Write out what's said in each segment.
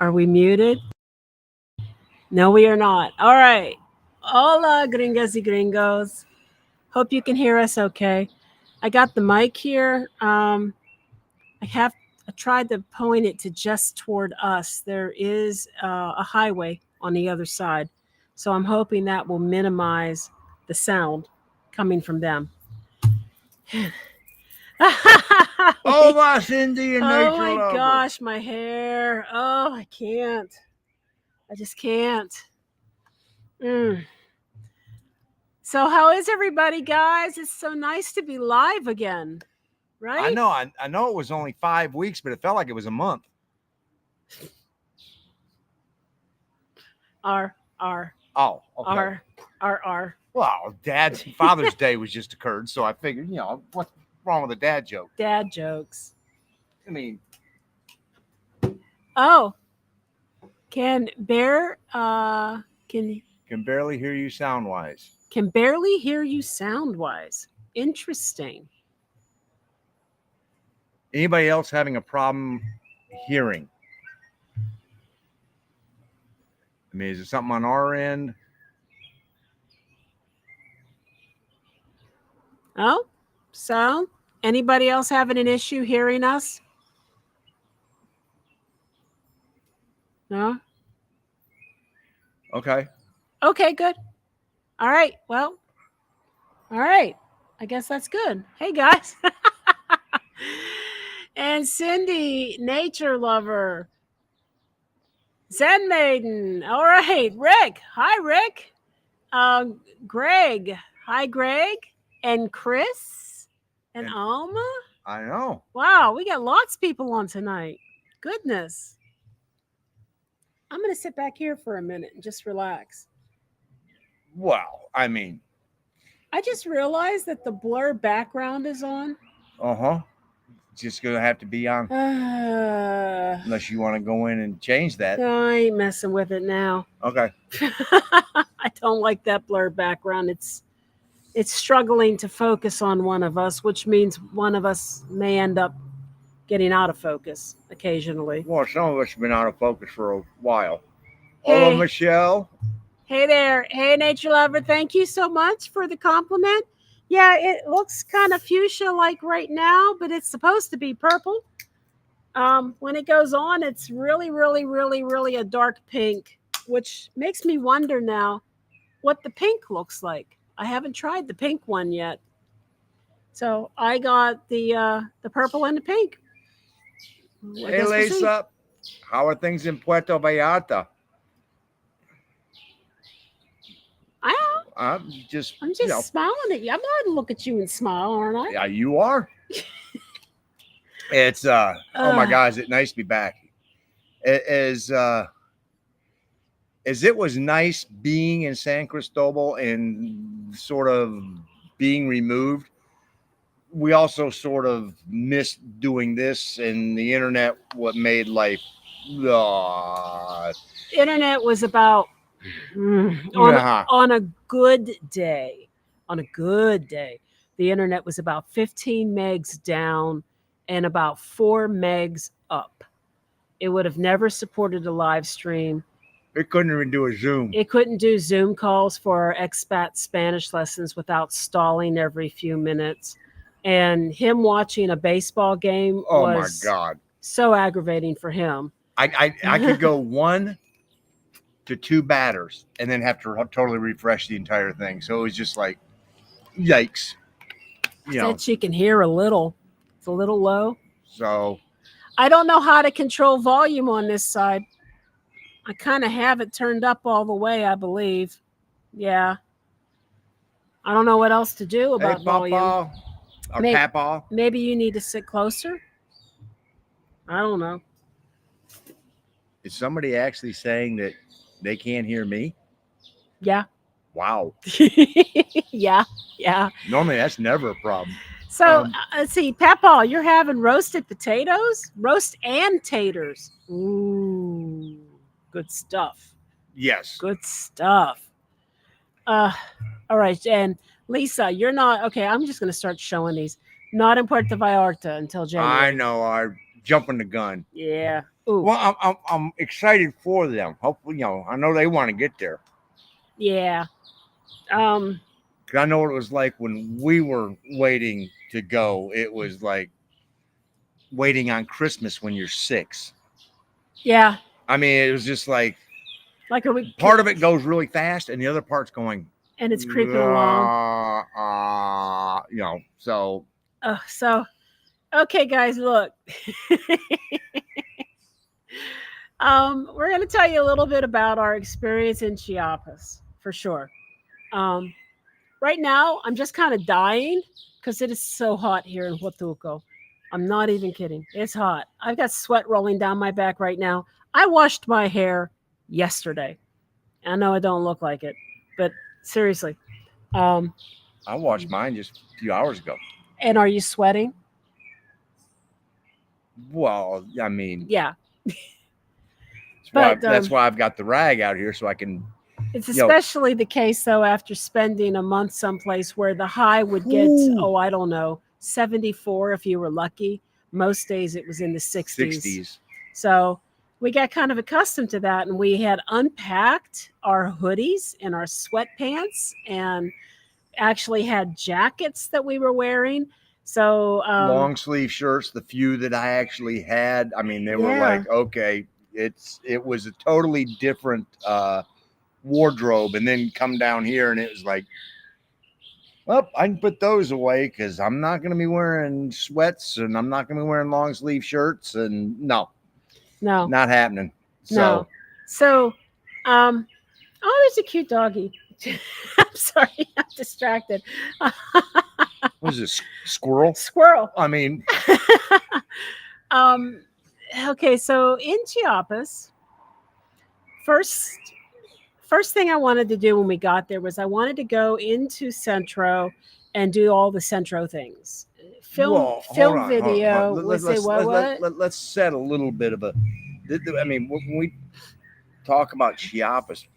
Are we muted? No, we are not. All right. Hola, gringas y gringos. Hope you can hear us okay. I got the mic here. I tried to point it to just toward us. There is a highway on the other side. So I'm hoping that will minimize the sound coming from them. Oh, that's Indian nature Oh my lover. gosh, my hair. Oh, I can't. I just can't. So how is everybody, guys? It's so nice to be live again, right? I know it was only 5 weeks, but it felt like it was a month. R. Oh, okay. R. Well, Father's Day was just occurred, so I figured, what's wrong with a dad joke? Dad jokes. I mean, oh, can barely hear you sound wise. Can barely hear you sound wise. Interesting. Anybody else having a problem hearing? I mean, is it something on our end? Oh, so anybody else having an issue hearing us? No? Okay. Okay, good. All right. Well, all right. I guess that's good. Hey, guys. And Cindy, nature lover. Zen maiden. All right. Rick. Hi, Rick. Greg. Hi, Greg. And Chris. And Alma. I know. Wow, we got lots of people on tonight. Goodness. I'm going to sit back here for a minute and just relax. Well, I mean, I just realized that the blur background is on. Just going to have to be on. Unless you want to go in and change that. No, I ain't messing with it now. Okay. I don't like that blur background. It's struggling to focus on one of us, which means one of us may end up getting out of focus occasionally. Well, some of us have been out of focus for a while. Hey. Hello, Michelle. Hey there. Hey, nature lover. Thank you so much for the compliment. Yeah, it looks kind of fuchsia-like right now, but it's supposed to be purple. When it goes on, it's really, really, really, really a dark pink, which makes me wonder now what the pink looks like. I haven't tried the pink one yet. So I got the purple and the pink. Hey, Lisa. How are things in Puerto Vallarta? I'm just smiling at you. I'm going to look at you and smile, aren't I? Yeah, you are. It's oh my God, is it nice to be back? As it was nice being in San Cristobal and sort of being removed, we also sort of missed doing this, and the internet what made life. Internet was about on a good day. On a good day, the internet was about 15 megs down and about 4 megs up. It would have never supported a live stream. It couldn't even do a Zoom. It couldn't do Zoom calls for our expat Spanish lessons without stalling every few minutes. And him watching a baseball game was my God, so aggravating for him. I could go 1 to 2 batters and then have to totally refresh the entire thing. So it was just like, yikes. Said she can hear a little. It's a little low. So I don't know how to control volume on this side. I kind of have it turned up all the way, I believe. Yeah. I don't know what else to do about volume. Maybe you need to sit closer. I don't know. Is somebody actually saying that they can't hear me? Yeah. Wow. Yeah. Normally that's never a problem. So let's see, Papa, you're having roasted potatoes? Roast and taters. Ooh, good stuff. Yes. Good stuff. All right, and Lisa, you're not okay. I'm just going to start showing these. Not in Puerto Vallarta until January. I know. I'm jumping the gun. Yeah. Ooh, Well, I'm excited for them. Hopefully, I know they want to get there. yeah. 'Cause I know what it was like when we were waiting to go. It was like waiting on Christmas when you're 6. Yeah. I mean, it was just like Like are we part of it goes really fast, and the other part's going, and it's creeping along. So So okay, guys, look. We're going to tell you a little bit about our experience in Chiapas for sure. Um, right now, I'm just kind of dying because it is so hot here in Huatulco. I'm not even kidding. It's hot. I've got sweat rolling down my back right now. I washed my hair yesterday. I know I don't look like it, but seriously. Um, I watched mine just a few hours ago. and are you sweating? Well, I mean, Yeah. that's why I've got the rag out here so I can. It's especially the case though after spending a month someplace where the high would get, I don't know, 74 if you were lucky. Most days it was in the 60s. So we got kind of accustomed to that, and we had unpacked our hoodies and our sweatpants and actually had jackets that we were wearing. So long sleeve shirts, the few that I actually had, I mean, they were like, okay, it was a totally different wardrobe, and then come down here and it was like, well, I can put those away because I'm not going to be wearing sweats, and I'm not going to be wearing long sleeve shirts, and no, not happening. So oh, there's a cute doggy. I'm sorry, I'm distracted. What is this, squirrel? I mean, okay, so in Chiapas, first thing I wanted to do when we got there was I wanted to go into Centro and do all the Centro things. Film video. Let's set a little bit of a. I mean, when we talk about Chiapas,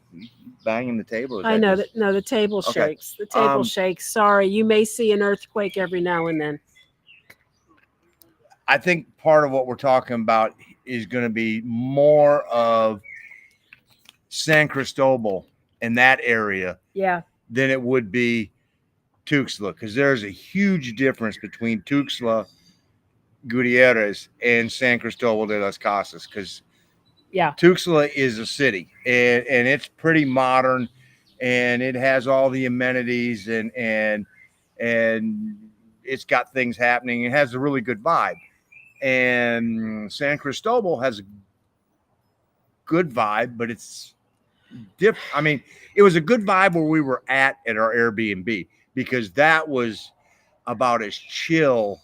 banging the table. I know that. No, the table shakes. The table shakes. Sorry, you may see an earthquake every now and then. I think part of what we're talking about is going to be more of San Cristobal in that area, than it would be Tuxtla, because there's a huge difference between Tuxtla Gutierrez and San Cristobal de las Casas, because Tuxtla is a city, and it's pretty modern, and it has all the amenities, and it's got things happening. It has a really good vibe, and San Cristobal has a good vibe, but it's different. I mean, it was a good vibe where we were at our Airbnb, because that was about as chill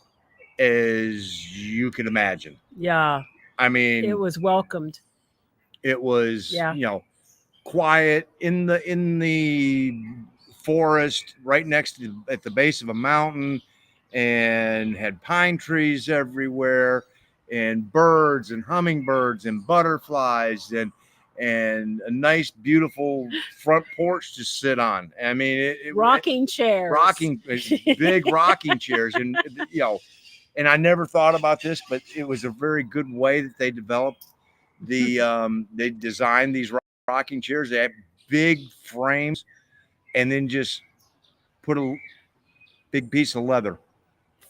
as you can imagine. Yeah. I mean, it was welcomed. It was, quiet in the forest right next to at the base of a mountain, and had pine trees everywhere, and birds and hummingbirds and butterflies, and a nice, beautiful front porch to sit on. I mean, rocking chairs, big rocking chairs, and and I never thought about this, but it was a very good way that they developed they designed these rocking chairs. They have big frames, and then just put a big piece of leather,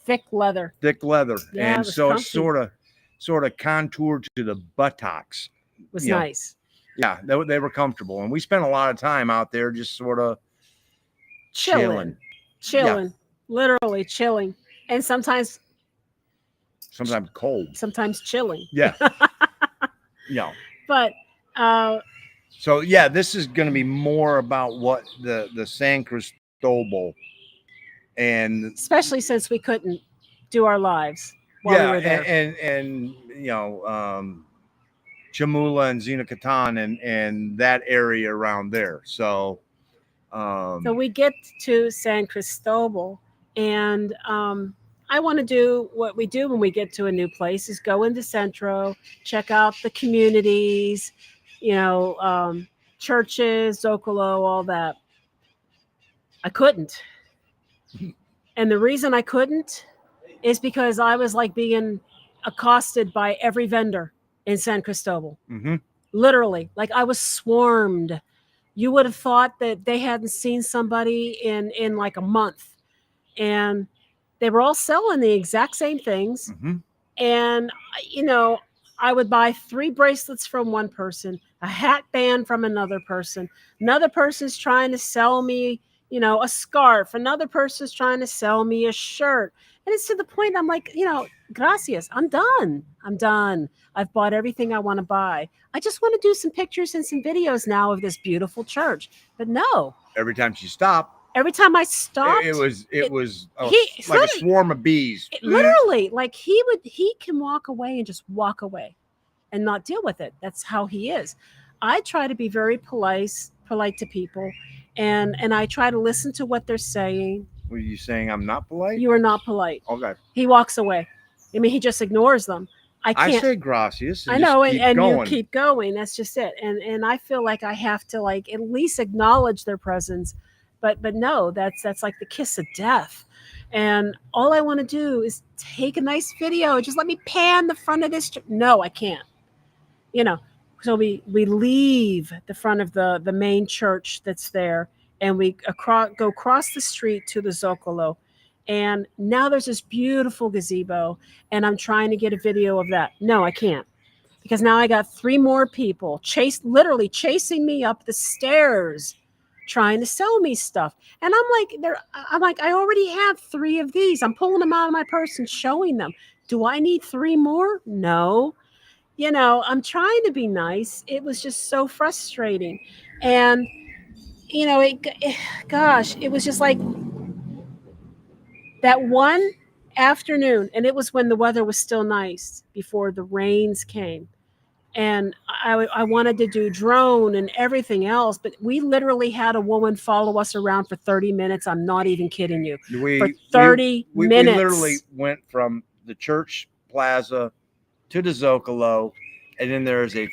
thick leather, and so it's sort of contoured to the buttocks. It was nice. Yeah, they were comfortable, and we spent a lot of time out there just sort of chilling, literally chilling, and sometimes cold, sometimes chilling. Yeah. But so yeah, this is going to be more about what the San Cristobal, and especially since we couldn't do our lives while we were there, and Chamula and Zinacantán and that area around there. So so we get to San Cristobal, and I want to do what we do when we get to a new place is go into Centro, check out the communities, churches, Zocalo, all that. I couldn't. And the reason I couldn't is because I was like being accosted by every vendor. in San Cristobal. Mm-hmm. Literally, like I was swarmed. You would have thought that they hadn't seen somebody in like a month, and they were all selling the exact same things. Mm-hmm. And you know, I would buy 3 bracelets from one person, a hat band from another person's trying to sell me, you know, a scarf, another person's trying to sell me a shirt. And it's to the point I'm like, you know, gracias, I'm done. I've bought everything I want to buy. I just want to do some pictures and some videos now of this beautiful church. But no, Every time she stopped, every time I stopped, it was he like a swarm of bees. literally, like he can walk away and just walk away and not deal with it. That's how he is. I try to be very polite to people, and I try to listen to what they're saying. Were you saying I'm not polite? You are not polite. Okay. He walks away. I mean, he just ignores them. I I can't. say gracias. I know, just keep and you going. keep going. That's just it. And I feel like I have to like at least acknowledge their presence, but no, that's like the kiss of death. And all I want to do is take a nice video. Just let me pan the front of this. No, I can't. You know, so we leave the front of the main church that's there, and we go across the street to the Zocalo. And now there's this beautiful gazebo, and I'm trying to get a video of that. No, I can't, because now I got 3 more people literally chasing me up the stairs, trying to sell me stuff. And I'm like, I already have 3 of these. I'm pulling them out of my purse and showing them. Do I need 3 more? No. You know, I'm trying to be nice. It was just so frustrating. And, you know, gosh, it was just like that one afternoon. And it was when the weather was still nice before the rains came. And I wanted to do drone and everything else, but we literally had a woman follow us around for 30 minutes. I'm not even kidding you. For 30 minutes. We literally went from the church plaza to the Zocalo, and then there's a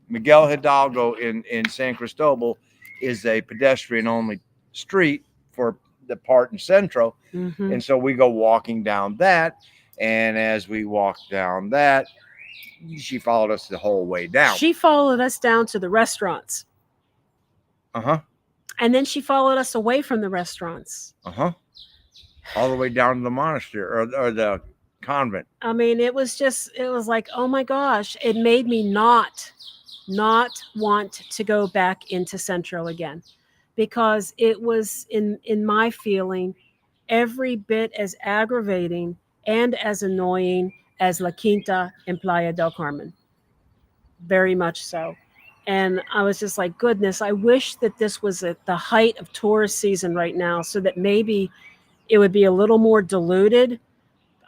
Miguel Hidalgo in San Cristobal is a pedestrian only street for the part in Centro. Mm-hmm. And so we go walking down that, and as we walk down that, she followed us the whole way down. She followed us down to the restaurants. Uh-huh. And then she followed us away from the restaurants. Uh-huh. All the way down to the monastery or the convent. I mean, it was like, oh my gosh, it made me not want to go back into Centro again, because it was in my feeling every bit as aggravating and as annoying as La Quinta in Playa del Carmen. Very much so. And I was just like, goodness, I wish that this was at the height of tourist season right now, so that maybe it would be a little more diluted.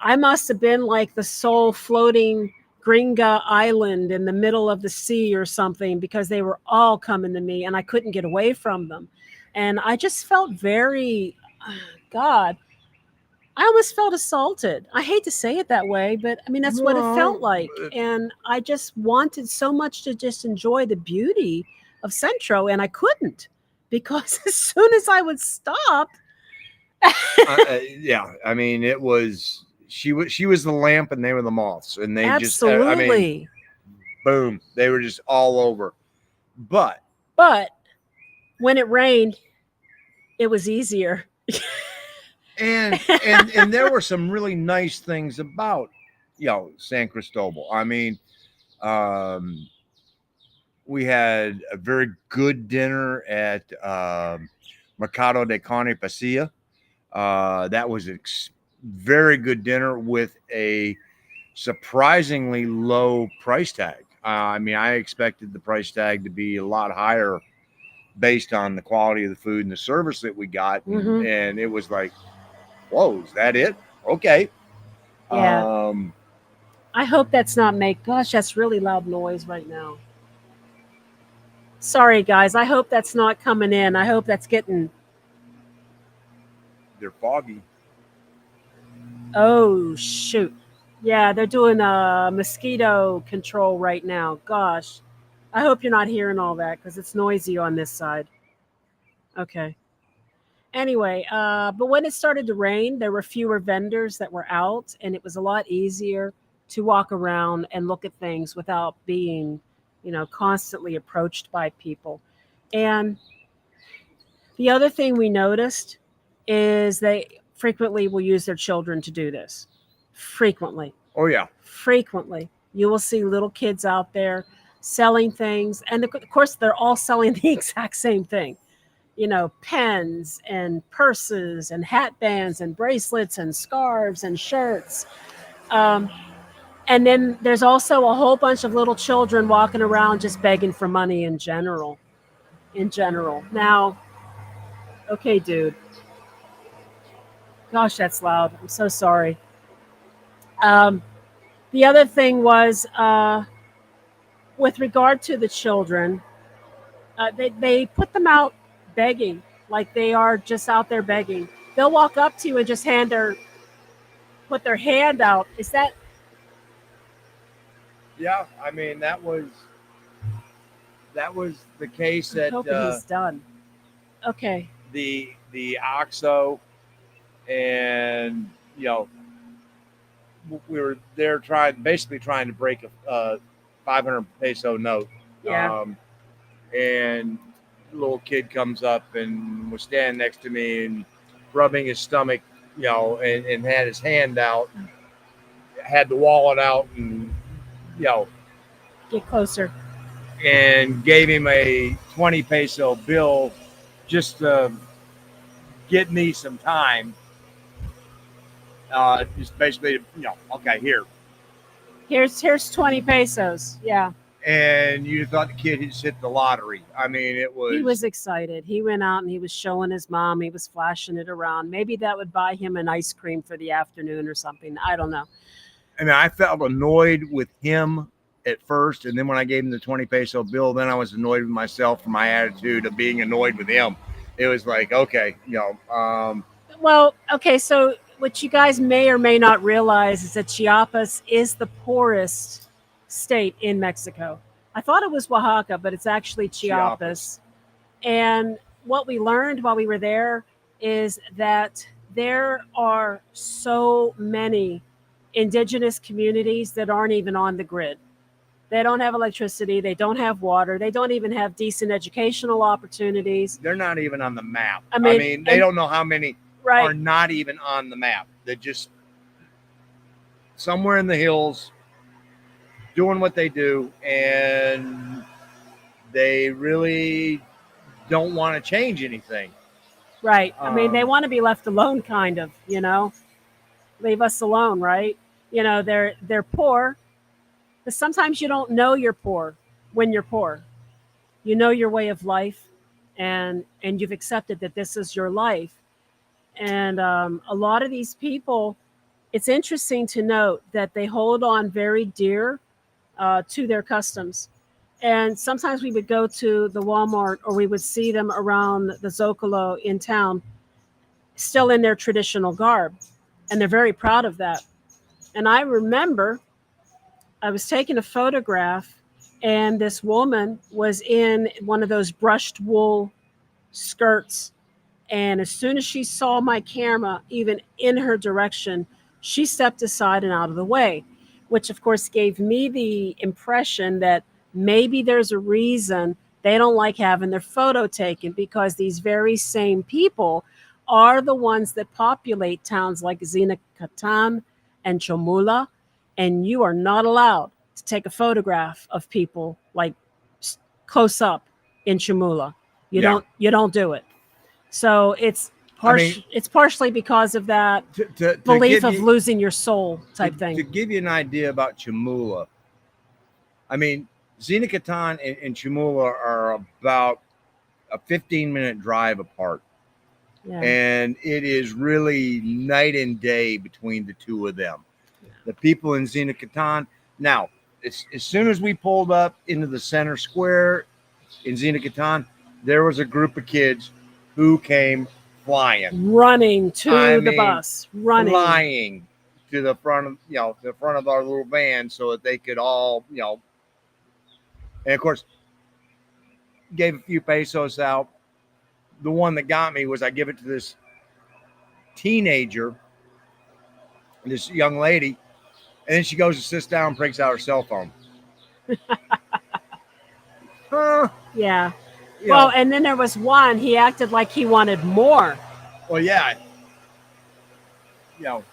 I must have been like the sole floating Gringa island in the middle of the sea or something, because they were all coming to me and I couldn't get away from them. And I just felt very, God, I almost felt assaulted. I hate to say it that way, but I mean, that's what it felt like. And I just wanted so much to just enjoy the beauty of Centro, and I couldn't, because as soon as I would stop. Yeah, I mean, it was, she was the lamp and they were the moths, and they Absolutely. just, I mean, boom, they were just all over. But when it rained, it was easier. and there were some really nice things about, you know, San Cristobal. I mean, we had a very good dinner at Mercado de Carne Pasia. That was a very good dinner with a surprisingly low price tag. I mean, I expected the price tag to be a lot higher based on the quality of the food and the service that we got. Mm-hmm. And it was like, whoa, is that it? Okay. Yeah. I hope that's not gosh, that's really loud noise right now. Sorry, guys. I hope that's not coming in. I hope that's getting. They're foggy. Oh, shoot. Yeah, they're doing a mosquito control right now. Gosh. I hope you're not hearing all that, because it's noisy on this side. Okay. Anyway, but when it started to rain, there were fewer vendors that were out, and it was a lot easier to walk around and look at things without being, constantly approached by people. And the other thing we noticed is they frequently will use their children to do this. Frequently. Oh yeah. Frequently. You will see little kids out there selling things. And of course, they're all selling the exact same thing. Pens and purses and hat bands and bracelets and scarves and shirts. Um, and then there's also a whole bunch of little children walking around just begging for money in general. In general. Now, okay, dude. Gosh, that's loud. I'm so sorry. Um, the other thing was with regard to the children, they put them out begging, like they are just out there begging. They'll walk up to you and just put their hand out. Is that? Yeah, I mean that was the case I'm at hoping he's done. Okay. the OXO, and we were there basically trying to break a 500 peso note. Yeah. And a little kid comes up and was standing next to me and rubbing his stomach, and had his hand out, had the wallet out, and Get closer. and gave him a 20 peso bill just to get me some time. Just basically, okay, here. Here's 20 pesos. Yeah. And you thought the kid had just hit the lottery. I mean, He was excited. He went out and he was showing his mom. He was flashing it around. Maybe that would buy him an ice cream for the afternoon or something. I don't know. I mean, I felt annoyed with him at first, and then when I gave him the 20 peso bill, then I was annoyed with myself for my attitude of being annoyed with him. It was like, okay, Well, okay, so what you guys may or may not realize is that Chiapas is the poorest state in Mexico. I thought it was Oaxaca, but it's actually Chiapas. And what we learned while we were there is that there are so many indigenous communities that aren't even on the grid. They don't have electricity. They don't have water. They don't even have decent educational opportunities. They're not even on the map. I mean, they don't know how many right. are not even on the map. They're just somewhere in the hills doing what they do, and they really don't want to change anything. Right. I mean, they want to be left alone, kind of, leave us alone, right? They're poor, but sometimes you don't know you're poor when you're poor. You know your way of life, and you've accepted that this is your life. And a lot of these people, it's interesting to note that they hold on very dear to their customs. And sometimes we would go to the Walmart or we would see them around the Zocalo in town, still in their traditional garb. And they're very proud of that. And I remember I was taking a photograph, and this woman was in one of those brushed wool skirts. And as soon as she saw my camera, even in her direction, she stepped aside and out of the way, which of course gave me the impression that maybe there's a reason they don't like having their photo taken, because these very same people are the ones that populate towns like Zinacantán and Chamula, and you are not allowed to take a photograph of people like close up in Chamula. You don't do it. So it's partially because of that belief of losing your soul type thing. To give you an idea about Chamula, I mean, Zinacantán and Chamula are about a 15-minute drive apart. Yeah. And it is really night and day between the two of them. Yeah. The people in Zinacantán. Now, as soon as we pulled up into the center square in Zinacantán, there was a group of kids who came running to the bus, flying to the front of the front of our little van so that they could all and of course gave a few pesos out. The one that got me was I give it to this teenager, this young lady, And then she goes and sits down and breaks out her cell phone. Huh? Yeah. You Well, know, and then there was one, he acted like he wanted more. well, yeah. You know,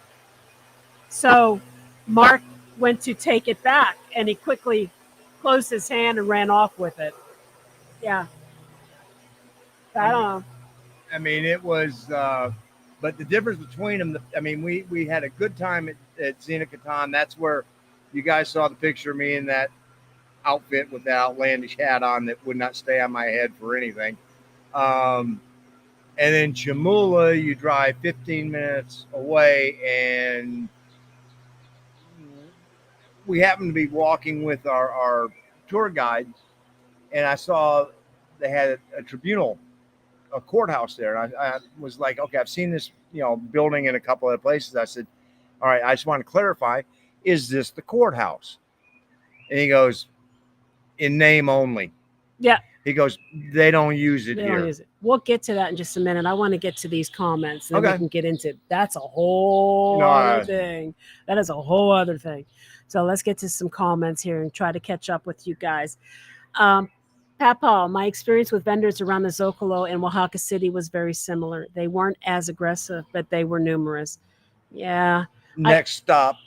So Mark went to take it back and he quickly closed his hand and ran off with it. Yeah. I don't know. I mean, it was, but the difference between them, I mean, we had a good time at Zinacantán. That's where you guys saw the picture of me in that outfit with the outlandish hat on that would not stay on my head for anything. And then Chamula, you drive 15 minutes away, and we happened to be walking with our tour guide, and I saw they had a tribunal, a courthouse there. And I was like, okay, I've seen this, building in a couple of places. I said, all right, I just want to clarify, is this the courthouse? And he goes, in name only. Yeah. He goes, they don't use it They here. don't use it. We'll get to that in just a minute. I want to get to these comments, and Okay. we can get into that's a whole other thing. That is a whole other thing. So let's get to some comments here and try to catch up with you guys. Papa, my experience with vendors around the Zocalo in Oaxaca City was very similar. They weren't as aggressive, but they were numerous. Yeah. Next stop.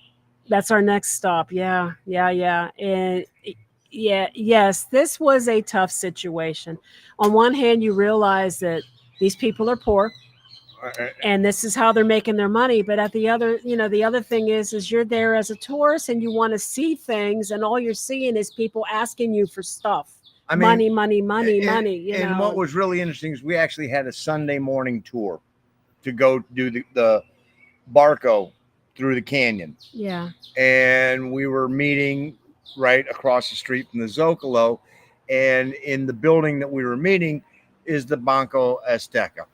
That's our next stop. Yeah. And yes, this was a tough situation. On one hand, you realize that these people are poor and this is how they're making their money. But at the other, the other thing is you're there as a tourist and you want to see things, and all you're seeing is people asking you for stuff. I mean, money. And what was really interesting is we actually had a Sunday morning tour to go do the barco through the canyon. Yeah. And we were meeting right across the street from the Zocalo, and in the building that we were meeting is the Banco Azteca.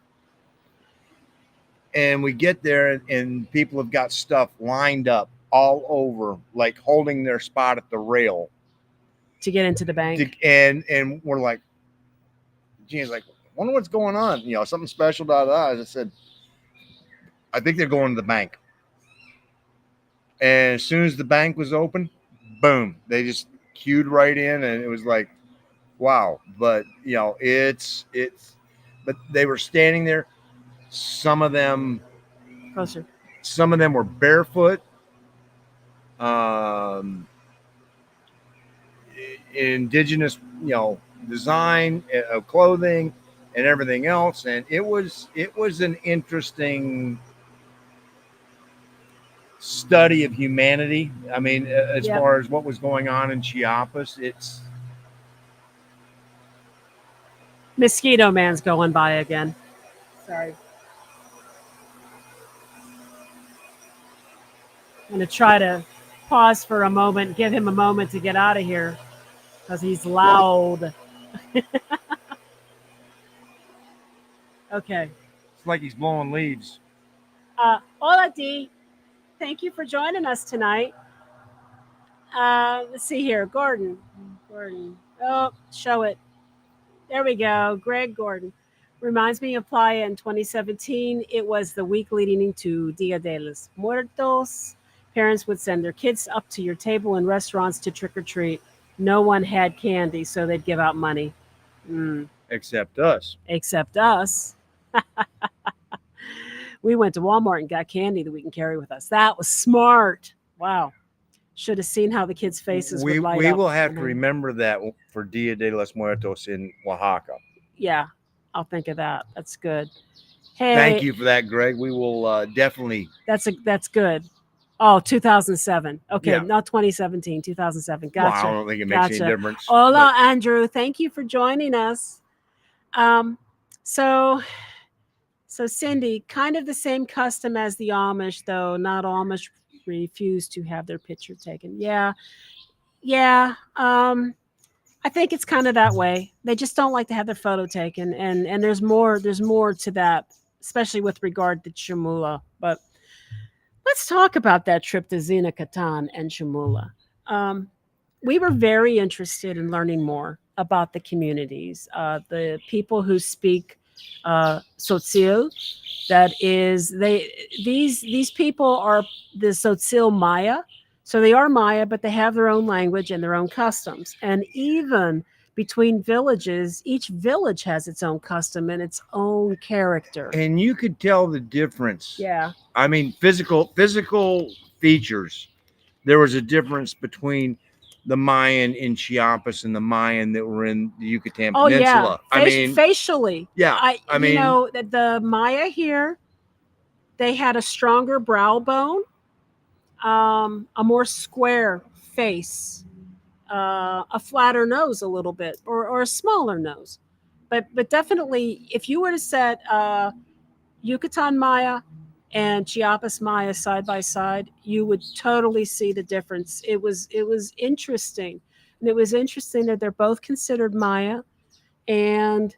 And we get there, and people have got stuff lined up all over, like holding their spot at the rail to get into the bank. And we're like, geez, like, wonder what's going on, something special. As I said, I think they're going to the bank. And as soon as the bank was open, boom, they just queued right in, and it was like, wow. But but they were standing there. Some of them were barefoot. Indigenous, design of clothing and everything else, and it was an interesting study of humanity. I mean, as far as what was going on in Chiapas, it's Mosquito Man's going by again. Sorry. I'm going to try to pause for a moment, give him a moment to get out of here because he's loud. Okay. It's like he's blowing leaves. Hola, Dee. Thank you for joining us tonight. Let's see here. Gordon. Oh, show it. There we go. Greg Gordon. Reminds me of Playa in 2017. It was the week leading into Dia de los Muertos. Parents would send their kids up to your table in restaurants to trick or treat. No one had candy, so they'd give out money. Except us. We went to Walmart and got candy that we can carry with us. That was smart. Wow. Should have seen how the kids' faces would light up. We will have to remember that for Dia de los Muertos in Oaxaca. Yeah, I'll think of that. That's good. Hey, thank you for that, Greg. We will definitely. That's good. Oh, 2007. Okay, not 2017, 2007. Gotcha. Well, I don't think it makes any difference. Hola, Andrew. Thank you for joining us. So Cindy, kind of the same custom as the Amish, though not Amish refuse to have their picture taken. Yeah. I think it's kind of that way. They just don't like to have their photo taken, and there's more to that, especially with regard to Chamula. But let's talk about that trip to Zinacantán and Chamula. We were very interested in learning more about the communities, the people who speak Tzotzil. That is, these people are the Tzotzil Maya. So they are Maya, but they have their own language and their own customs. And even between villages, each village has its own custom and its own character. And you could tell the difference. Yeah. I mean, physical features. There was a difference between the Mayan in Chiapas and the Mayan that were in the Yucatan Oh yeah. Peninsula. I mean, Facially. yeah. I mean, the Maya here, they had a stronger brow bone, a more square face, a flatter nose a little bit, or a smaller nose. But definitely, if you were to set Yucatan Maya and Chiapas Maya side by side, you would totally see the difference. It was interesting, and it was interesting that they're both considered Maya. And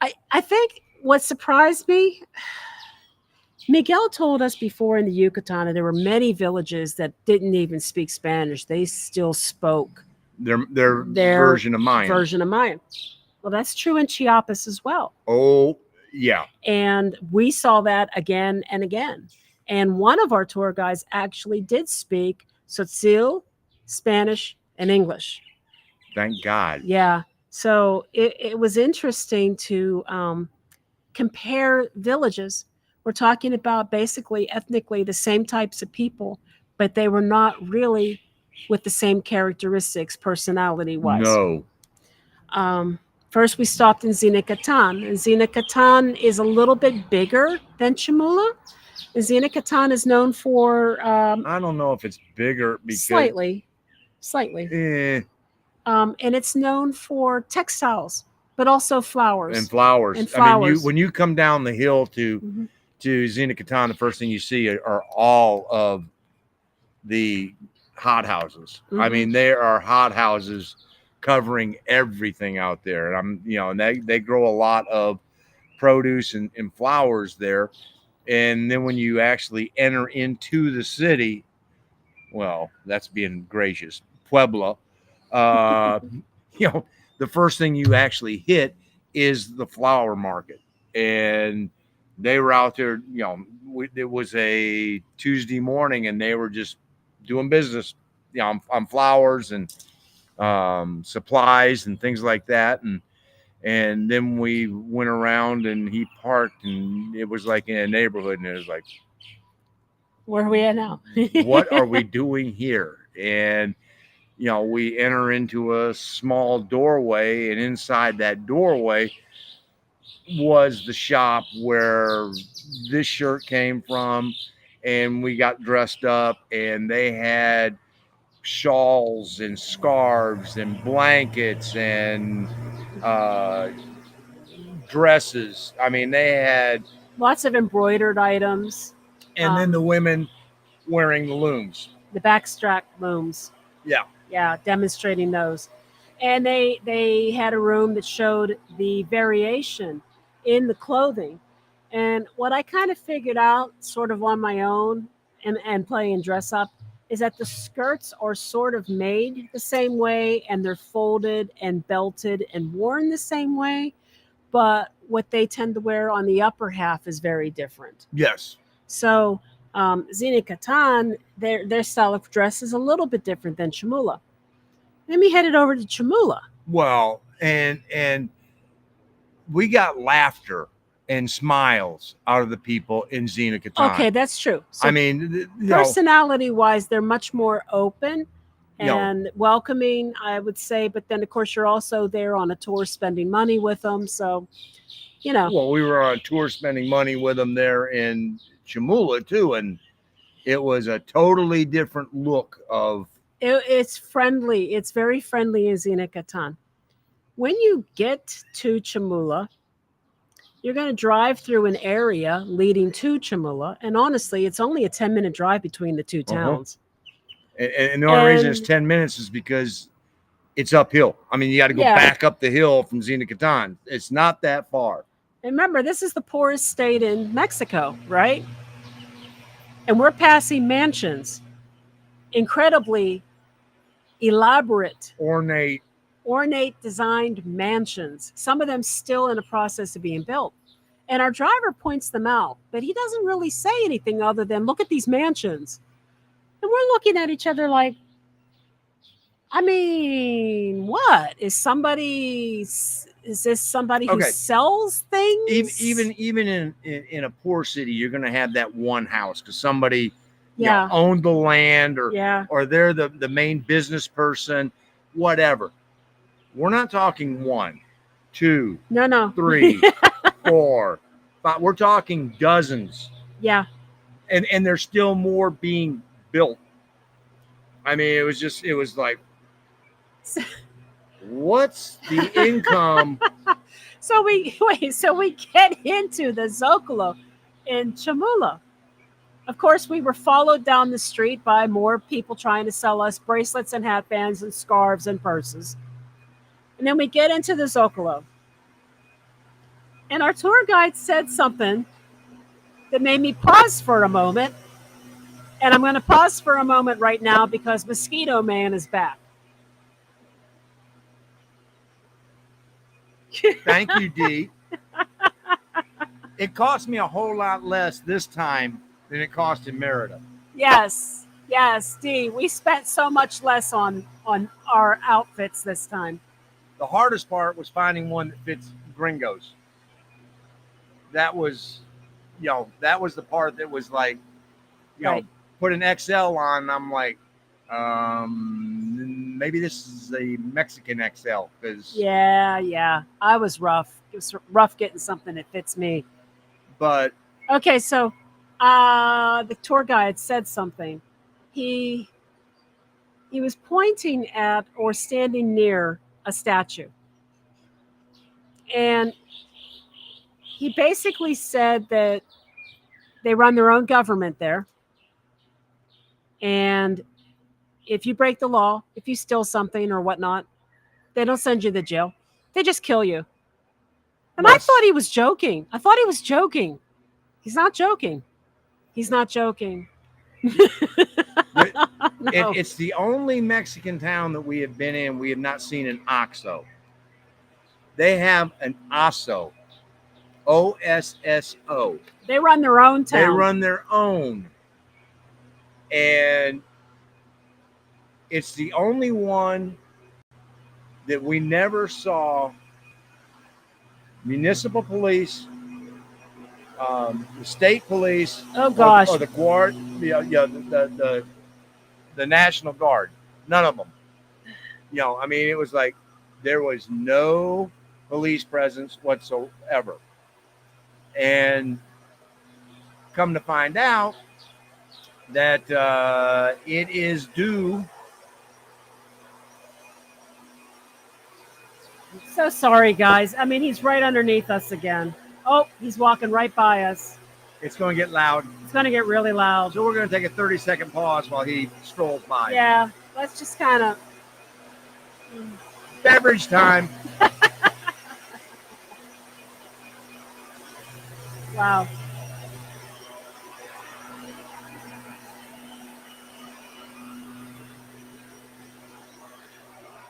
I think what surprised me, Miguel told us before in the Yucatan that there were many villages that didn't even speak Spanish. They still spoke their version of Mayan. Well, that's true in Chiapas as well. Oh, yeah. And we saw that again and again. And one of our tour guides actually did speak Tzotzil, Spanish, and English. Thank God. Yeah. So it was interesting to compare villages. We're talking about basically ethnically the same types of people, but they were not really with the same characteristics personality-wise. No. First, we stopped in Zinacantán. And Zinacantán is a little bit bigger than Chamula. And Zinacantán is known for... I don't know if it's bigger. Because, slightly. And it's known for textiles, but also flowers. And flowers. I mean, when you come down the hill to Zinacantán, the first thing you see are all of the hot houses. Mm-hmm. I mean, there are hot houses covering everything out there. And and they grow a lot of produce and flowers there. And then when you actually enter into the city, well, that's being gracious, Puebla, the first thing you actually hit is the flower market. And they were out there, it was a Tuesday morning and they were just doing business, on flowers and supplies and things like that. And then we went around and he parked and it was like in a neighborhood and it was like, where are we at now? What are we doing here? And, we enter into a small doorway and inside that doorway was the shop where this shirt came from. And we got dressed up and they had shawls and scarves and blankets and dresses. I mean, they had lots of embroidered items. And then the women wearing the looms. The backstrap looms. Yeah. Yeah, demonstrating those. And they had a room that showed the variation in the clothing. And what I kind of figured out sort of on my own and playing dress up is that the skirts are sort of made the same way and they're folded and belted and worn the same way. But what they tend to wear on the upper half is very different. Yes. So Zinacantán, their style of dress is a little bit different than Chamula. Then we headed over to Chamula. Well, and we got laughter and smiles out of the people in Zinacantán. Okay, that's true. So I mean, personality-wise, they're much more open and welcoming, I would say. But then, of course, you're also there on a tour spending money with them. So, Well, we were on a tour spending money with them there in Chamula, too. And it was a totally different look of... It's friendly. It's very friendly in Zinacantán. When you get to Chamula, you're going to drive through an area leading to Chamula. And honestly, it's only a 10-minute drive between the two towns. And the only reason it's 10 minutes is because it's uphill. I mean, you got to go back up the hill from Zinacantán. It's not that far. And remember, this is the poorest state in Mexico, right? And we're passing mansions, incredibly elaborate, ornate designed mansions, some of them still in the process of being built. And our driver points them out, but he doesn't really say anything other than, look at these mansions. And we're looking at each other like, I mean, what is somebody? Is this somebody who Okay. sells things? Even in a poor city, you're going to have that one house because somebody Yeah, owned the land, yeah. or they're the main business person, whatever. We're not talking 1, 2, No, no. 3, 4, 5. We're talking dozens, Yeah. and there's still more being built. I mean, it was like, what's the income? So we wait. So we get into the Zocalo in Chamula. Of course, we were followed down the street by more people trying to sell us bracelets and hatbands and scarves and purses. And then we get into the Zocalo. And our tour guide said something that made me pause for a moment. And I'm going to pause for a moment right now because Mosquito Man is back. Thank you, Dee. It cost me a whole lot less this time than it cost in Merida. Yes, yes, Dee. We spent so much less on our outfits this time. The hardest part was finding one that fits gringos. That was, that was the part that was like, Right. put an XL on. And I'm like, maybe this is a Mexican XL because. Yeah. I was rough. It was rough getting something that fits me. But okay, so the tour guide said something. He was pointing at or standing near a statue. And he basically said that they run their own government there. And if you break the law, if you steal something or whatnot, they don't send you to jail. They just kill you. And I thought he was joking. He's not joking. He's not joking. No. It's the only Mexican town that we have been in. We have not seen an OXXO. They have an OSSO. OSSO. They run their own town. They run their own. And it's the only one that we never saw municipal police, the state police, oh gosh, or the guard, the National Guard. None of them. I mean, it was like there was no police presence whatsoever. And come to find out that it is due. So sorry, guys. I mean, he's right underneath us again. Oh, he's walking right by us. It's going to get loud. It's going to get really loud. So we're going to take a 30-second pause while he strolls by. Yeah, let's just kind of. Beverage time. Wow.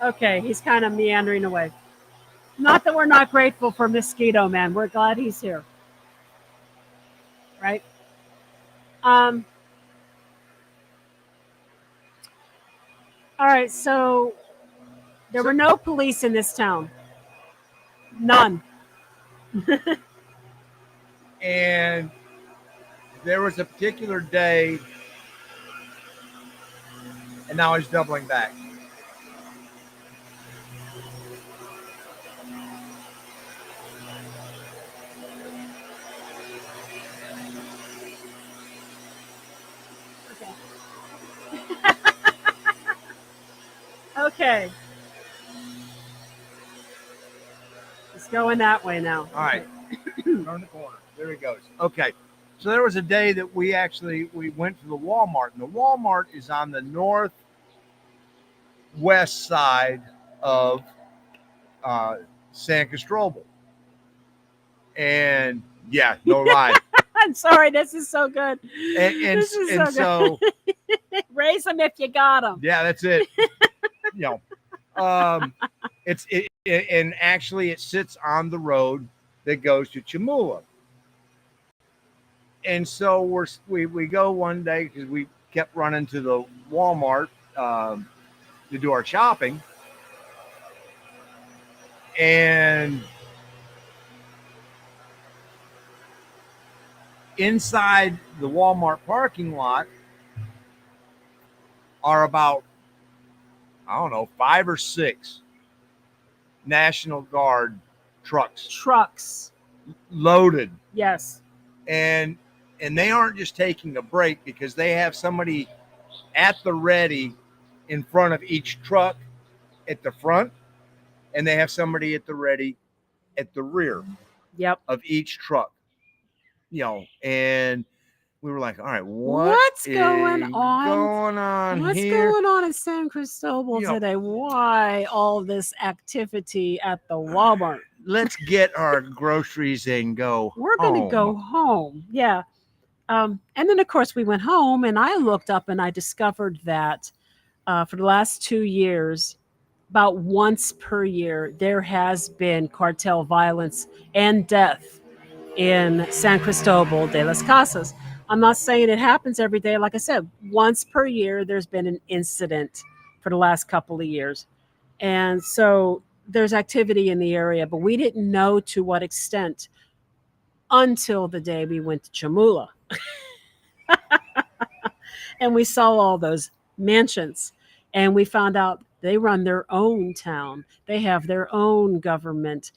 Okay, he's kind of meandering away. Not that we're not grateful for Mosquito Man. We're glad he's here. Right? All right, so there were no police in this town. None. And there was a particular day, and now he's doubling back. Okay. It's going that way now. All right. Turn the corner. There he goes. Okay. So there was a day that we went to the Walmart, and the Walmart is on the northwest side of San Cristóbal. And yeah, no lie. I'm sorry, this is so good. And so raise them if you got them. Yeah, that's it. And actually it sits on the road that goes to Chamula. And so we go one day because we kept running to the Walmart to do our shopping. And inside the Walmart parking lot are about, I don't know, 5 or 6 National Guard trucks loaded. Yes. And they aren't just taking a break, because they have somebody at the ready in front of each truck at the front, and they have somebody at the ready at the rear of each truck. You know, and we were like, all right, what's going on? What's here? going on in San Cristobal today? Why all this activity at the Walmart? Let's get our groceries and go. We're going to go home. Yeah. And then, of course, we went home, and I looked up and I discovered that for the last 2 years, about once per year, there has been cartel violence and death in San Cristobal de las Casas. I'm not saying it happens every day. Like I said, once per year, there's been an incident for the last couple of years. And so there's activity in the area, but we didn't know to what extent until the day we went to Chamula. And we saw all those mansions, and we found out they run their own town. They have their own government.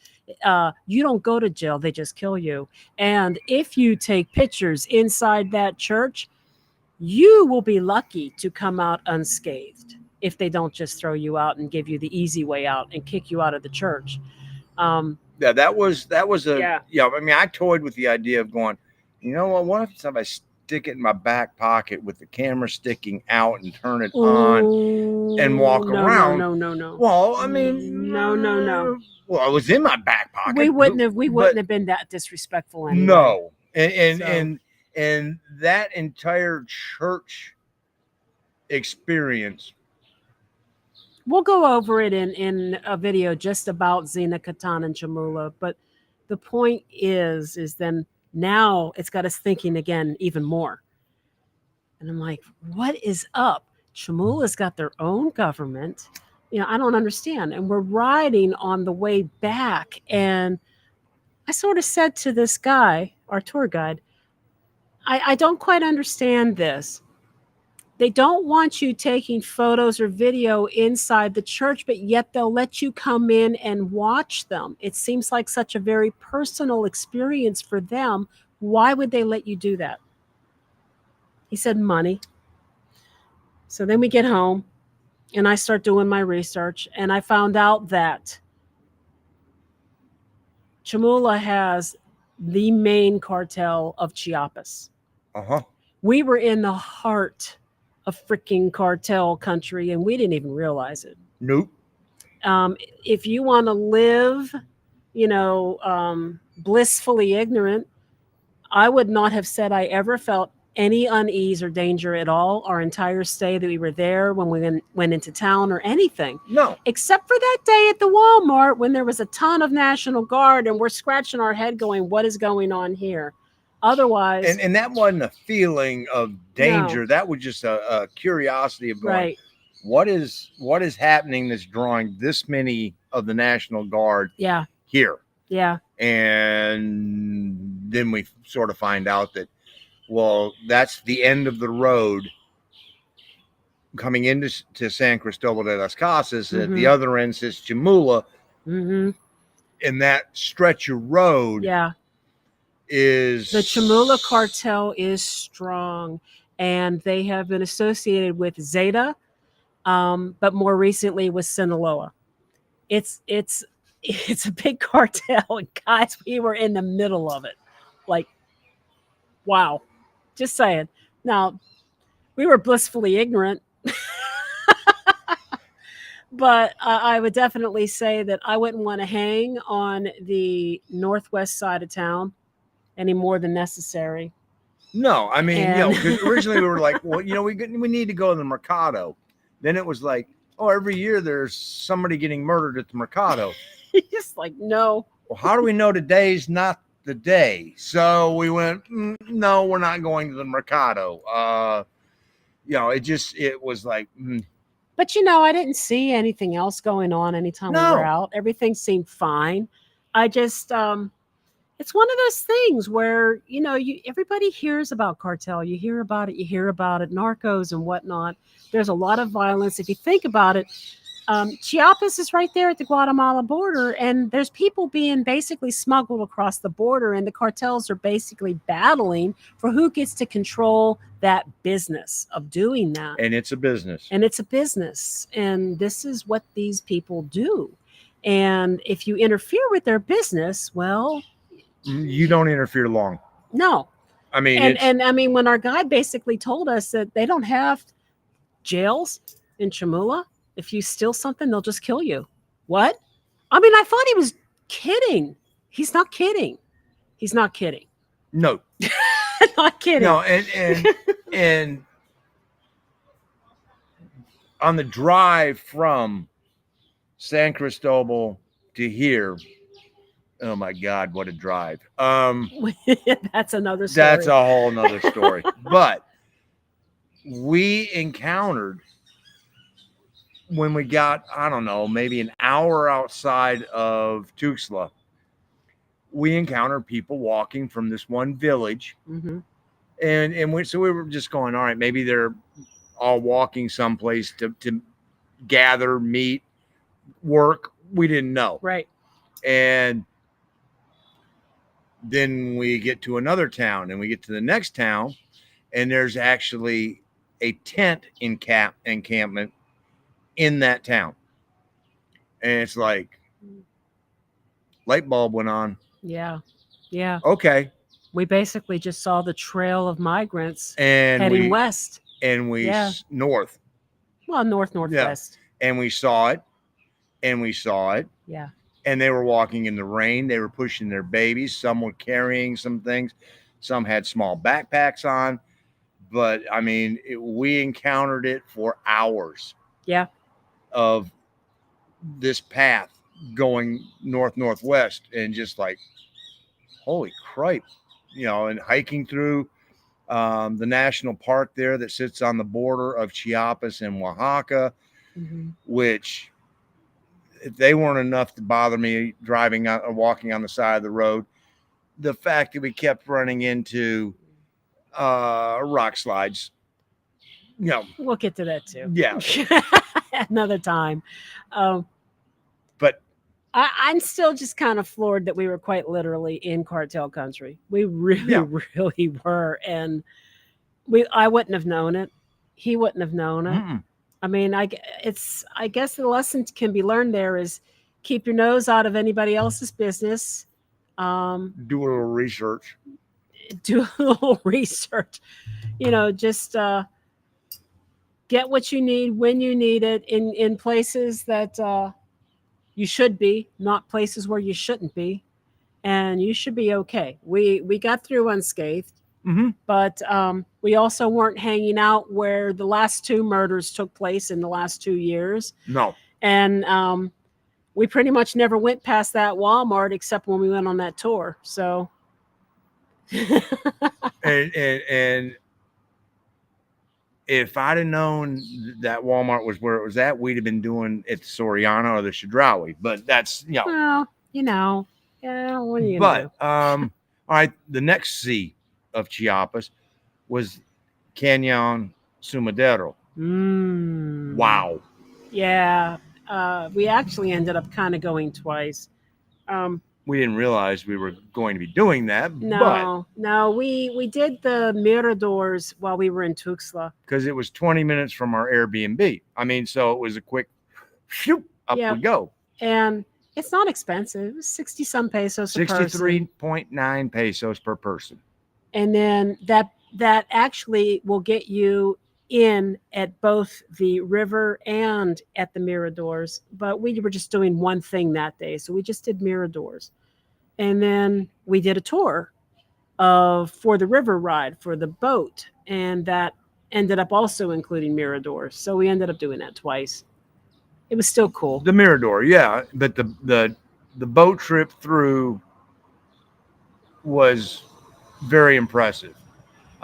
You don't go to jail. They just kill you. And if you take pictures inside that church, you will be lucky to come out unscathed if they don't just throw you out and give you the easy way out and kick you out of the church. Yeah, that was a, I mean, I toyed with the idea of going, you know what if somebody stick it in my back pocket with the camera sticking out and turn it on and walk around? No. Well, I mean, no. Well, it was in my back pocket. We wouldn't have been that disrespectful anyway. No. And that entire church experience, we'll go over it in a video just about Zinacantán and Chamula. But the point is then now it's got us thinking again even more. And I'm like, what is up? Chamula's got their own government. I don't understand. And we're riding on the way back. And I sort of said to this guy, our tour guide, I don't quite understand this. They don't want you taking photos or video inside the church, but yet they'll let you come in and watch them. It seems like such a very personal experience for them. Why would they let you do that? He said, money. So then we get home, and I start doing my research, and I found out that Chamula has the main cartel of Chiapas. We were in the heart of freaking cartel country, and we didn't even realize it. Nope. If you want to live, blissfully ignorant, I would not have said I ever felt any unease or danger at all our entire stay that we were there, when we went into town or anything. No. Except for that day at the Walmart when there was a ton of National Guard and we're scratching our head going, what is going on here? Otherwise. And that wasn't a feeling of danger. No. That was just a curiosity of going, right. What is happening that's drawing this many of the National Guard here? Yeah. And then we sort of find out that, well, that's the end of the road coming into San Cristobal de las Casas. At the other end says Chamula. And that stretch of road is... The Chamula cartel is strong, and they have been associated with Zeta, but more recently with Sinaloa. It's a big cartel, and guys, we were in the middle of it. Like, wow. Just saying. Now, we were blissfully ignorant, but I would definitely say that I wouldn't want to hang on the northwest side of town any more than necessary. No, I mean, because originally we were like, well, we need to go to the Mercado. Then it was like, oh, every year there's somebody getting murdered at the Mercado. Just like, no. Well, how do we know today's not the day? So we went, no, we're not going to the Mercado. it was like, But I didn't see anything else going on anytime we were No. out. Everything seemed fine. I just it's one of those things where everybody hears about cartel. You hear about it, narcos and whatnot. There's a lot of violence. If you think about it, Chiapas is right there at the Guatemala border, and there's people being basically smuggled across the border, and the cartels are basically battling for who gets to control that business of doing that. and it's a business. And it's a business, and this is what these people do. And if you interfere with their business, well, You don't interfere long. no. I mean, And I mean, when our guide basically told us that they don't have jails in Chamula, if you steal something, they'll just kill you. What? I mean, I thought he was kidding. He's not kidding. He's not kidding. no, Not kidding. no, and on the drive from San Cristobal to here, oh my God, what a drive! That's another story. That's a whole nother story. But we encountered, when we got, I don't know, maybe an hour outside of Tuxtla, we encountered people walking from this one village. Mm-hmm. And we were just going, all right, maybe they're all walking someplace to gather, meet, work. We didn't know. Right. And then we get to another town, and we get to the next town, and there's actually a tent encampment in that town. And it's like, light bulb went on. Yeah. Yeah. Okay. We basically just saw the trail of migrants And heading west. And we Yeah. north. Well, northwest. And we saw it. And we saw it. Yeah. And they were walking in the rain. They were pushing their babies. Some were carrying some things. Some had small backpacks on. But I mean, we encountered it for hours. Yeah. Of this path going northwest, and just like, holy cripe, and hiking through the national park there that sits on the border of Chiapas and Oaxaca, Mm-hmm. which, if they weren't enough to bother me driving on or walking on the side of the road, the fact that we kept running into rock slides, We'll get to that too. Yeah. Another time. But I'm still just kind of floored that we were quite literally in cartel country. We really, really were. And I wouldn't have known it. He wouldn't have known it. Mm-mm. I mean, I guess the lesson can be learned there is keep your nose out of anybody else's business. Do a little research. Do a little research. Just get what you need when you need it in places that you should be, not places where you shouldn't be, and you should be okay. We got through unscathed. Mm-hmm. But we also weren't hanging out where the last 2 murders took place in the last 2 years. No. And we pretty much never went past that Walmart except when we went on that tour. So. and if I'd have known that Walmart was where it was at, we'd have been doing it Soriana or the Chedraui. But that's, Well, yeah, what are you gonna do? all right, the next C of Chiapas was Canyon Sumadero. Wow. Yeah. We actually ended up kind of going twice. We didn't realize we were going to be doing that. No, we did the miradors while we were in Tuxtla. Because it was 20 minutes from our Airbnb. I mean, so it was a quick shoot, up we go. And it's not expensive. It was 60 some pesos a person. 63.9 pesos per person. And then that actually will get you in at both the river and at the miradors. But we were just doing one thing that day. So we just did miradors. And then we did a tour for the river ride for the boat. And that ended up also including miradors. So we ended up doing that twice. It was still cool. The mirador, yeah. But the boat trip through was very impressive.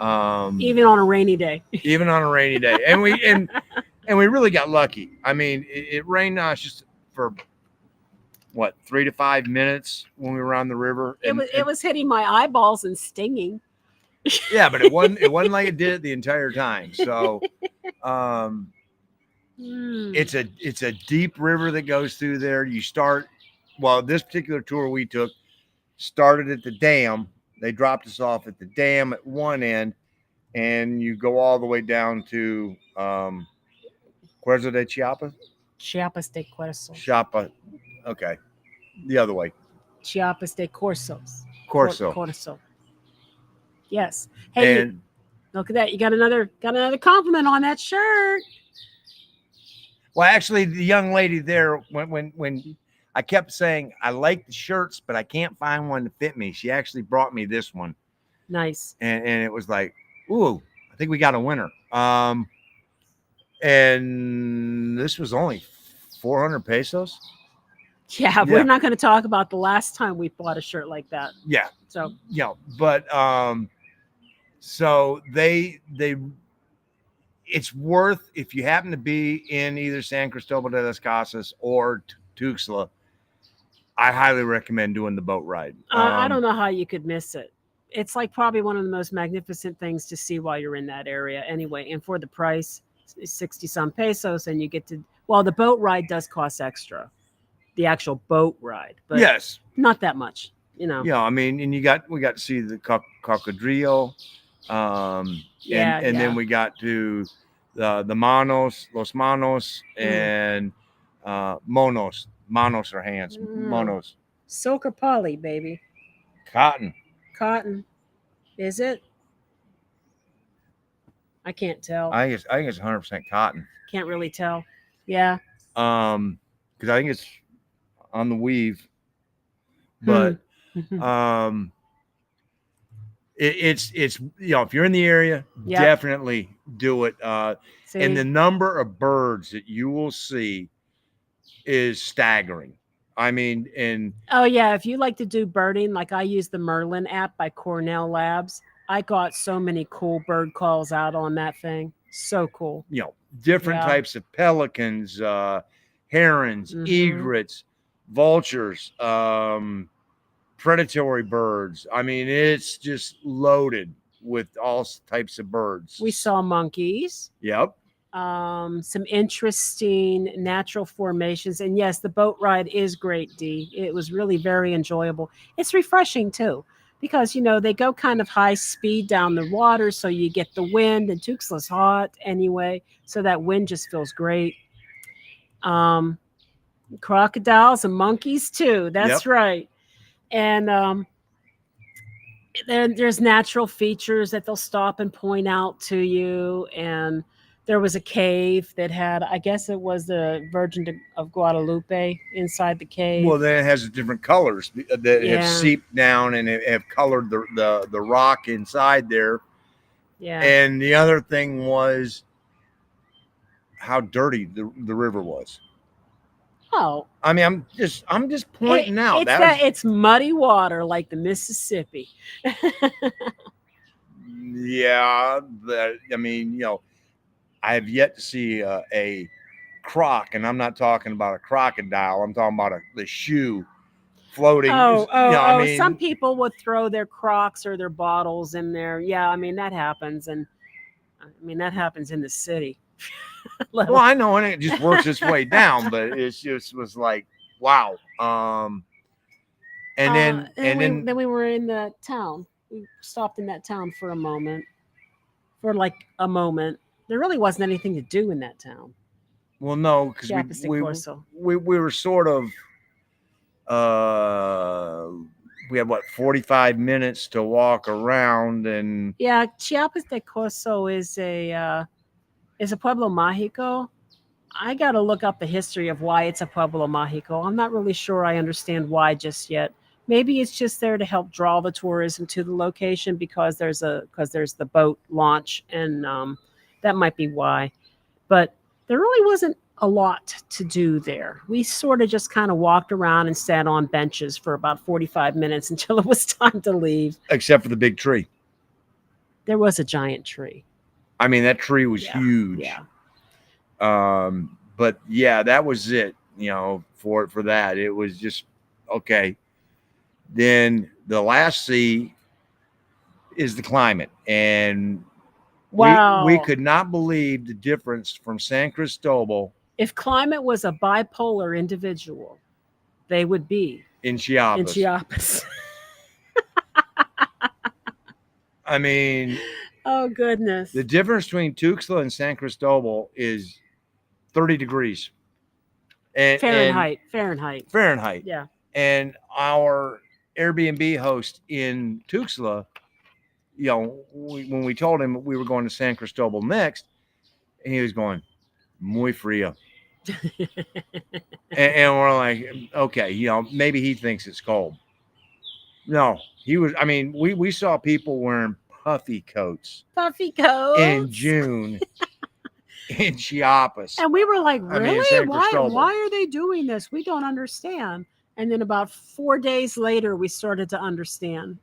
Even on a rainy day. Even on a rainy day. And we really got lucky. I mean, it rained on us just for what, 3 to 5 minutes when we were on the river. It was hitting my eyeballs and stinging. Yeah, but it wasn't like it did it the entire time. So it's a deep river that goes through there. You start, well, this particular tour we took started at the dam. They dropped us off at the dam at one end, and you go all the way down to Puerto de Chiapas. Chiapas de Corsos. Chiapas. Okay. The other way. Chiapas de Corsos. Corso. Yes. Hey, And look at that. You got another compliment on that shirt. well, actually, the young lady there, when I kept saying I like the shirts, but I can't find one to fit me, she actually brought me this one. Nice. And it was like, ooh, I think we got a winner. And this was only 400 pesos. Yeah, we're not going to talk about the last time we bought a shirt like that. Yeah. So yeah, but so they it's worth, if you happen to be in either San Cristóbal de las Casas or Tuxtla, I highly recommend doing the boat ride. I don't know how you could miss it. It's like probably one of the most magnificent things to see while you're in that area anyway. And for the price, 60 some pesos, and you get to, well, the boat ride does cost extra, the actual boat ride, but yes, not that much, you know. Yeah, I mean, and we got to see the cocodrilo, and then we got to the manos, los manos, and monos. Manos are hands. Monos. Silk poly, baby. Cotton. Is it? I can't tell. I think it's 100% cotton. Can't really tell. Yeah. Because I think it's on the weave, but it's you know, if you're in the area, definitely do it. And the number of birds that you will see is staggering. I mean, oh yeah, if you like to do birding, like I use the Merlin app by Cornell Labs, I got so many cool bird calls out on that thing. So cool. You know, different types of pelicans, herons, egrets, vultures, predatory birds. I mean, it's just loaded with all types of birds. We saw monkeys. Yep. Some interesting natural formations. And yes, the boat ride is great, Dee. It was really very enjoyable. It's refreshing too, because, you know, they go kind of high speed down the water, so you get the wind, and Tuxtla's hot anyway, so that wind just feels great. Crocodiles and monkeys too. That's right. And there's natural features that they'll stop and point out to you. And there was a cave that had, I guess it was the Virgin of Guadalupe inside the cave. Well, then it has different colors that have seeped down and have colored the rock inside there. Yeah. And the other thing was how dirty the river was. Oh, I mean, I'm just pointing out that it's muddy water like the Mississippi. Yeah, I mean, you know, I have yet to see a croc, and I'm not talking about a crocodile. I'm talking about the shoe floating. I mean, some people would throw their Crocs or their bottles in there. Yeah, I mean, that happens, and I mean that happens in the city. Well, I know, and it just works its way down, but it just was like, wow. And then we were in the town. We stopped in that town for a moment. There really wasn't anything to do in that town. Well, no, because we were sort of we had 45 minutes to walk around, and Chiapas de Corso is a pueblo mágico. I got to look up the history of why it's a pueblo mágico. I'm not really sure I understand why just yet. Maybe it's just there to help draw the tourism to the location because there's the boat launch, and that might be why. But there really wasn't a lot to do there. We sort of just kind of walked around and sat on benches for about 45 minutes until it was time to leave. Except for the big tree. There was a giant tree. I mean, that tree was Yeah, huge. yeah. But yeah, that was it, for that. It was just okay. Then the last C is the climate. And we Wow. could not believe the difference from San Cristobal If climate was a bipolar individual, they would be in in Chiapas. Chiapas. I mean, Oh, goodness. the difference between Tuxtla and San Cristobal is 30 degrees. And Fahrenheit. Fahrenheit. Yeah. And our Airbnb host in Tuxtla, when we told him we were going to San Cristobal next, and he was going, muy frío. and we're like, okay, maybe he thinks it's cold. No, I mean, we saw people wearing puffy coats Puffy coats. in June in Chiapas. And we were like, really? San why Cristobal. are they doing this? We don't understand. And then about 4 days later, we started to understand.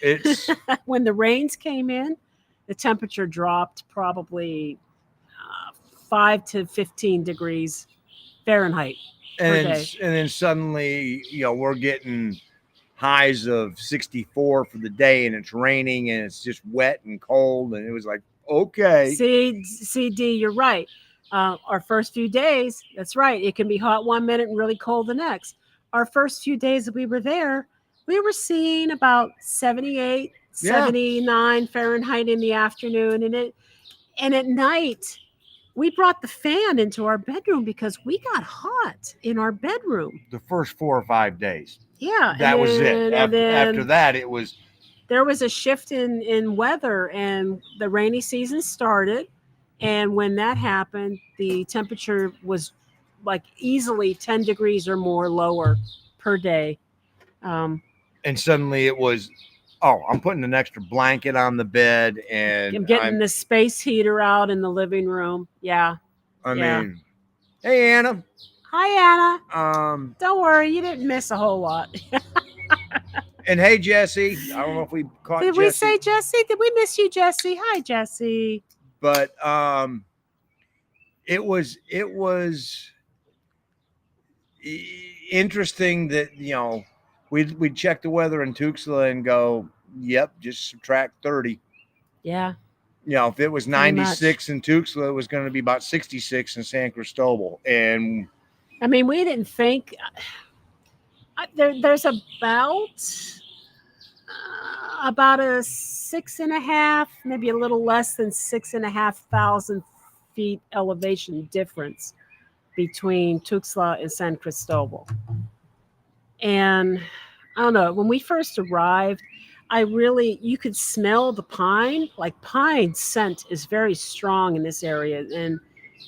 It's When the rains came in, the temperature dropped probably 5 to 15 degrees Fahrenheit per day. and then suddenly, we're getting highs of 64 for the day, and it's raining and it's just wet and cold, and it was like, okay. CD, you're right. Our first few days, that's right. It can be hot one minute and really cold the next. Our first few days that we were there, we were seeing about 78, Yeah. 79 Fahrenheit in the afternoon. And at night, we brought the fan into our bedroom because we got hot in our bedroom. The first 4 or 5 days. Yeah. That was it. After that, it was. There was a shift in weather, and the rainy season started. And when that happened, the temperature was like easily 10 degrees or more lower per day. And suddenly it was, I'm putting an extra blanket on the bed, and I'm getting the space heater out in the living room. Yeah. I mean, hey, Anna. Hi, Anna. Don't worry, you didn't miss a whole lot. And hey, Jesse. I don't know if we caught Did Jesse. we say Jesse? Did we miss you, Jesse? Hi, Jesse. But it was interesting that we'd check the weather in Tuxtla and go, yep, just subtract 30. Yeah. If it was 96 in Tuxtla, it was going to be about 66 in San Cristobal. And I mean, we didn't think there's about a 6.5, maybe a little less than 6,500 feet elevation difference between Tuxtla and San Cristobal. And I don't know, when we first arrived, you could smell the pine. Like, pine scent is very strong in this area. And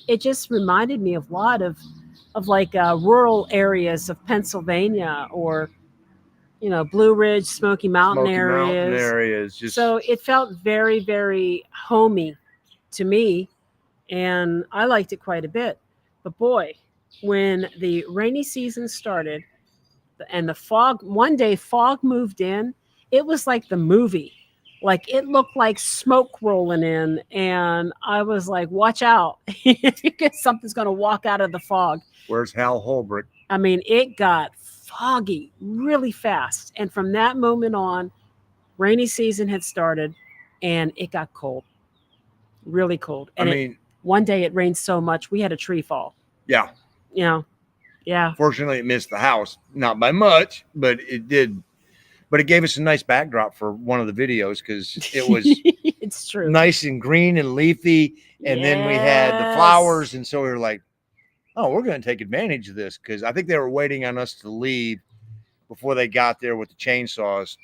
it just reminded me of a lot of like rural areas of Pennsylvania, or, Blue Ridge, Smoky Mountain areas. So it felt very, very homey to me. And I liked it quite a bit. But boy, when the rainy season started and the fog moved in, it was like the movie. Like, it looked like smoke rolling in. And I was like, watch out. Something's going to walk out of the fog. Where's Hal Holbrook? I mean, it got foggy really fast. And from that moment on, rainy season had started and it got cold. Really cold. And one day it rained so much, we had a tree fall. Yeah. Yeah. Fortunately, it missed the house. Not by much, but it did. But it gave us a nice backdrop for one of the videos, because it was it's true, nice and green and leafy. And then we had the flowers. And so we were like, we're going to take advantage of this, because I think they were waiting on us to leave before they got there with the chainsaws.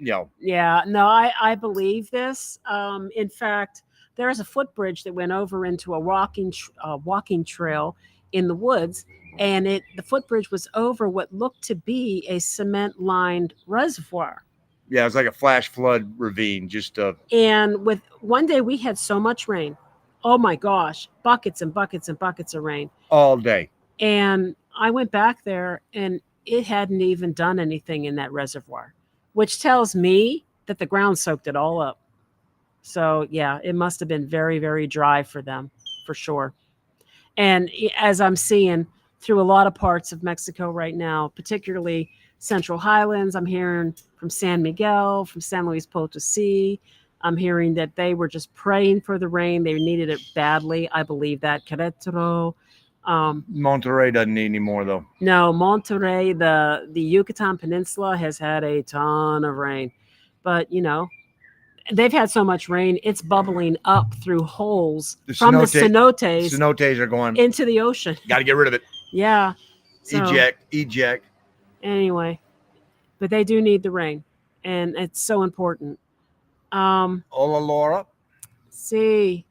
Yeah, no, I believe this. In fact, there is a footbridge that went over into a walking trail in the woods, and the footbridge was over what looked to be a cement-lined reservoir. Yeah, it was like a flash flood ravine. And with one day we had so much rain. Oh my gosh, buckets and buckets and buckets of rain. All day. And I went back there, and it hadn't even done anything in that reservoir, which tells me that the ground soaked it all up. So yeah, it must have been very, very dry for them, for sure. And as I'm seeing through a lot of parts of Mexico right now, particularly Central Highlands, I'm hearing from San Miguel, from San Luis Potosi. I'm hearing that they were just praying for the rain. They needed it badly. I believe that. Querétaro. Monterrey doesn't need any more though. No, Monterrey, the Yucatan Peninsula has had a ton of rain. But, they've had so much rain, it's bubbling up through holes from the cenotes Cenotes are going into the ocean. Got to get rid of it. Yeah. So, Eject. Anyway, but they do need the rain, and it's so important. Hola, Laura. See,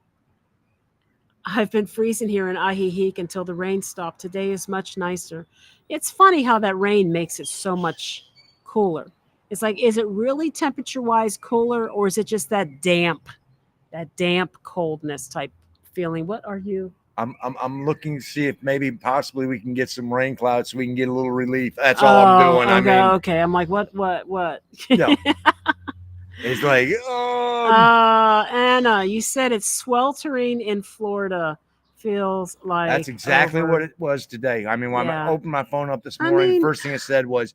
I've been freezing here in Ajijic until the rain stopped. Today is much nicer. It's funny how that rain makes it so much cooler. It's like, is it really temperature-wise cooler, or is it just that damp coldness type feeling? What are you? I'm looking to see if maybe possibly we can get some rain clouds so we can get a little relief. That's all I'm doing. Okay. I'm like, what? No. It's like, Anna, you said it's sweltering in Florida. Feels like that's exactly what it was today. I mean, when I opened my phone up this morning, the first thing it said was,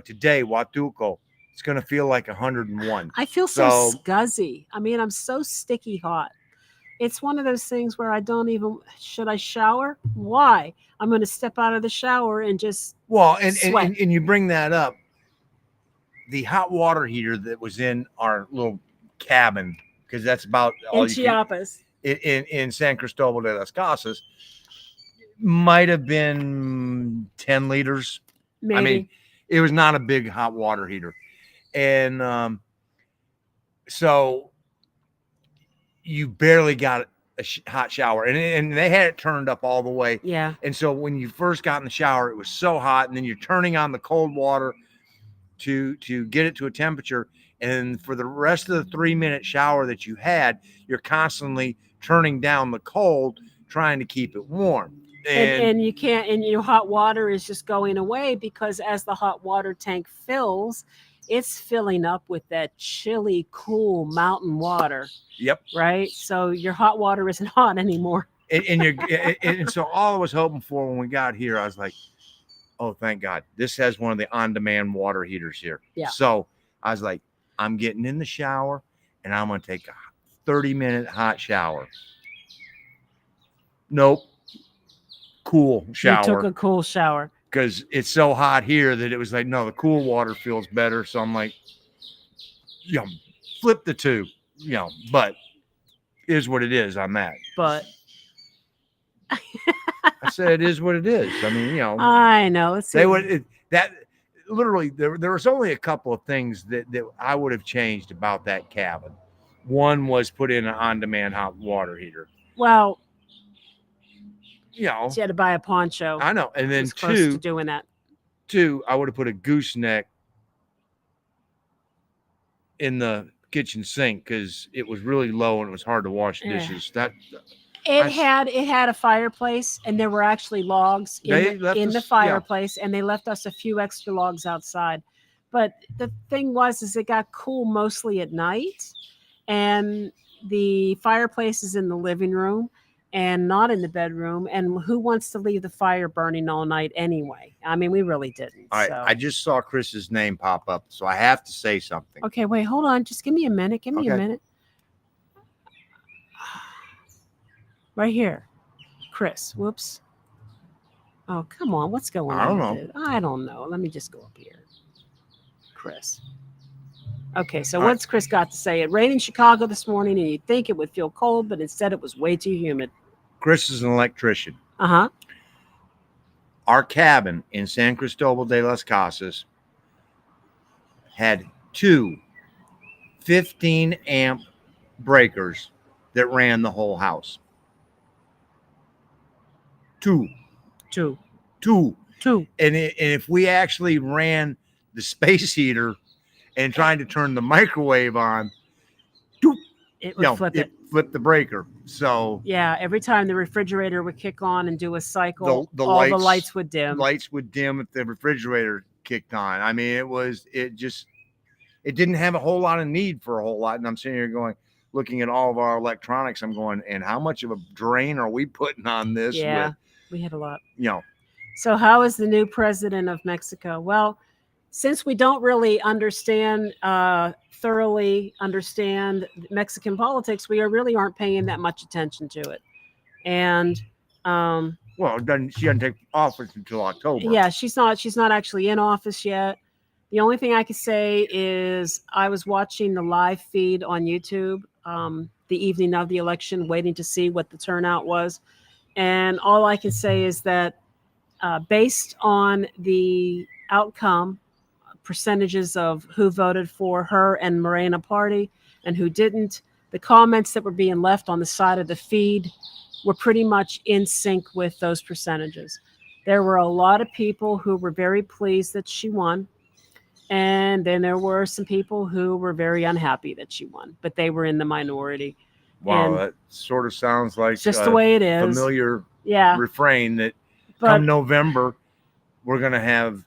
today, Huatuco, it's going to feel like 101. I feel so scuzzy. I mean, I'm so sticky hot. It's one of those things where I don't even, should I shower? Why? I'm going to step out of the shower and just sweat. And you bring that up. The hot water heater that was in our little cabin, because that's about all in Chiapas. In San Cristóbal de las Casas, might have been 10 liters. Maybe. I mean, it was not a big hot water heater. And so you barely got a hot shower. And they had it turned up all the way. Yeah. And so when you first got in the shower, it was so hot. And then you're turning on the cold water to get it to a temperature, and for the rest of the 3-minute shower that you had, you're constantly turning down the cold, trying to keep it warm. And you can't, and your hot water is just going away, because as the hot water tank fills, it's filling up with that chilly, cool mountain water. Yep. Right. So your hot water isn't hot anymore. And so all I was hoping for when we got here, I was like, oh, thank God. This has one of the on-demand water heaters here. Yeah. So I was like, I'm getting in the shower, and I'm going to take a 30-minute hot shower. Nope. Cool shower. You took a cool shower. Because it's so hot here that it was like, no, the cool water feels better. So I'm like, flip the two, but it is what it is on that. But I said it is what it is. I mean, I know. Literally there was only a couple of things that I would have changed about that cabin. One was put in an on-demand hot water heater. Well, she had to buy a poncho. I know. And then close to doing that. Two, I would have put a gooseneck in the kitchen sink, because it was really low and it was hard to wash dishes. It had a fireplace, and there were actually logs in the fireplace, and they left us a few extra logs outside. But the thing is it got cool mostly at night, and the fireplace is in the living room and not in the bedroom. And who wants to leave the fire burning all night anyway? I mean, we really didn't. All right, I just saw Chris's name pop up, so I have to say something. Okay, wait, hold on. Just give me a minute. Give me a minute. Right here. Chris. Whoops. Oh, come on. What's going on? I don't know. Let me just go up here. Chris. Okay, so what's Chris got to say? It rained in Chicago this morning, and you'd think it would feel cold, but instead it was way too humid. Chris is an electrician. Uh-huh. Our cabin in San Cristóbal de las Casas had two 15-amp breakers that ran the whole house. Two. And if we actually ran the space heater and tried to turn the microwave on, it would flip it. Flip the breaker. So yeah, every time the refrigerator would kick on and do a cycle, all the lights would dim. Lights would dim if the refrigerator kicked on. I mean, it it didn't have a whole lot of need for a whole lot. And I'm sitting here going, looking at all of our electronics, I'm going, and how much of a drain are we putting on this? Yeah, With, we had a lot. you know, So, how is the new president of Mexico? Well, since we don't really thoroughly understand Mexican politics, we really aren't paying that much attention to it. And well, she doesn't take office until October. yeah, she's not actually in office yet. The only thing I could say is I was watching the live feed on YouTube the evening of the election, waiting to see what the turnout was. And all I can say is that based on the outcome, percentages of who voted for her and Morena party and who didn't, the comments that were being left on the side of the feed were pretty much in sync with those percentages. There were a lot of people who were very pleased that she won. And then there were some people who were very unhappy that she won, but they were in the minority. Wow, And that sort of sounds like just the way it is. Familiar Yeah. refrain that But come November, we're going to have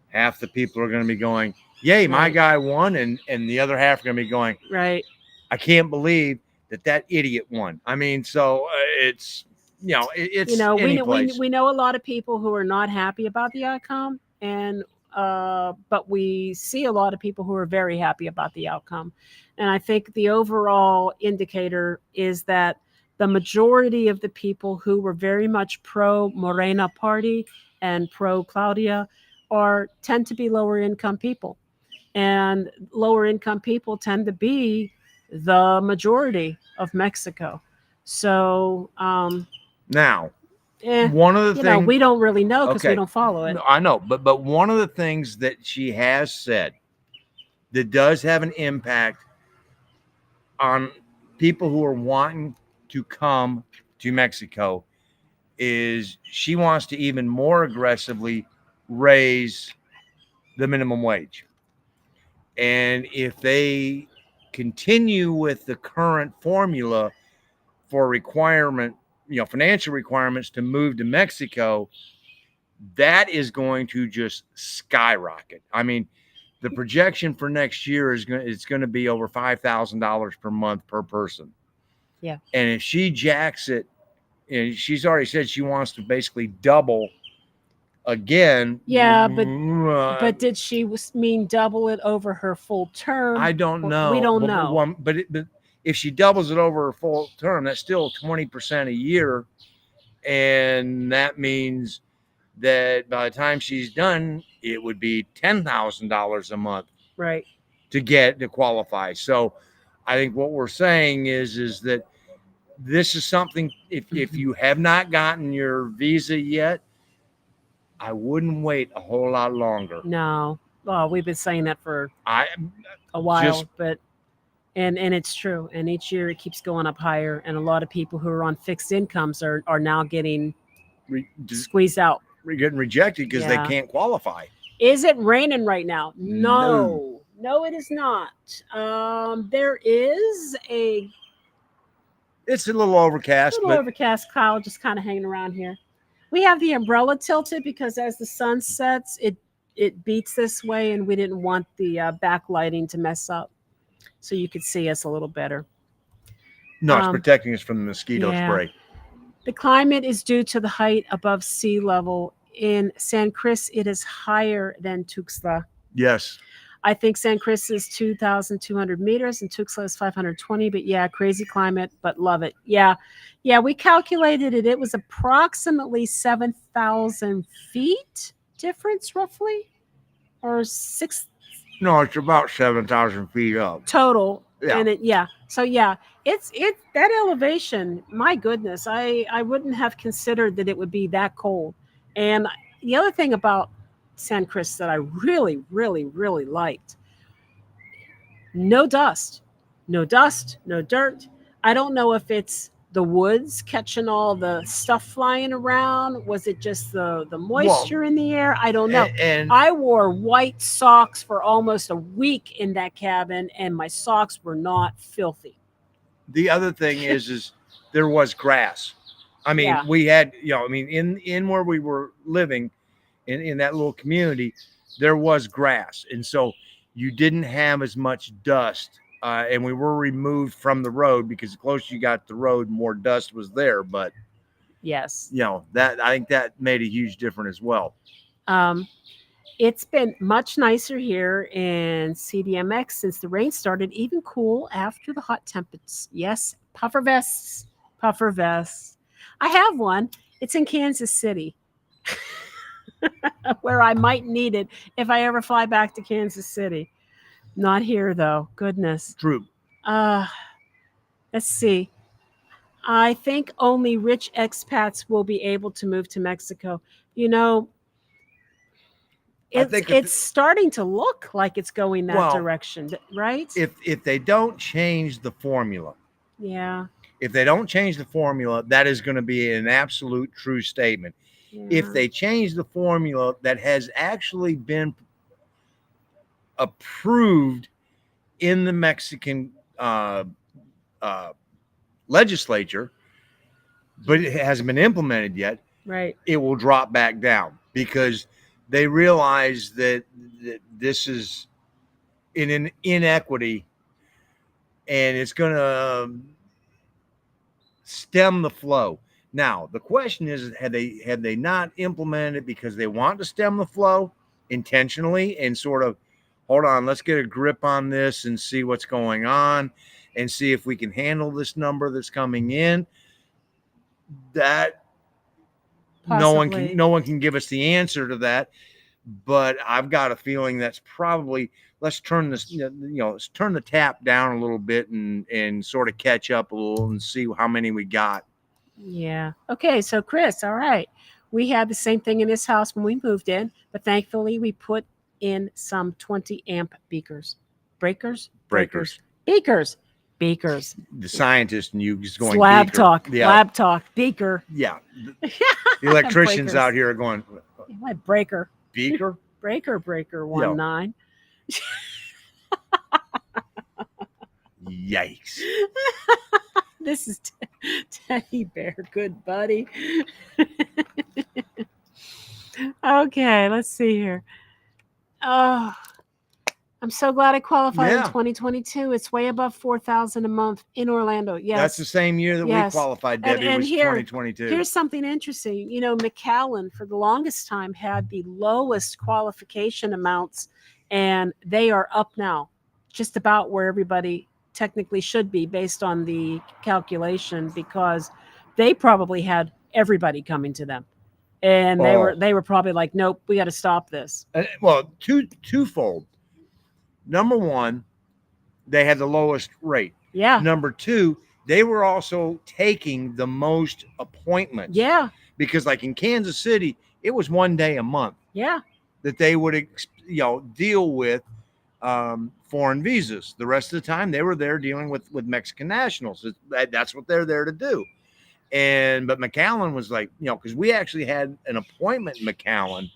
half the people are going to be going, yay, my Right. guy won. And the other half are going to be going, right. I can't believe that idiot won. I mean, so it's, it's We know a lot of people who are not happy about the outcome, and but we see a lot of people who are very happy about the outcome. And I think the overall indicator is that the majority of the people who were very much pro Morena party and pro Claudia tend to be lower income people, and lower income people tend to be the majority of Mexico. So now. Eh, One of the things we don't really know because we Okay. don't follow it. No, I know, but one of the things that she has said that does have an impact on people who are wanting to come to Mexico is she wants to even more aggressively raise the minimum wage. And if they continue with the current formula for financial requirements to move to Mexico, that is going to just skyrocket. I mean, the projection for next year is going to be over $5,000 per month per person. Yeah. And if she jacks it, and she's already said she wants to basically double again. Yeah, but did she mean double it over her full term? I don't know. We don't know. But if she doubles it over her full term, that's still 20% a year, and that means that by the time she's done, it would be $10,000 a month, right, to qualify. So I think what we're saying is that this is something, if you have not gotten your visa yet, I wouldn't wait a whole lot longer. No. Well, we've been saying that for a while, but and it's true. And each year it keeps going up higher, and a lot of people who are on fixed incomes are now getting squeezed out. Getting rejected because they can't qualify. Is it raining right now? No, it is not. There is it's a little overcast. Overcast cloud just kind of hanging around here. We have the umbrella tilted because as the sun sets, it beats this way, and we didn't want the backlighting to mess up, so you could see us a little better. No, it's protecting us from the mosquito spray. The climate is due to the height above sea level. In San Cris, it is higher than Tuxtla. Yes. I think San Cris is 2,200 meters and Tuxtla is 520. But yeah, crazy climate, but love it. Yeah, we calculated it. It was approximately 7,000 feet difference, roughly, or 6. No, it's about 7,000 feet up total. Yeah. And so it's that elevation. My goodness, I wouldn't have considered that it would be that cold. And the other thing about San Cris that I really, really, really liked, no dust, no dirt. I don't know if it's the woods catching all the stuff flying around. Was it just the moisture in the air? I don't know. And I wore white socks for almost a week in that cabin, and my socks were not filthy. The other thing is there was grass. I mean, we had, in where we were living in that little community, there was grass. And so you didn't have as much dust. And we were removed from the road because the closer you got to the road, more dust was there. But Yes. that I think that made a huge difference as well. It's been much nicer here in CDMX since the rain started, even cool after the hot temps. Yes, puffer vests, puffer vests. I have one. It's in Kansas City, where I might need it if I ever fly back to Kansas City. Not here, though. Goodness. True. Let's see. I think only rich expats will be able to move to Mexico. It's starting to look like it's going that direction, right? If they don't change the formula, yeah. If they don't change the formula, that is going to be an absolute true statement. Yeah. If they change the formula that has actually been approved in the Mexican legislature, but it hasn't been implemented yet, right, it will drop back down because they realize that this is in an inequity, and it's going to stem the flow. Now, the question is, have they not implemented it because they want to stem the flow intentionally and sort of, hold on, let's get a grip on this and see what's going on and see if we can handle this number that's coming in? That possibly. no one can give us the answer to that, but I've got a feeling that's probably, let's turn this, let's turn the tap down a little bit and sort of catch up a little and see how many we got. Yeah. Okay. So, Chris, all right. We had the same thing in this house when we moved in, but thankfully we put in some 20 amp beakers. Breakers? Beakers. The scientist and you just going lab beaker. talk. Yeah. Lab talk. Beaker. Yeah. The electricians out here are going, my breaker. Beaker? breaker 19. Yikes. This is Teddy Bear, good buddy. Okay, let's see here. Oh, I'm so glad I qualified in 2022. It's way above $4,000 a month in Orlando. Yes, that's the same year that we qualified, Debbie. And was 2022. Here's something interesting. McAllen for the longest time had the lowest qualification amounts, and they are up now, just about where everybody technically should be based on the calculation, because they probably had everybody coming to them, and they were probably like, nope, we got to stop this. Well, twofold. Number one, they had the lowest rate. Yeah. Number two, they were also taking the most appointments. Yeah. Because like in Kansas City, it was one day a month. Yeah. That they would deal with foreign visas. The rest of the time, they were there dealing with Mexican nationals. That's what they're there to do. But McAllen was like, because we actually had an appointment in McAllen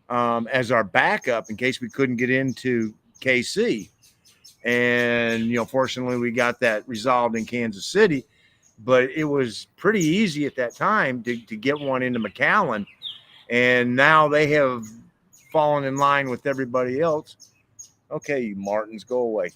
as our backup in case we couldn't get into KC. And, fortunately, we got that resolved in Kansas City. But it was pretty easy at that time to get one into McAllen. And now they have fallen in line with everybody else. Okay, you Martins, go away.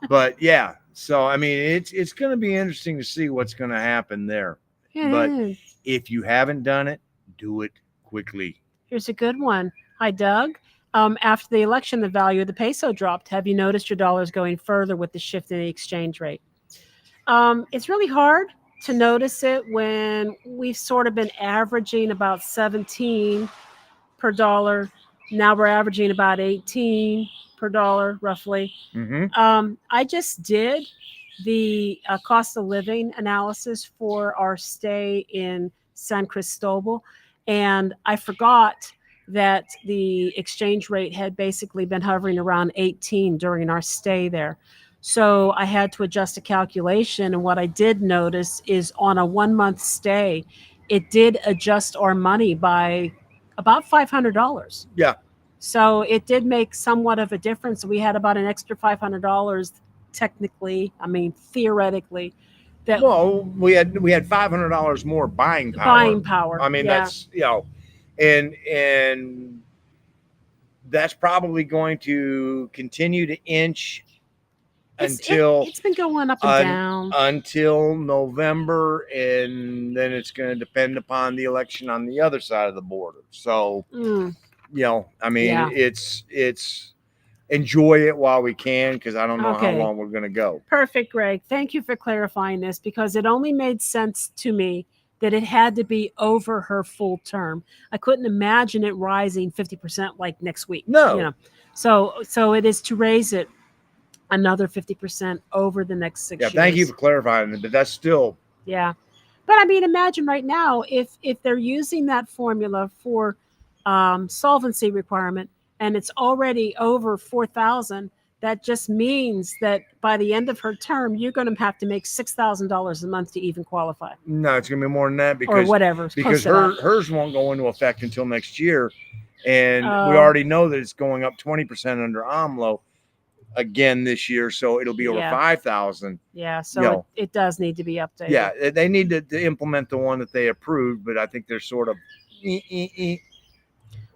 But yeah, so I mean, it's going to be interesting to see what's going to happen there. Yeah. But if you haven't done it, do it quickly. Here's a good one. Hi, Doug. After the election, the value of the peso dropped. Have you noticed your dollars going further with the shift in the exchange rate? It's really hard to notice it when we've sort of been averaging about 17 per dollar. Now we're averaging about 18 per dollar, roughly. Mm-hmm. I just did the cost of living analysis for our stay in San Cristóbal, and I forgot that the exchange rate had basically been hovering around 18 during our stay there. So I had to adjust a calculation, and what I did notice is on a 1 month stay, it did adjust our money by about $500. Yeah. So it did make somewhat of a difference. We had about an extra $500 technically, I mean theoretically. We had $500 more buying power. Buying power. I mean, that's and that's probably going to continue to inch until it's been going up and down until November, and then it's going to depend upon the election on the other side of the border. So, I mean, Yeah. it's enjoy it while we can, because I don't know how Okay. long we're going to go. Perfect, Greg. Thank you for clarifying this, because it only made sense to me that it had to be over her full term. I couldn't imagine it rising 50% like next week. No. So it is to raise it another 50% over the next 6 years. Thank you for clarifying it, but that's still. Yeah. But I mean, imagine right now if they're using that formula for solvency requirement and it's already over 4,000, that just means that by the end of her term, you're going to have to make $6,000 a month to even qualify. No, it's going to be more than that, because or whatever. Because hers won't go into effect until next year, and we already know that it's going up 20% under AMLO again this year, so it'll be over 5,000. Yeah, so it does need to be updated. Yeah, they need to implement the one that they approved, but I think they're sort of.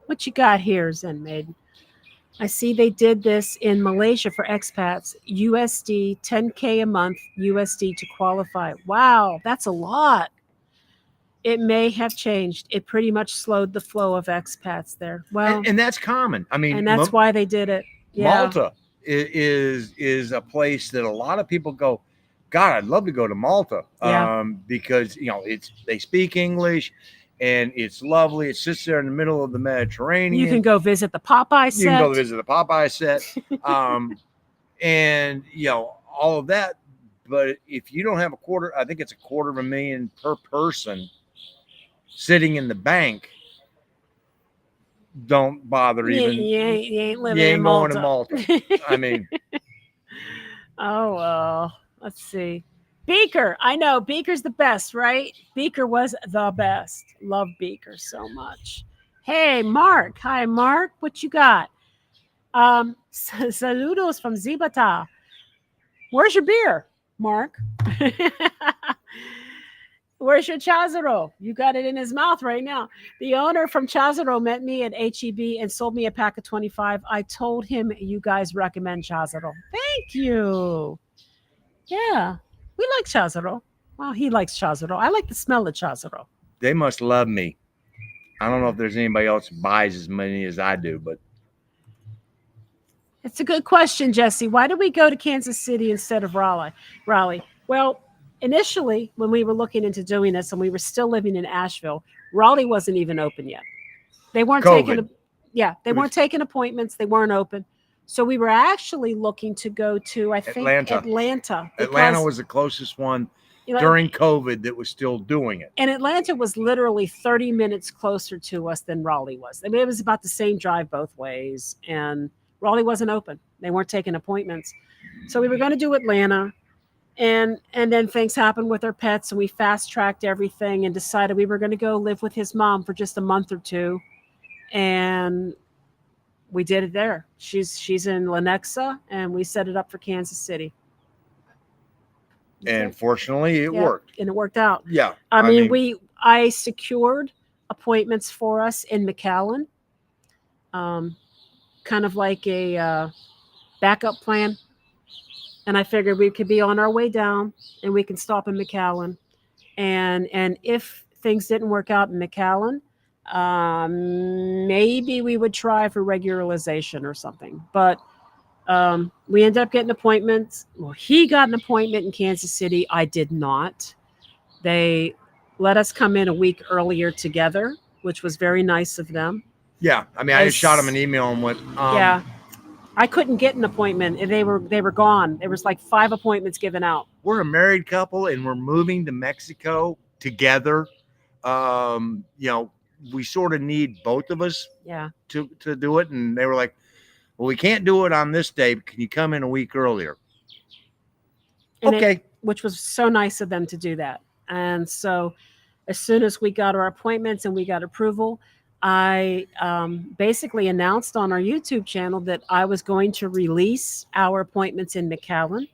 What you got here, Zen Maiden? I see they did this in Malaysia for expats. USD, 10K a month USD to qualify. Wow, that's a lot. It may have changed. It pretty much slowed the flow of expats there. Well, and that's common. I mean, and that's why they did it. Yeah. Malta is a place that a lot of people go, God, I'd love to go to Malta. Because they speak English. And it's lovely. It sits there in the middle of the Mediterranean. You can go visit the Popeye set. You can go visit the Popeye set. And, all of that. But if you don't have I think it's $250,000 per person sitting in the bank, don't bother even. You ain't living you ain't in going Malta. to Malta. I mean. Oh, well, let's see. Beaker. I know Beaker's the best, right? Beaker was the best. Love Beaker so much. Hey, Mark. Hi, Mark. What you got? Saludos from Zibata. Where's your beer, Mark? Where's your Chazaro? You got it in his mouth right now. The owner from Chazaro met me at HEB and sold me a pack of 25. I told him you guys recommend Chazaro. Thank you. Yeah. We like Chazaro. Well, he likes Chazaro. I like the smell of Chazaro. They must love me. I don't know if there's anybody else who buys as many as I do, but. It's a good question, Jesse. Why did we go to Kansas City instead of Raleigh? Well, initially, when we were looking into doing this and we were still living in Asheville, Raleigh wasn't even open yet. They weren't weren't taking appointments. They weren't open. So we were actually looking to go to, I think, Atlanta. Atlanta was the closest one during COVID that was still doing it. And Atlanta was literally 30 minutes closer to us than Raleigh was. I mean, it was about the same drive both ways. And Raleigh wasn't open. They weren't taking appointments. So we were going to do Atlanta. And then things happened with our pets. And we fast-tracked everything and decided we were going to go live with his mom for just a month or two. And we did it there. She's in Lenexa, and we set it up for Kansas City. And fortunately, it worked. And it worked out. Yeah. I mean, I secured appointments for us in McAllen, kind of like a backup plan. And I figured we could be on our way down, and we can stop in McAllen. And if things didn't work out in McAllen, maybe we would try for regularization or something. But we ended up getting appointments. Well, he got an appointment in Kansas City. I did not. They let us come in a week earlier together, which was very nice of them. Yeah, I mean, I just shot him an email and went. I couldn't get an appointment. They were gone. There was like 5 appointments given out. We're a married couple, and we're moving to Mexico together. We sort of need both of us to do it. And they were like, well, we can't do it on this day, but can you come in a week earlier? Which was so nice of them to do that. And so as soon as we got our appointments and we got approval, I basically announced on our YouTube channel that I was going to release our appointments in McAllen,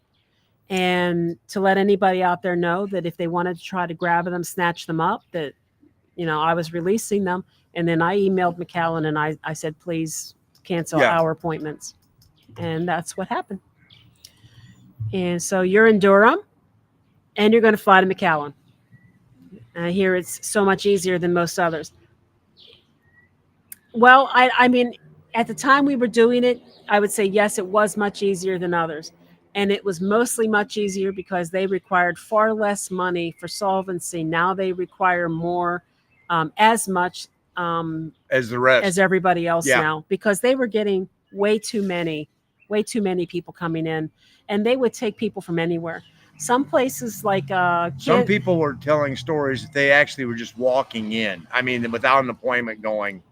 and to let anybody out there know that if they wanted to try to grab them, snatch them up, that I was releasing them. And then I emailed McAllen and I said, please, cancel Yeah. our appointments. And that's what happened. And so you're in Durham and you're going to fly to McAllen. I hear it's so much easier than most others. Well, I mean, at the time we were doing it, I would say yes, it was much easier than others. And it was mostly much easier because they required far less money for solvency. Now they require more, as much As the rest. as everybody else Yeah. now, because they were getting way too many people coming in, and they would take people from anywhere. Some places like Some people were telling stories that they actually were just walking in. I mean, without an appointment going.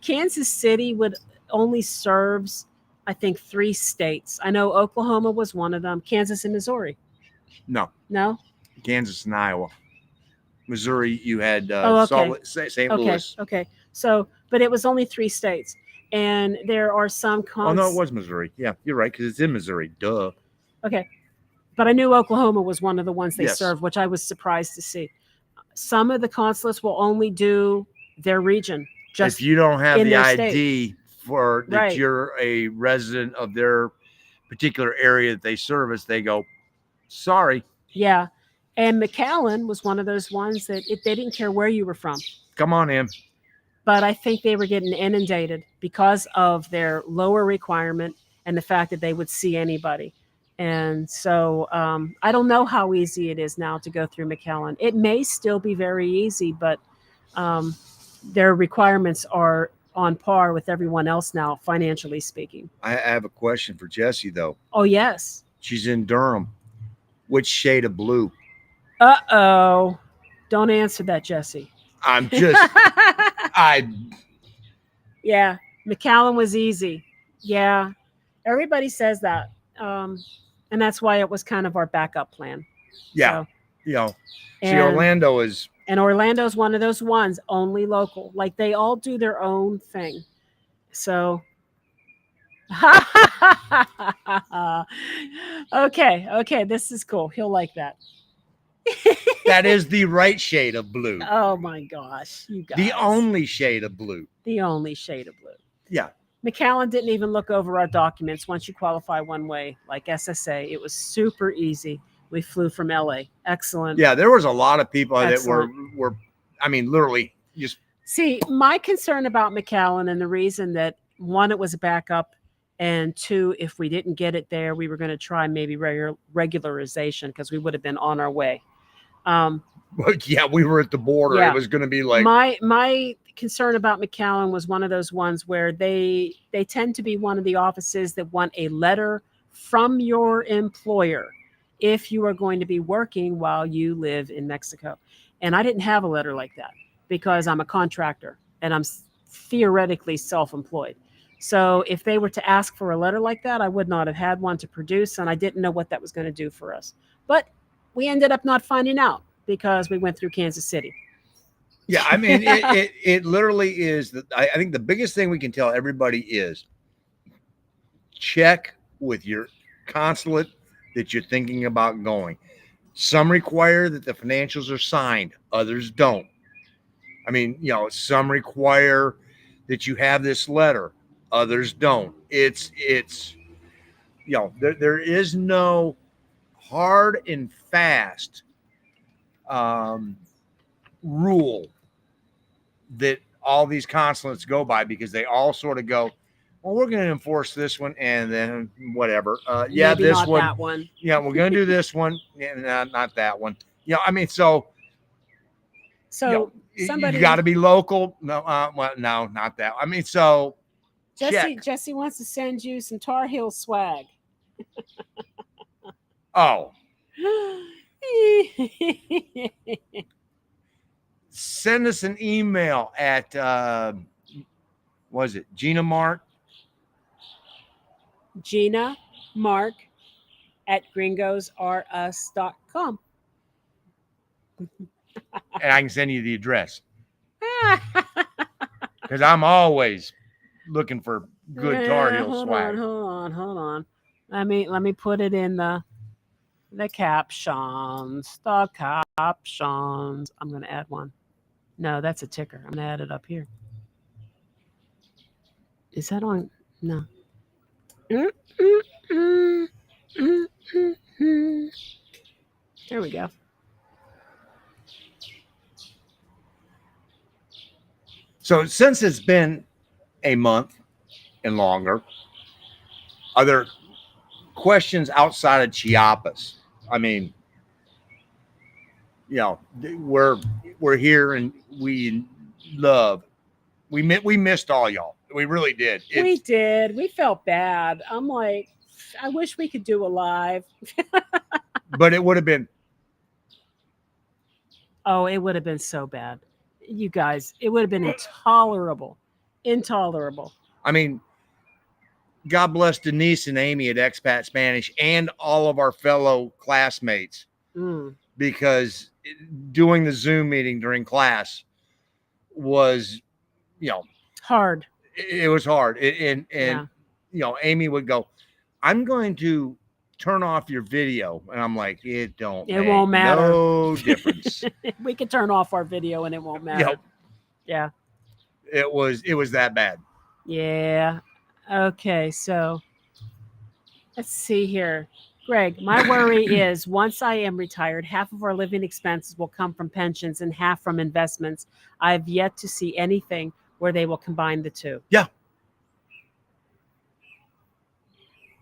Kansas City would only serves, I think, 3 states. I know Oklahoma was one of them. Kansas and Missouri. No. No? Kansas and Iowa. Missouri, you had Oh, okay. St. Okay. Louis. Okay. So, but it was only 3 states. And there are some Oh, no, it was Missouri. Yeah, you're right, because it's in Missouri. Duh. Okay. But I knew Oklahoma was one of the ones they Yes. served, which I was surprised to see. Some of the consulates will only do their region. Just if you don't have in the their ID for that Right. you're a resident of their particular area that they service, they go, sorry, yeah. And McAllen was one of those ones that they didn't care where you were from. come on in. But I think they were getting inundated because of their lower requirement and the fact that they would see anybody. And so I don't know how easy it is now to go through McAllen. It may still be very easy, but their requirements are on par with everyone else now, financially speaking. I have a question for Jessie, though. Oh, yes. She's in Durham. Which shade of blue? Uh-oh. Don't answer that, Jesse. I'm just, Yeah, McAllen was easy. Yeah, everybody says that. And that's why it was kind of our backup plan. yeah, So, you know, see, and, Orlando is, and Orlando's one of those ones, only local. Like they all do their own thing. So, okay, this is cool. He'll like that. that is the right shade of blue. Oh my gosh, you guys. The only shade of blue. The only shade of blue. Yeah. McAllen didn't even look over our documents once you qualify one way, like SSA. It was super easy. We flew from LA. Excellent. Yeah, there was a lot of people Excellent. that were, I mean, literally just. See, my concern about McAllen and the reason that, one, it was a backup, and 2, if we didn't get it there, we were going to try maybe regularization because we would have been on our way. Yeah, we were at the border. Yeah. It was going to be like. My concern about McAllen was one of those ones where they tend to be one of the offices that want a letter from your employer if you are going to be working while you live in Mexico. And I didn't have a letter like that because I'm a contractor and I'm theoretically self-employed. So if they were to ask for a letter like that, I would not have had one to produce, and I didn't know what that was going to do for us. But we ended up not finding out because we went through Kansas City. Yeah, I mean, it literally is. I think the biggest thing we can tell everybody is check with your consulate that you're thinking about going. Some require that the financials are signed, others don't. I mean, you know, some require that you have this letter, others don't. It's you know, there is no hard and fast rule that all these consulates go by, because they all sort of go, well, we're going to enforce this one and then whatever. Yeah, Maybe this not one. that one. Yeah, we're going to do this one. Yeah, not that one. You know, I mean, so you know, somebody you got to be local. No, well, no, not that. I mean, so Jesse wants to send you some Tar Heel swag. Oh. Send us an email at was it Gina Mark at gringosrus.com. and I can send you the address, because I'm always looking for good Tar Heel swag. Hold on. Let me put it in the captions. The captions. I'm going to add one. No, that's a ticker. I'm going to add it up here. Is that on? No. Mm, mm, mm, mm, mm, mm. There we go. So since it's been a month and longer, are there questions outside of Chiapas? I mean, you know, we're here and we love. We missed all y'all. We really did. We did. We felt bad. I'm like, I wish we could do a live. But it would have been. Oh, it would have been so bad. You guys, it would have been intolerable. Intolerable. I mean, God bless Denise and Amy at Expat Spanish and all of our fellow classmates, because doing the Zoom meeting during class was, you know, hard. It was hard. And you know, Amy would go, I'm going to turn off your video. And I'm like, it won't matter. No difference. We could turn off our video and it won't matter. You know, yeah. It was that bad. Yeah. Okay. So let's see here. Greg, my worry is once I am retired, half of our living expenses will come from pensions and half from investments. I've yet to see anything where they will combine the two. Yeah.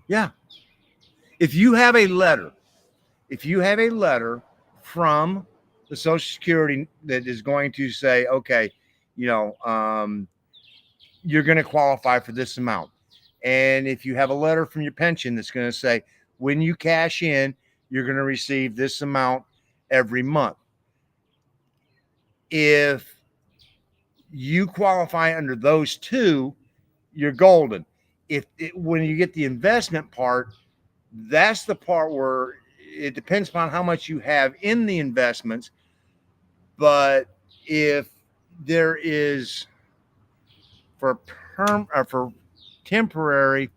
Yeah. If you have a letter from the Social Security that is going to say, okay, you know, you're going to qualify for this amount. And if you have a letter from your pension that's going to say, when you cash in, you're going to receive this amount every month. If you qualify under those two, you're golden. When you get the investment part, that's the part where it depends upon how much you have in the investments. But if there is for temporary,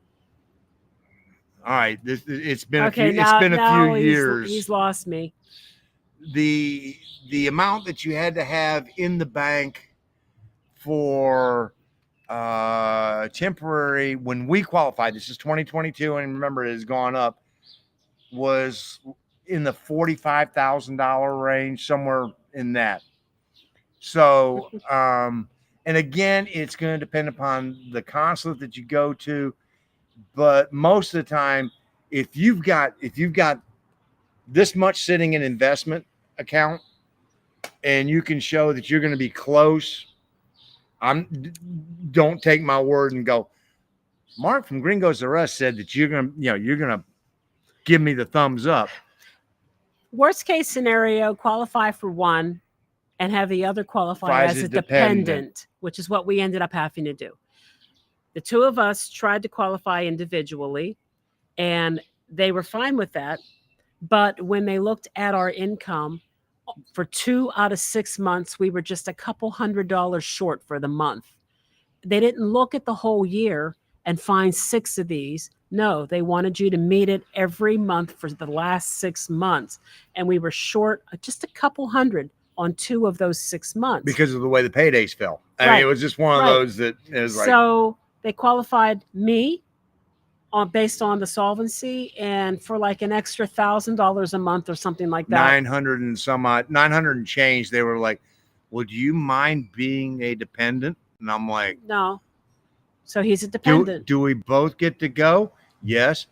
all right, it's been a few years. He's lost me. The amount that you had to have in the bank for temporary when we qualified, this is 2022, and remember it has gone up, was in the $45,000 range, somewhere in that. So and again, it's going to depend upon the consulate that you go to, but most of the time, if you've got this much sitting in investment account and you can show that you're going to be close, don't take my word and go, Mark from Gringos R Us said that you're going to give me the thumbs up. Worst case scenario, qualify for one and have the other qualify as a dependent, which is what we ended up having to do. The two of us tried to qualify individually and they were fine with that. But when they looked at our income for 2 out of 6 months, we were just a couple $100 short for the month. They didn't look at the whole year and find 6 of these. No, they wanted you to meet it every month for the last 6 months. And we were short just a couple hundred on 2 of those 6 months. Because of the way the paydays fell. I mean, it was just one of those that is like. So they qualified me based on the solvency and for like an extra $1,000 a month or something like that. 900 and change. They were like, well, do you mind being a dependent? And I'm like, no. So he's a dependent. Do we both get to go? Yes.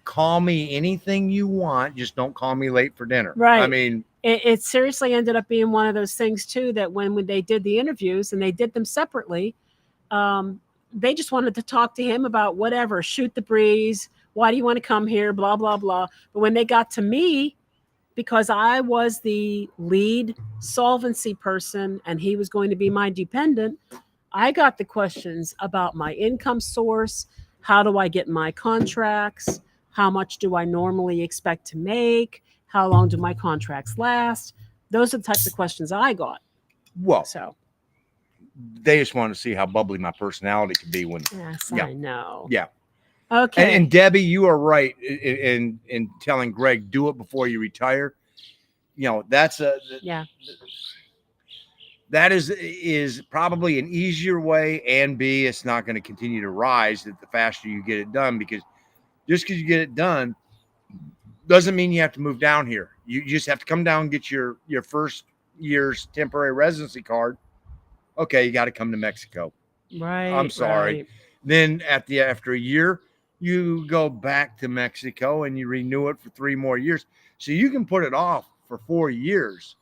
Call me anything you want. Just don't call me late for dinner. Right. I mean, it seriously ended up being one of those things too, that when they did the interviews and they did them separately, they just wanted to talk to him about whatever, shoot the breeze. Why do you want to come here? Blah, blah, blah. But when they got to me, because I was the lead solvency person and he was going to be my dependent, I got the questions about my income source. How do I get my contracts? How much do I normally expect to make? How long do my contracts last? Those are the types of questions I got. Well, so they just want to see how bubbly my personality could be when. Yes, I know. Yeah. Okay. And Debbie, you are right in telling Greg, do it before you retire. You know, that's that is probably an easier way, and B, it's not going to continue to rise the faster you get it done, because just because you get it done doesn't mean you have to move down here. You just have to come down and get your first year's temporary residency card. Okay, you got to come to Mexico. Right. I'm sorry. Right. Then after a year, you go back to Mexico and you renew it for 3 more years. So you can put it off for 4 years.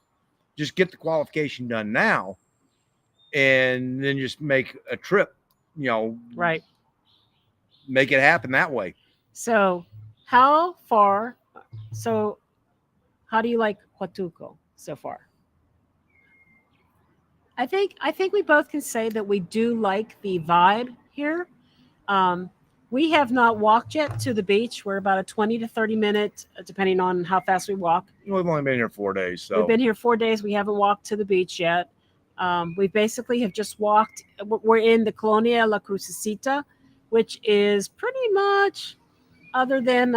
Just get the qualification done now, and then just make a trip. Right. Make it happen that way. So, how far? So, how do you like Huatuco so far? I think we both can say that we do like the vibe here. Um, we have not walked yet to the beach. We're about a 20 to 30 minute, depending on how fast we walk. We've only been here 4 days, so We've been here 4 days. We haven't walked to the beach yet. We basically have just walked. We're in the Colonia La Crucecita, which is pretty much, other than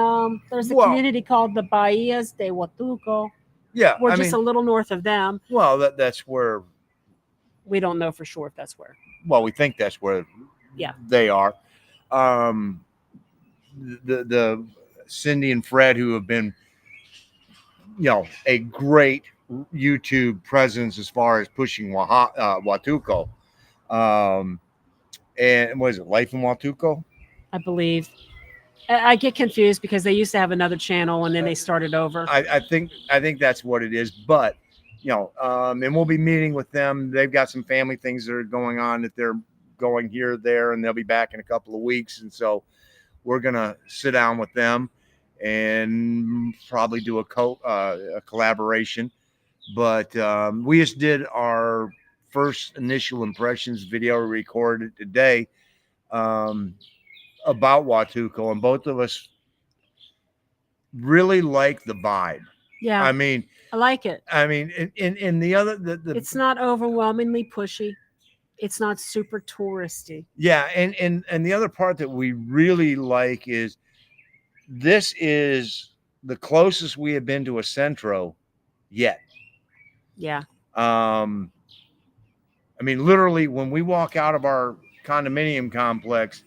there's a community called the Bahías de Huatuco. Yeah, We're just a little north of them. Well, that's where we don't know for sure if that's where. Well, we think that's where. Yeah, they are. The Cindy and Fred, who have been, a great YouTube presence as far as pushing Huatuco. And what is it, Life in Huatuco? I believe. I get confused because they used to have another channel and then they started over. I think that's what it is. But and we'll be meeting with them. They've got some family things that are going on, that they're going here, there, and they'll be back in a couple of weeks. And so we're gonna sit down with them and probably do a collaboration. But we just did our first initial impressions video recorded today about Huatuco, and both of us really like the vibe. Yeah, I mean, I like it. I mean, in the other, it's not overwhelmingly pushy. It's not super touristy. Yeah, and the other part that we really like is this is the closest we have been to a Centro yet. Yeah. I mean, literally, when we walk out of our condominium complex,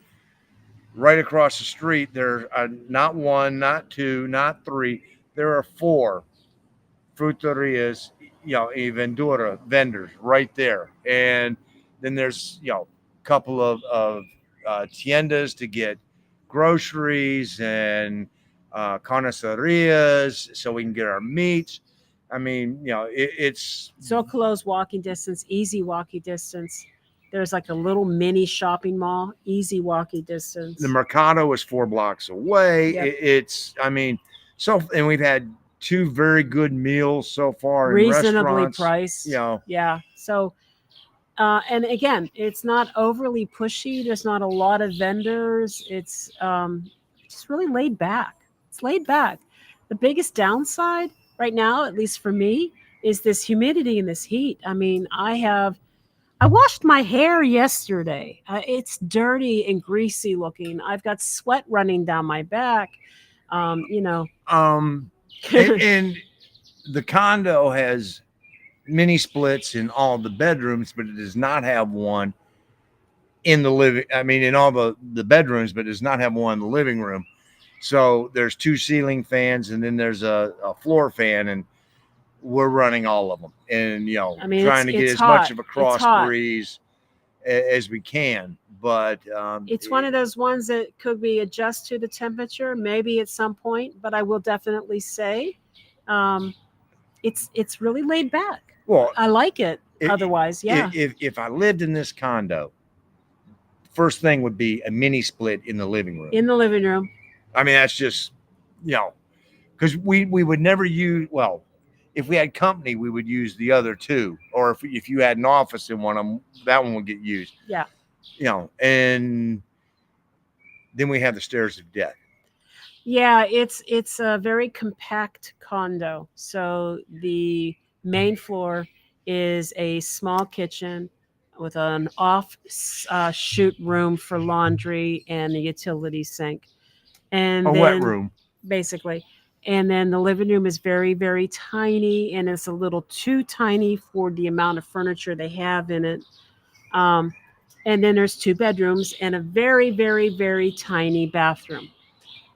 right across the street, there are not 1, not 2, not 3. There are 4 fruterias, y vendura vendors right there, and then there's a couple of tiendas to get groceries and carnicerias so we can get our meats. I mean, it's so close walking distance, easy walking distance. There's like a little mini shopping mall, easy walking distance. The Mercado is 4 blocks away. Yep. And we've had 2 very good meals so far, reasonably priced. Yeah. So, and again, it's not overly pushy. There's not a lot of vendors. It's just really laid back. It's laid back. The biggest downside right now, at least for me, is this humidity and this heat. I mean, I washed my hair yesterday. It's dirty and greasy looking. I've got sweat running down my back. And the condo has mini splits in all the bedrooms, but it does not have one in the in all the bedrooms, but it does not have one in the living room. So there's 2 ceiling fans, and then there's a floor fan, and we're running all of them, and trying to get as much of a cross breeze as we can. But it's one of those ones that could be adjust to the temperature maybe at some point, but I will definitely say it's really laid back. Well, I like it. Otherwise, yeah. If I lived in this condo, first thing would be a mini split in the living room. In the living room. I mean, that's just, because we would never use, well, if we had company, we would use the other 2. Or if you had an office in one of them, that one would get used. Yeah. And then we have the stairs of death. Yeah, it's a very compact condo. So the main floor is a small kitchen with an off-shoot room for laundry and a utility sink. And wet room. Basically. And then the living room is very, very tiny, and it's a little too tiny for the amount of furniture they have in it. Um, and then there's 2 bedrooms and a very, very, very tiny bathroom.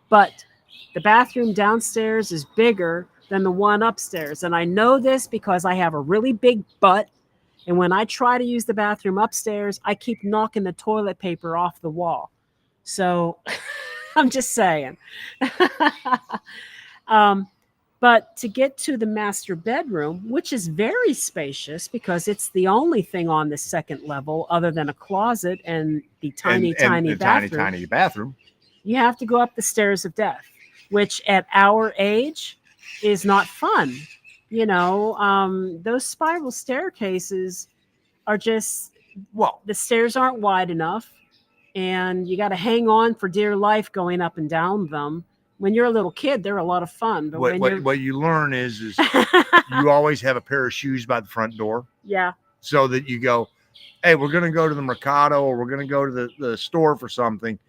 But the bathroom downstairs is bigger than the one upstairs. And I know this because I have a really big butt. And when I try to use the bathroom upstairs, I keep knocking the toilet paper off the wall. So I'm just saying. um, but to get to the master bedroom, which is very spacious because it's the only thing on the second level other than a closet and the tiny, and tiny the bathroom, tiny bathroom. you have to go up the stairs of death, which at our age is not fun. Those spiral staircases are just, Well, the stairs aren't wide enough, and you got to hang on for dear life going up and down them. When you're a little kid, they're a lot of fun. But what you learn is you always have a pair of shoes by the front door. Yeah. So that you go, hey, we're going to go to the Mercado or we're going to go to the store for something.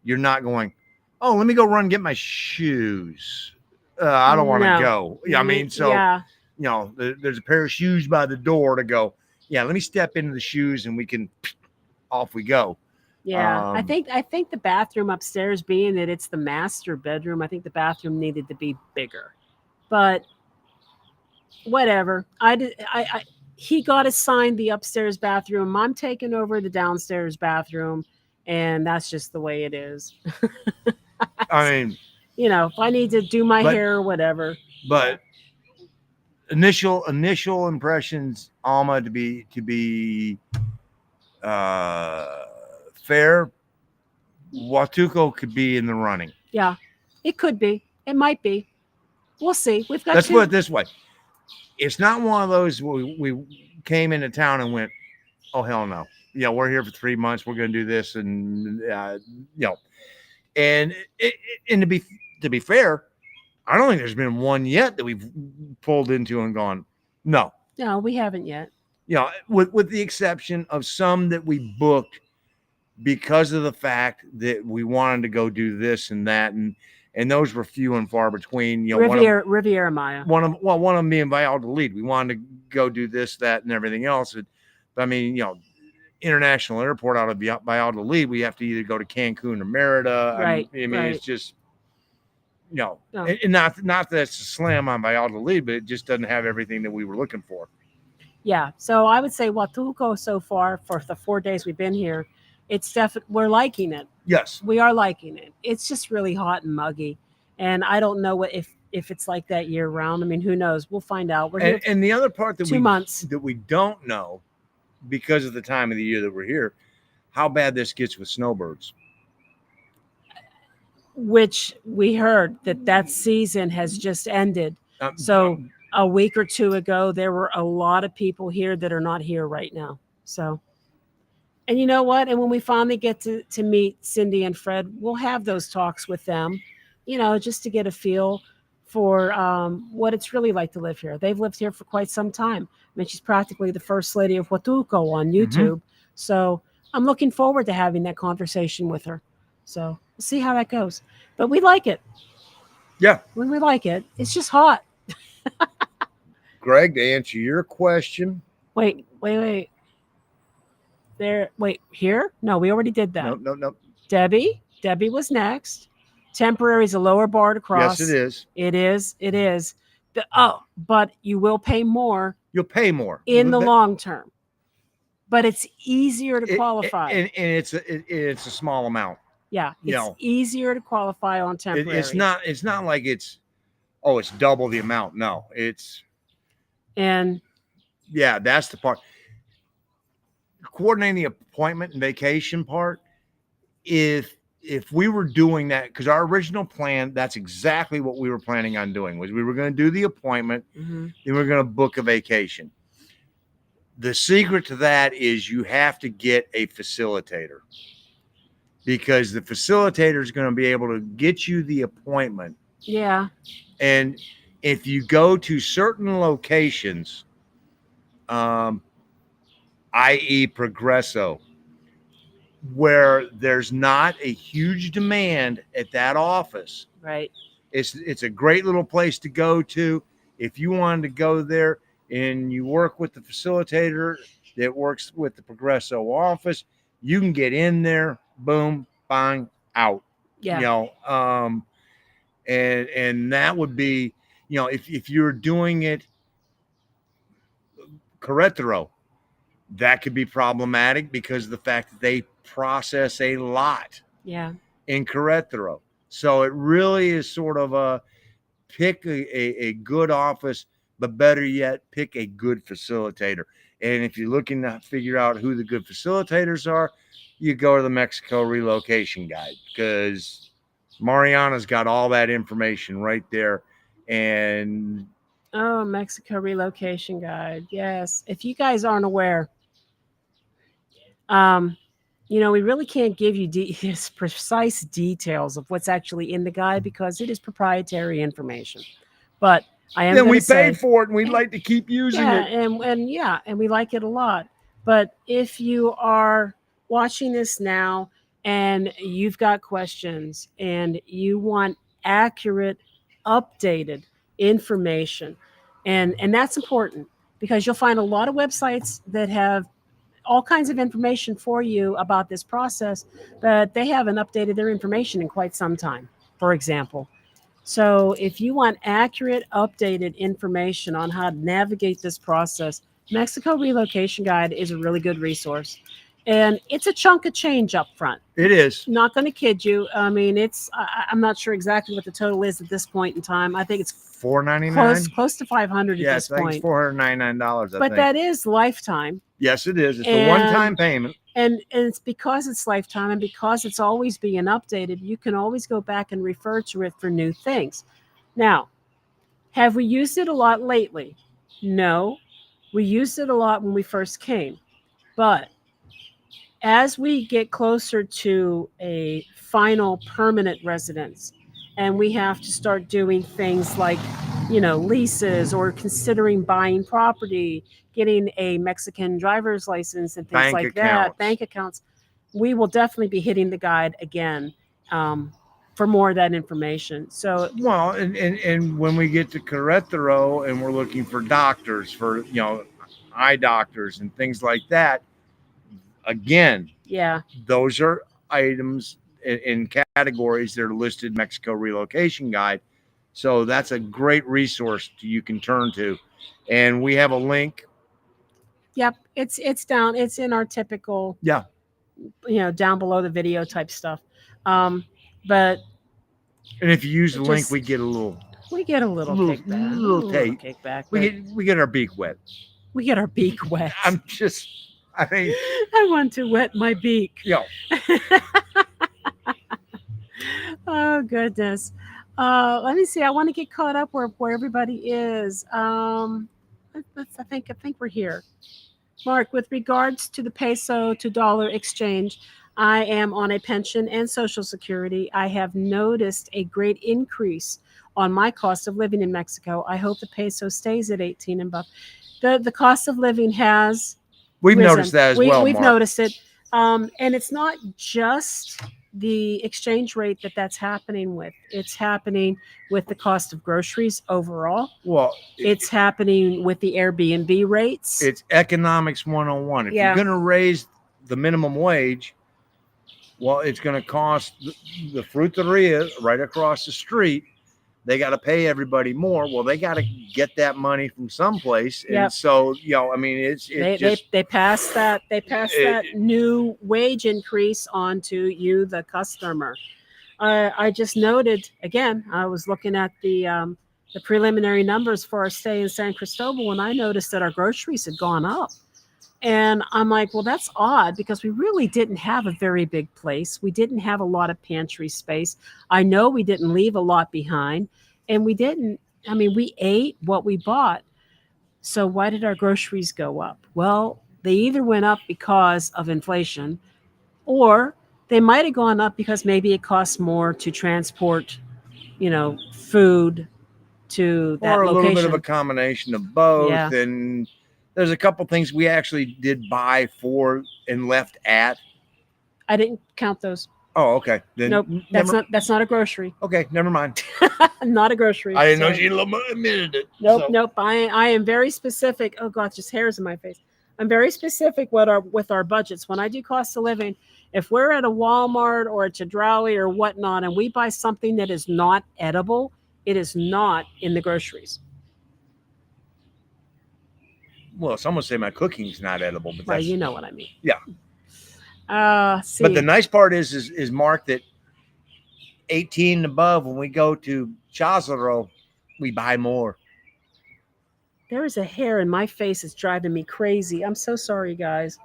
You're not going, oh, let me go run and get my shoes. I don't want to go. Yeah, I mean, so, yeah. There's a pair of shoes by the door to go, yeah, let me step into the shoes and we can, off we go. Yeah, I think the bathroom upstairs, being that it's the master bedroom, I think the bathroom needed to be bigger. But whatever. He got assigned the upstairs bathroom. I'm taking over the downstairs bathroom, and that's just the way it is. I mean, if I need to do my hair or whatever. But initial impressions, Alma, to be fair, Watuco could be in the running. Yeah, it could be. It might be. We'll see. Let's put it this way. It's not one of those we came into town and went, oh, hell no. Yeah, we're here for 3 months. We're going to do this. And, and to be fair, I don't think there's been one yet that we've pulled into and gone, no. No, we haven't yet. With the exception of some that we booked because of the fact that we wanted to go do this and that, and those were few and far between. Riviera Maya. One of them being Valladolid. We wanted to go do this, that, and everything else. But I mean, international airport out of Valladolid, we have to either go to Cancun or Merida. Right. I mean, it's just, no. And not that it's a slam on Valladolid, but it just doesn't have everything that we were looking for. Yeah. So I would say Watuco so far, for the 4 days we've been here, it's definitely, we're liking it. Yes, we are liking it. It's just really hot and muggy, and I don't know if it's like that year round. I mean, who knows? We'll find out. We're here and the other part that 2 months that we don't know, because of the time of the year that we're here, how bad this gets with snowbirds. Which we heard that season has just ended. So a week or two ago, there were a lot of people here that are not here right now. So. And you know what? And when we finally get to meet Cindy and Fred, we'll have those talks with them, just to get a feel for what it's really like to live here. They've lived here for quite some time. I mean, she's practically the first lady of Watuco on YouTube. Mm-hmm. So I'm looking forward to having that conversation with her. So we'll see how that goes. But we like it. Yeah. When we like it, it's just hot. Greg, to answer your question. Wait. Here? No, we already did that. No. Debbie was next. Temporary is a lower bar to cross. Yes, it is. It is. But you will pay more. You'll pay more in the long term. But it's easier to qualify. And it's a small amount. Yeah, it's easier to qualify on temporary. It's not like it's double the amount. No, it's. And. Yeah, that's the part. Coordinating the appointment and vacation part, if we were doing that, because our original plan, that's exactly what we were planning on doing, was we were going to do the appointment, mm-hmm. then we were going to book a vacation. The secret to that is you have to get a facilitator, because the facilitator is going to be able to get you the appointment. Yeah. And if you go to certain locations, i.e. Progresso, where there's not a huge demand at that office, right, It's a great little place to go to. If you wanted to go there and you work with the facilitator that works with the Progresso office, you can get in there, boom, bang, out. Yeah. You know, and that would be, you know, if you're doing it Querétaro, that could be problematic because of the fact that they process a lot Yeah. in Querétaro. So it really is sort of a pick a good office, but better yet, pick a good facilitator. And if you're looking to figure out who the good facilitators are, you go to the Mexico Relocation Guide, because Mariana's got all that information right there. And Oh, Mexico Relocation Guide. Yes. If you guys aren't aware, um, we really can't give you precise details of what's actually in the guide because it is proprietary information. But I am then going we to say, paid for it and we'd like to keep using yeah, it. and we like it a lot. But if you are watching this now and you've got questions and you want accurate, updated information, and that's important because you'll find a lot of websites that have all kinds of information for you about this process, but they haven't updated their information in quite some time, for example. So, if you want accurate, updated information on how to navigate this process, Mexico Relocation Guide is a really good resource. And it's a chunk of change up front. It is. Not going to kid you. I mean, I'm not sure exactly what the total is at this point in time. I think it's $4.99. close to 500 at Yes, this I think point. it's $499. But that is lifetime. Yes, it is. It's a one-time payment. And it's because it's lifetime and because it's always being updated, you can always go back and refer to it for new things. Now, have we used it a lot lately? No. We used it a lot when we first came. But as we get closer to a final permanent residence and we have to start doing things like leases or considering buying property, getting a Mexican driver's license and things like that, bank accounts, we will definitely be hitting the guide again for more of that information. So, well, and when we get to Querétaro and we're looking for doctors, for eye doctors and things like that, again, yeah, those are items in categories that are listed Mexico Relocation Guide. So that's a great resource you can turn to. And we have a link. Yep, it's down. It's in our typical, down below the video type stuff. But and if you use the link, we get a little kickback. We get our beak wet. We get our beak wet. I want to wet my beak. Yeah. Oh goodness. Let me see. I want to get caught up where everybody is. I think we're here. Mark, with regards to the peso to dollar exchange, I am on a pension and Social Security. I have noticed a great increase on my cost of living in Mexico. I hope the peso stays at 18 and above. The cost of living has We've risen. Noticed that as well. We've Mark. noticed it. And it's not just the exchange rate that's happening with. It's happening with the cost of groceries overall. Well, it's happening with the Airbnb rates. It's economics 101. If you're going to raise the minimum wage, well, it's going to cost the fruteria right across the street. They got to pay everybody more. Well, they got to get that money from someplace. And so, I mean, they pass that new wage increase on to you, the customer. I just noted again, I was looking at the preliminary numbers for our stay in San Cristóbal, and I noticed that our groceries had gone up. And I'm like, well, that's odd because we really didn't have a very big place. We didn't have a lot of pantry space. I know we didn't leave a lot behind, and we ate what we bought. So why did our groceries go up? Well, they either went up because of inflation, or they might have gone up because maybe it costs more to transport, food to that or a location. little bit of a combination of both. Yeah. And there's a couple things we actually did buy for and left at. I didn't count those. Oh, okay. Then Nope, that's not a grocery. Okay, never mind. Not a grocery. I didn't know Sorry. she admitted it. Nope, So, nope. I am very specific. Oh God, just hairs in my face. I'm very specific with our budgets. When I do cost of living, if we're at a Walmart or a Chedraui or whatnot, and we buy something that is not edible, it is not in the groceries. well, someone say my cooking's not edible, but Right, that's you know what I mean. yeah. See, But the nice part is Mark, that 18 and above, when we go to Chazaro, we buy more. there is a hair in my face that's driving me crazy. I'm so sorry, guys.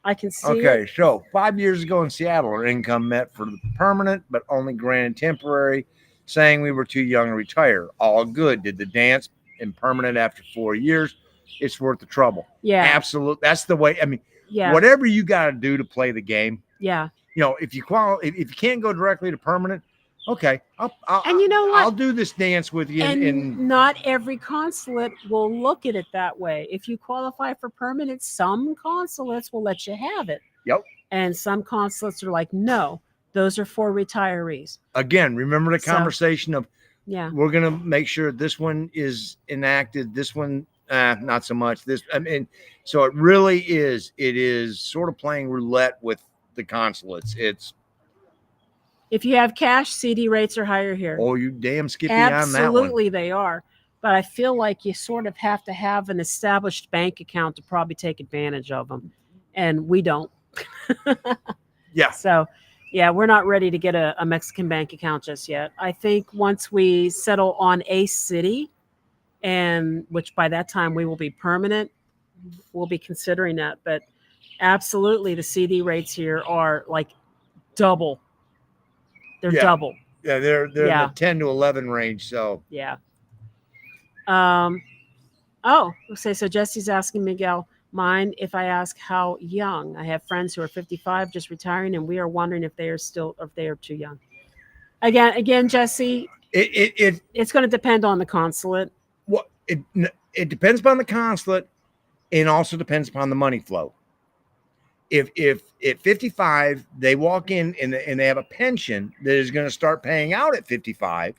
I can see Okay, it. so 5 years ago in Seattle, our income met for the permanent, but only granted temporary, saying we were too young to retire. All good. Did the dance and permanent after 4 years. It's worth the trouble. Yeah, Absolutely. That's the way. I mean, yeah, whatever you got to do to play the game. yeah. If you if you can't go directly to permanent, okay, And you know what? I'll do this dance with you. And not every consulate will look at it that way. If you qualify for permanent, some consulates will let you have it. Yep. And some consulates are like, no, those are for retirees. Again, remember the So, conversation of, yeah, we're gonna make sure this one is enacted, this one not so much. This, I mean, so it really is. It is sort of playing roulette with the consulates. It's if you have cash, CD rates are higher here. oh, you damn Skippy on that one. Absolutely, they are. But I feel like you sort of have to have an established bank account to probably take advantage of them, and we don't. Yeah. So, yeah, we're not ready to get a Mexican bank account just yet. I think once we settle on a city, and which by that time we will be permanent, we'll be considering that. But absolutely, the CD rates here are like double. They're Yeah. double. Yeah, they're Yeah. in the 10 to 11 range. So Yeah. Oh, okay. So Jesse's asking Miguel, mind if I ask how young? I have friends who are 55, just retiring, and we are wondering if they are too young. Again, Jesse, it's going to depend on the consulate. Well, it depends upon the consulate, and also depends upon the money flow. If at 55 they walk in and they have a pension that is going to start paying out at 55,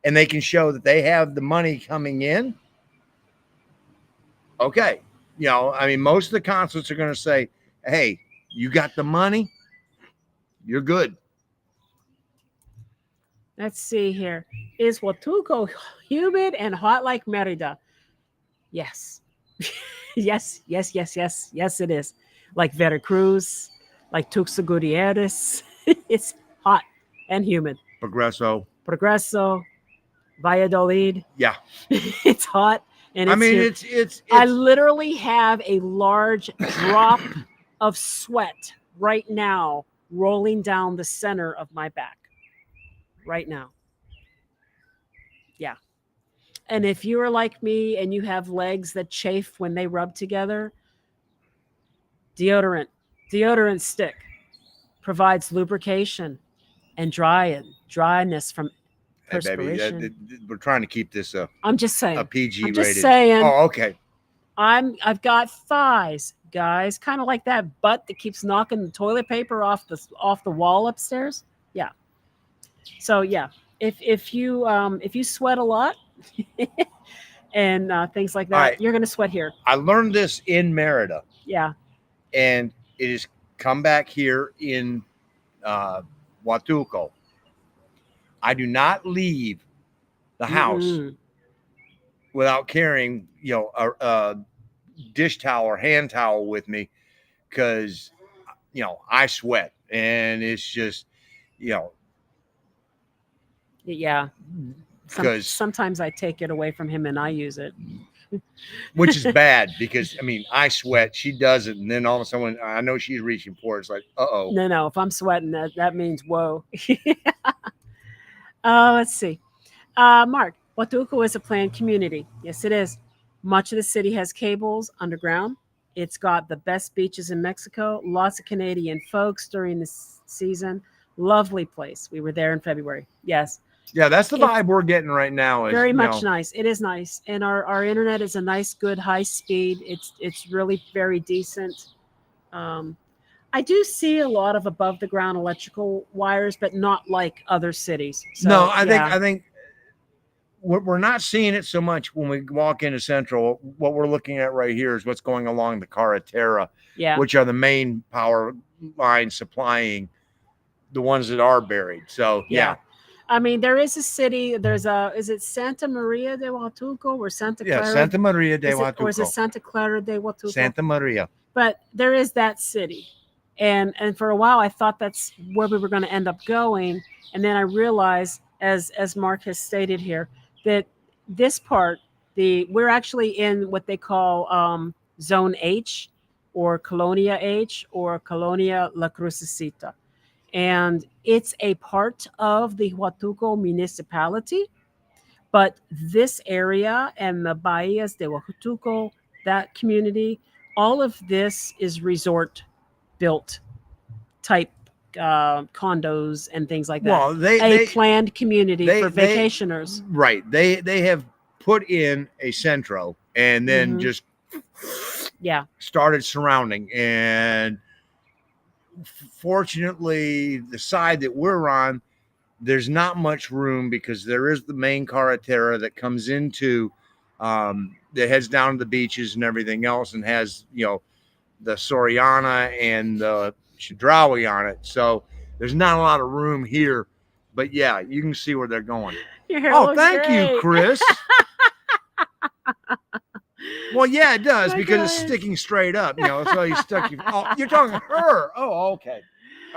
and they can show that they have the money coming in, okay. I mean, most of the consulates are going to say, hey, you got the money, you're good. Let's see here. Is Huatuco humid and hot like Merida? Yes. Yes, it is. Like Veracruz, like Tuxtla Gutierrez. It's hot and humid. Progreso, Valladolid. yeah. It's hot and it's I mean, humid. it's I literally have a large drop of sweat right now rolling down the center of my back. Right now. Yeah. And if you are like me and you have legs that chafe when they rub together, deodorant stick provides lubrication and dryness from perspiration. Hey, baby, we're trying to keep this I'm just saying. a PG I'm rated. just saying. Oh, okay. I've got thighs, guys, kind of like that butt that keeps knocking the toilet paper off the wall upstairs. Yeah. So yeah, if you sweat a lot and things like that, right. You're gonna sweat here. I learned this in Merida. Yeah. And it has come back here in Huatuco. I do not leave the house without carrying, a dish towel or hand towel with me, because, I sweat, and it's just, Yeah. because Sometimes I take it away from him and I use it. which is bad, because I mean, I sweat, she doesn't, and then all of a sudden I know she's reaching for it. It's like, uh-oh. No, if I'm sweating, that means whoa. Let's see. Mark, Huatuco is a planned community. Yes, it is. Much of the city has cables underground. It's got the best beaches in Mexico. Lots of Canadian folks during the season. Lovely place. We were there in February. Yes. Yeah, that's the vibe we're getting right now. Is very much nice. It is nice, and our internet is a nice, good, high speed. It's really very decent. I do see a lot of above the ground electrical wires, but not like other cities. So, No, yeah. I think we're not seeing it so much when we walk into Central. What we're looking at right here is what's going along the Carretera, Yeah. which are the main power lines supplying the ones that are buried. So yeah, I mean, there is a city. There's a. Is it Santa Maria de Huatuco or Santa yeah, Clara? Santa Maria de Or is it Huatuco, Santa Clara de Huatuco? Santa Maria. But there is that city, and for a while I thought that's where we were going to end up going, and then I realized, as Mark has stated here, that this part, we're actually in what they call Zone H, or Colonia H, or Colonia La Crucecita, and it's a part of the Huatuco municipality. But this area and the Bahías de Huatuco, that community, all of this is resort built type condos and things like that. Well, A planned community for they vacationers. right. They have put in a Centro and then Mhm. just Yeah. started surrounding. And fortunately, the side that we're on, there's not much room because there is the main Carretera that comes into that heads down to the beaches and everything else, and has, you know, the Soriana and the Chedraui on it. So there's not a lot of room here, but yeah, you can see where they're going. Your hair Oh, looks thank you, great. Chris. Well, yeah, it does My because it's gosh. sticking straight up. You know, so you stuck. Oh, you're talking her. Oh, okay.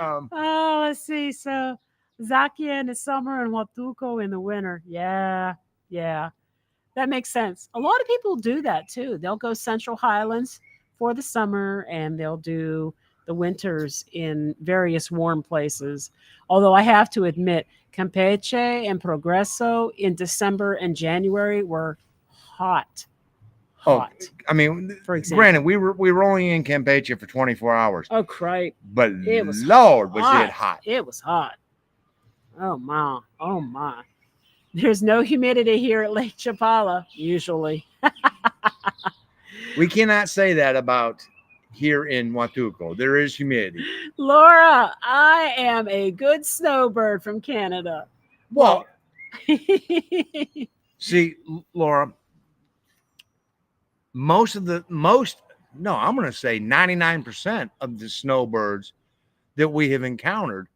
Oh, let's see. So Zakia in the summer and Huatuco in the winter. Yeah. Yeah. That makes sense. A lot of people do that too. They'll go Central Highlands for the summer, and they'll do the winters in various warm places. Although I have to admit, Campeche and Progreso in December and January were hot. Oh, Hot. I mean, For example. granted, we were only in Campeche for 24 hours, Oh, cripe. but It was Lord, was it hot. It was hot. Oh, my. Oh, my. There's no humidity here at Lake Chapala, usually. We cannot say that about here in Huatuco. There is humidity. Laura, I am a good snowbird from Canada. Well, see, Laura, I'm going to say 99% of the snowbirds that we have encountered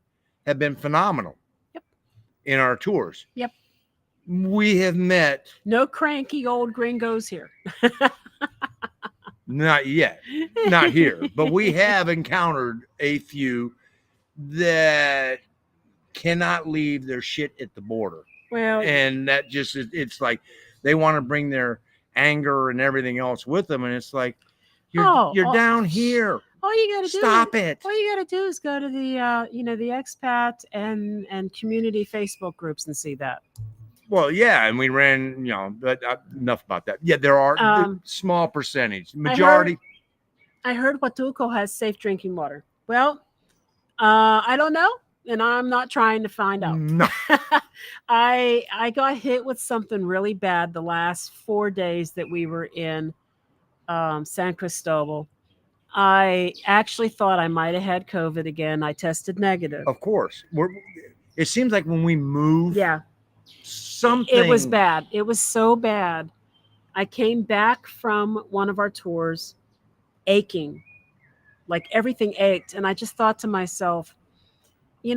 have been phenomenal. Yep. In our tours. Yep. We have met no cranky old gringos here. Not yet, not here, but we have encountered a few that cannot leave their shit at the border. Well, and that just, it's like they want to bring their anger and everything else with them, and it's like, you're down here. All you got to do, stop it. All you got to do is go to the the expat and community Facebook groups and see that. Well, yeah, and we ran, but enough about that. Yeah, there are small percentage. Majority. I heard Huatuco has safe drinking water. Well, I don't know, and I'm not trying to find out. No. I got hit with something really bad the last 4 days that we were in San Cristóbal. I actually thought I might have had COVID again. I tested negative. Of course. It seems like when we move, yeah, something. It was bad. It was so bad. I came back from one of our tours aching, like everything ached. And I just thought to myself, we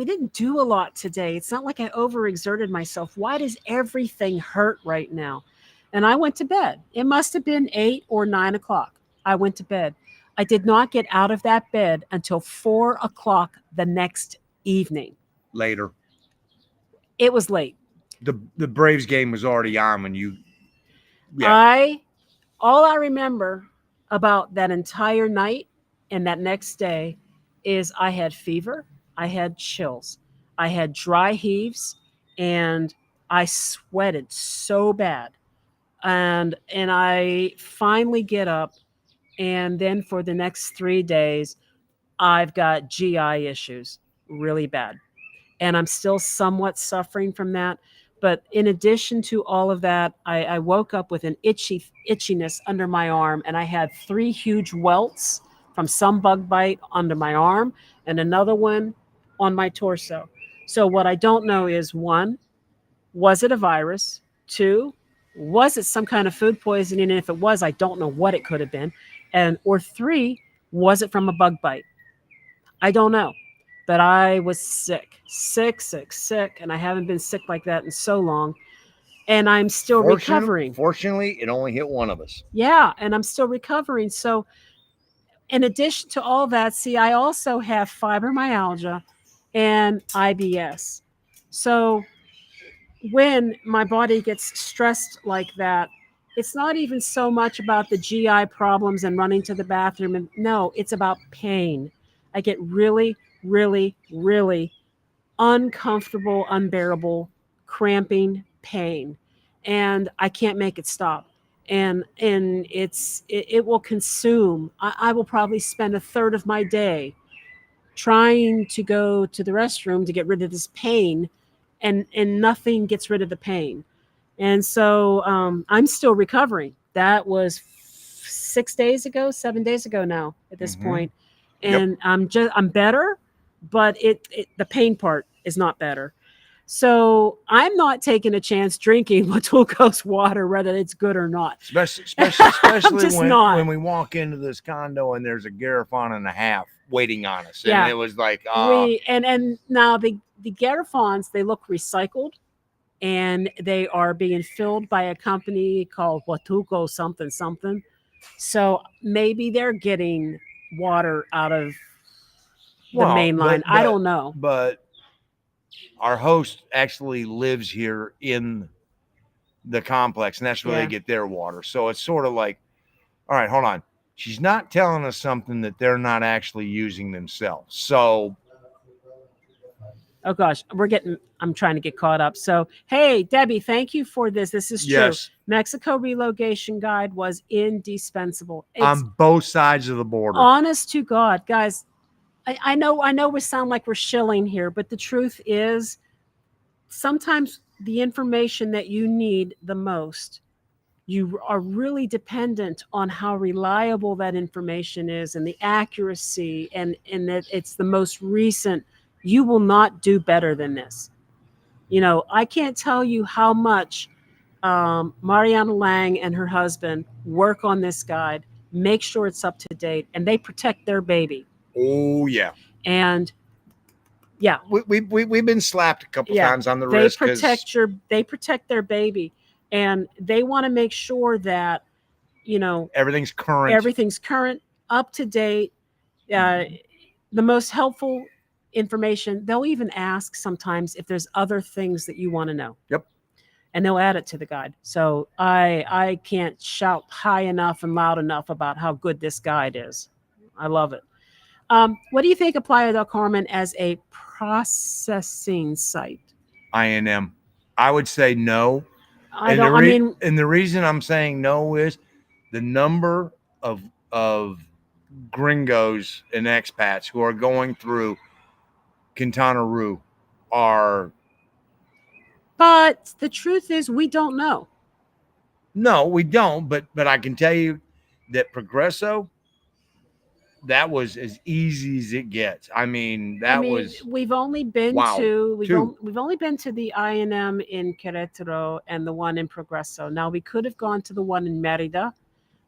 didn't do a lot today. It's not like I overexerted myself. Why does everything hurt right now? And I went to bed. It must have been 8 or 9 o'clock. I went to bed. I did not get out of that bed until 4 o'clock the next evening. Later. It was late. The Braves game was already on when you. Yeah. All I remember about that entire night and that next day is I had fever, I had chills, I had dry heaves, and I sweated so bad. And I finally get up, and then for the next 3 days, I've got GI issues really bad. And I'm still somewhat suffering from that. But in addition to all of that, I woke up with an itchiness under my arm, and I had 3 huge welts from some bug bite under my arm and another one on my torso. So what I don't know is, one, was it a virus? Two, was it some kind of food poisoning? And if it was, I don't know what it could have been. And or three, was it from a bug bite? I don't know. But I was sick, and I haven't been sick like that in so long. And I'm still recovering. Fortunately, it only hit one of us. Yeah, and I'm still recovering. So in addition to all that, see, I also have fibromyalgia and IBS. So when my body gets stressed like that, it's not even so much about the GI problems and running to the bathroom. And no, it's about pain. I get really, really, really uncomfortable, unbearable, cramping pain, and I can't make it stop. And it will consume. I will probably spend a third of my day trying to go to the restroom to get rid of this pain, and nothing gets rid of the pain. And so I'm still recovering. That was 6 days ago, 7 days ago now at this point. And I'm better, but the pain part is not better. So I'm not taking a chance drinking Watuco's water, whether it's good or not. Especially just not. when we walk into this condo and there's a Garrafon and a half waiting on us. And it was like, and now the Garrafons, they look recycled, and they are being filled by a company called Watuco something something. So maybe they're getting water out of the main line. I don't know. But our host actually lives here in the complex, and that's where they get their water. So it's sort of like, all right, hold on. She's not telling us something that they're not actually using themselves. So, oh gosh, I'm trying to get caught up. So, hey, Debbie, thank you for this. This is true. yes, Mexico relocation guide was indispensable. It's on both sides of the border. honest to God, guys. I know we sound like we're shilling here, but the truth is, sometimes the information that you need the most, you are really dependent on how reliable that information is and the accuracy, and that it's the most recent. You will not do better than this. I can't tell you how much Mariana Lang and her husband work on this guide, make sure it's up to date, and they protect their baby. Oh, yeah. And yeah, we've been slapped a couple times on the wrist. They protect their baby, and they want to make sure that everything's current, up to date. The most helpful information. They'll even ask sometimes if there's other things that you want to know. Yep. And they'll add it to the guide. So I can't shout high enough and loud enough about how good this guide is. I love it. What do you think of Playa del Carmen as a processing site? INM. I would say no. And the reason I'm saying no is the number of gringos and expats who are going through Quintana Roo are. But the truth is, we don't know. No, we don't. But I can tell you that Progreso, that was as easy as it gets. We've only been we've only been to the INM in Querétaro and the one in Progreso. Now we could have gone to the one in Mérida,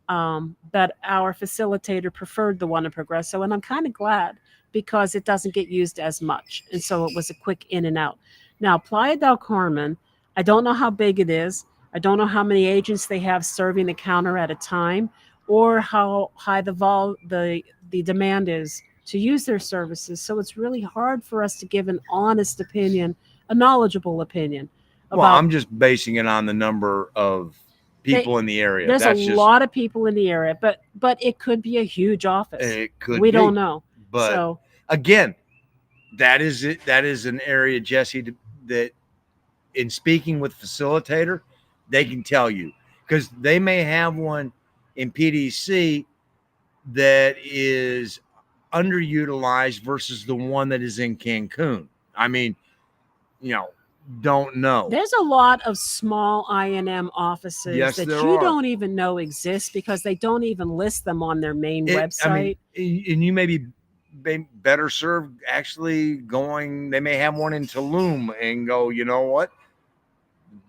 but our facilitator preferred the one in Progreso, and I'm kind of glad because it doesn't get used as much, and so it was a quick in and out. Now Playa del Carmen, I don't know how big it is. I don't know how many agents they have serving the counter at a time, or how high the demand is to use their services. So it's really hard for us to give an honest opinion, a knowledgeable opinion. I'm just basing it on the number of people in the area. There's lot of people in the area, but it could be a huge office. It could. We don't know. But so again, that is it. That is an area, Jesse, that in speaking with facilitator, they can tell you, because they may have one in PDC that is underutilized versus the one that is in Cancun. I mean, don't know. There's a lot of small INM offices Yes, that there you are. don't even know exist because they don't even list them on their main I website. mean, and you may be better served actually going. They may have one in Tulum and go. You know what?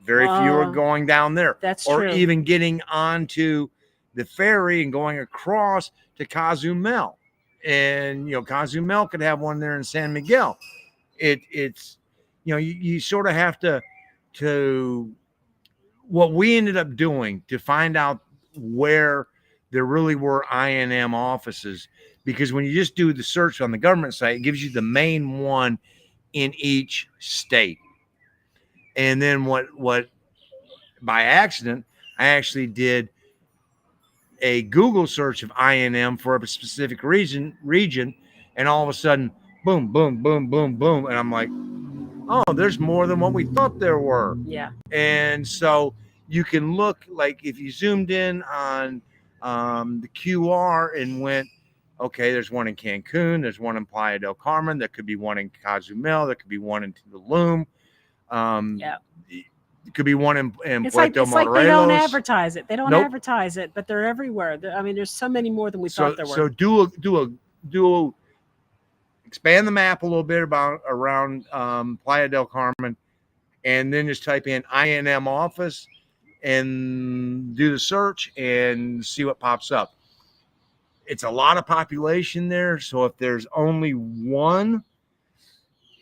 Very few are going down there, That's or true. even getting onto the ferry and going across to Cozumel. And Cozumel could have one there in San Miguel. It's you sort of have to what we ended up doing to find out where there really were INM offices, because when you just do the search on the government site, it gives you the main one in each state. And then what by accident, I actually did a Google search of INM for a specific region, and all of a sudden, boom, boom, boom, boom, boom, and I'm like, oh, there's more than what we thought there were. Yeah. And so you can look, like if you zoomed in on the QR and went, okay, there's one in Cancun, there's one in Playa del Carmen, there could be one in Cozumel, there could be one in Tulum. Yeah. It could be one in It's Puerto like they don't Morelos. advertise it. They don't Nope. advertise it, but they're everywhere. I mean, there's so many more than we thought there were. So do expand the map a little bit around Playa del Carmen, and then just type in INM office and do the search and see what pops up. It's a lot of population there, so if there's only one,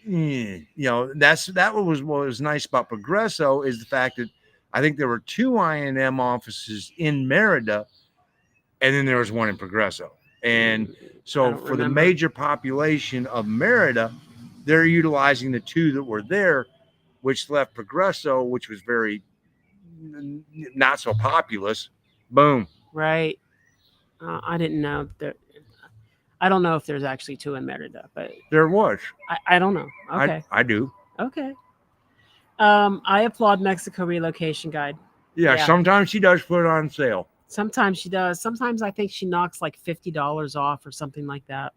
that was what was nice about Progreso, is the fact that I think there were 2 INM offices in Merida, and then there was one in Progreso. And so for the major population of Merida, they're utilizing the 2 that were there, which left Progreso, which was very not so populous. Boom. Right. I didn't know that. I don't know if there's actually 2 in Merida, but There was. I don't know. Okay. I do. Okay. I applaud Mexico Relocation Guide. Yeah, sometimes she does put it on sale. Sometimes she does. Sometimes I think she knocks like $50 off or something like that.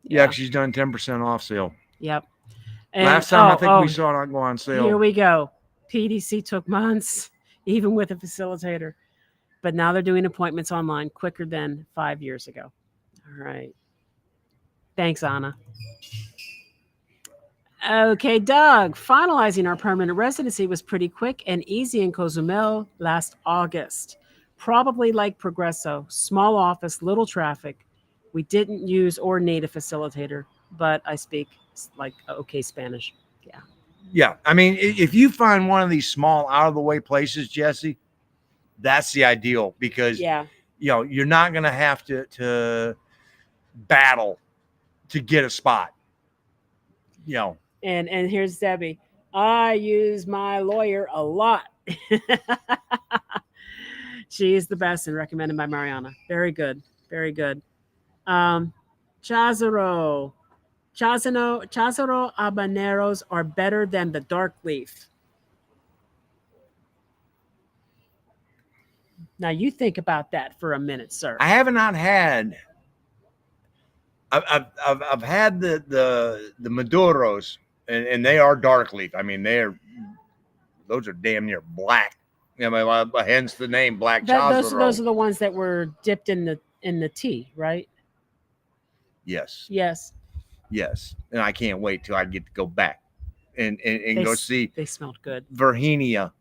Yeah, she's done 10% off sale. Yep. And, last time I think we saw it go on sale. Here we go. PDC took months, even with a facilitator. But now they're doing appointments online quicker than 5 years ago. All right. Thanks, Anna. Okay, Doug. Finalizing our permanent residency was pretty quick and easy in Cozumel last August. Probably like Progreso. Small office, little traffic. We didn't use or need a facilitator, but I speak like okay Spanish. Yeah. Yeah. I mean, if you find one of these small, out of the way places, Jesse, that's the ideal, because you're not going to have to battle to get a spot. And here's Debbie. I use my lawyer a lot. She is the best and recommended by Mariana. Very good. Very good. Chazaro habaneros are better than the dark leaf. Now you think about that for a minute, sir. I have not had. I've had the Maduros, and they are dark leaf. I mean, those are damn near black. Hence the name Black Chazaro. Those are the ones that were dipped in the tea, right? Yes. Yes. Yes. And I can't wait till I get to go back and go see. They smelled good. Virginia.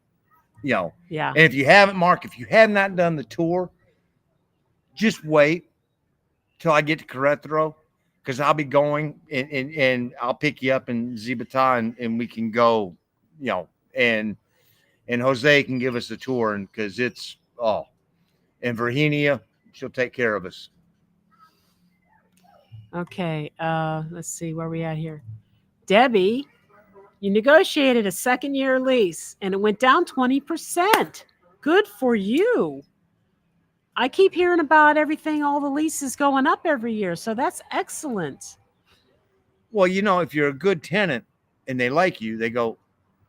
Yeah. And if you haven't, Mark, if you have not done the tour, just wait till I get to Querétaro, because I'll be going and I'll pick you up in Zibata, and we can go, and Jose can give us a tour, and because it's and Virginia, she'll take care of us. Okay, let's see where we at here. Debbie, you negotiated a 2nd-year lease and it went down 20%. Good for you. I keep hearing about everything, all the leases going up every year, so that's excellent. Well, if you're a good tenant and they like you, they go,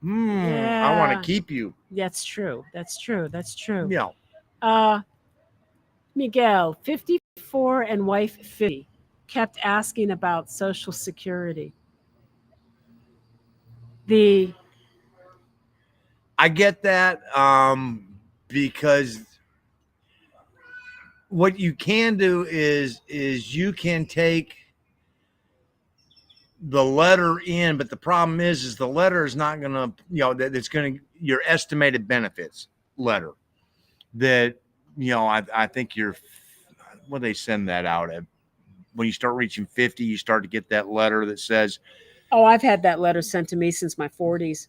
I want to keep you. That's true. That's true. That's true. Yeah. Miguel, 54 and wife 50, kept asking about Social Security. The I get that, because what you can do is you can take the letter in, but the problem is the letter is not going to, that's going to, your estimated benefits letter that, I think when they send that out at, when you start reaching 50, you start to get that letter that says, Oh, I've had that letter sent to me since my 40s.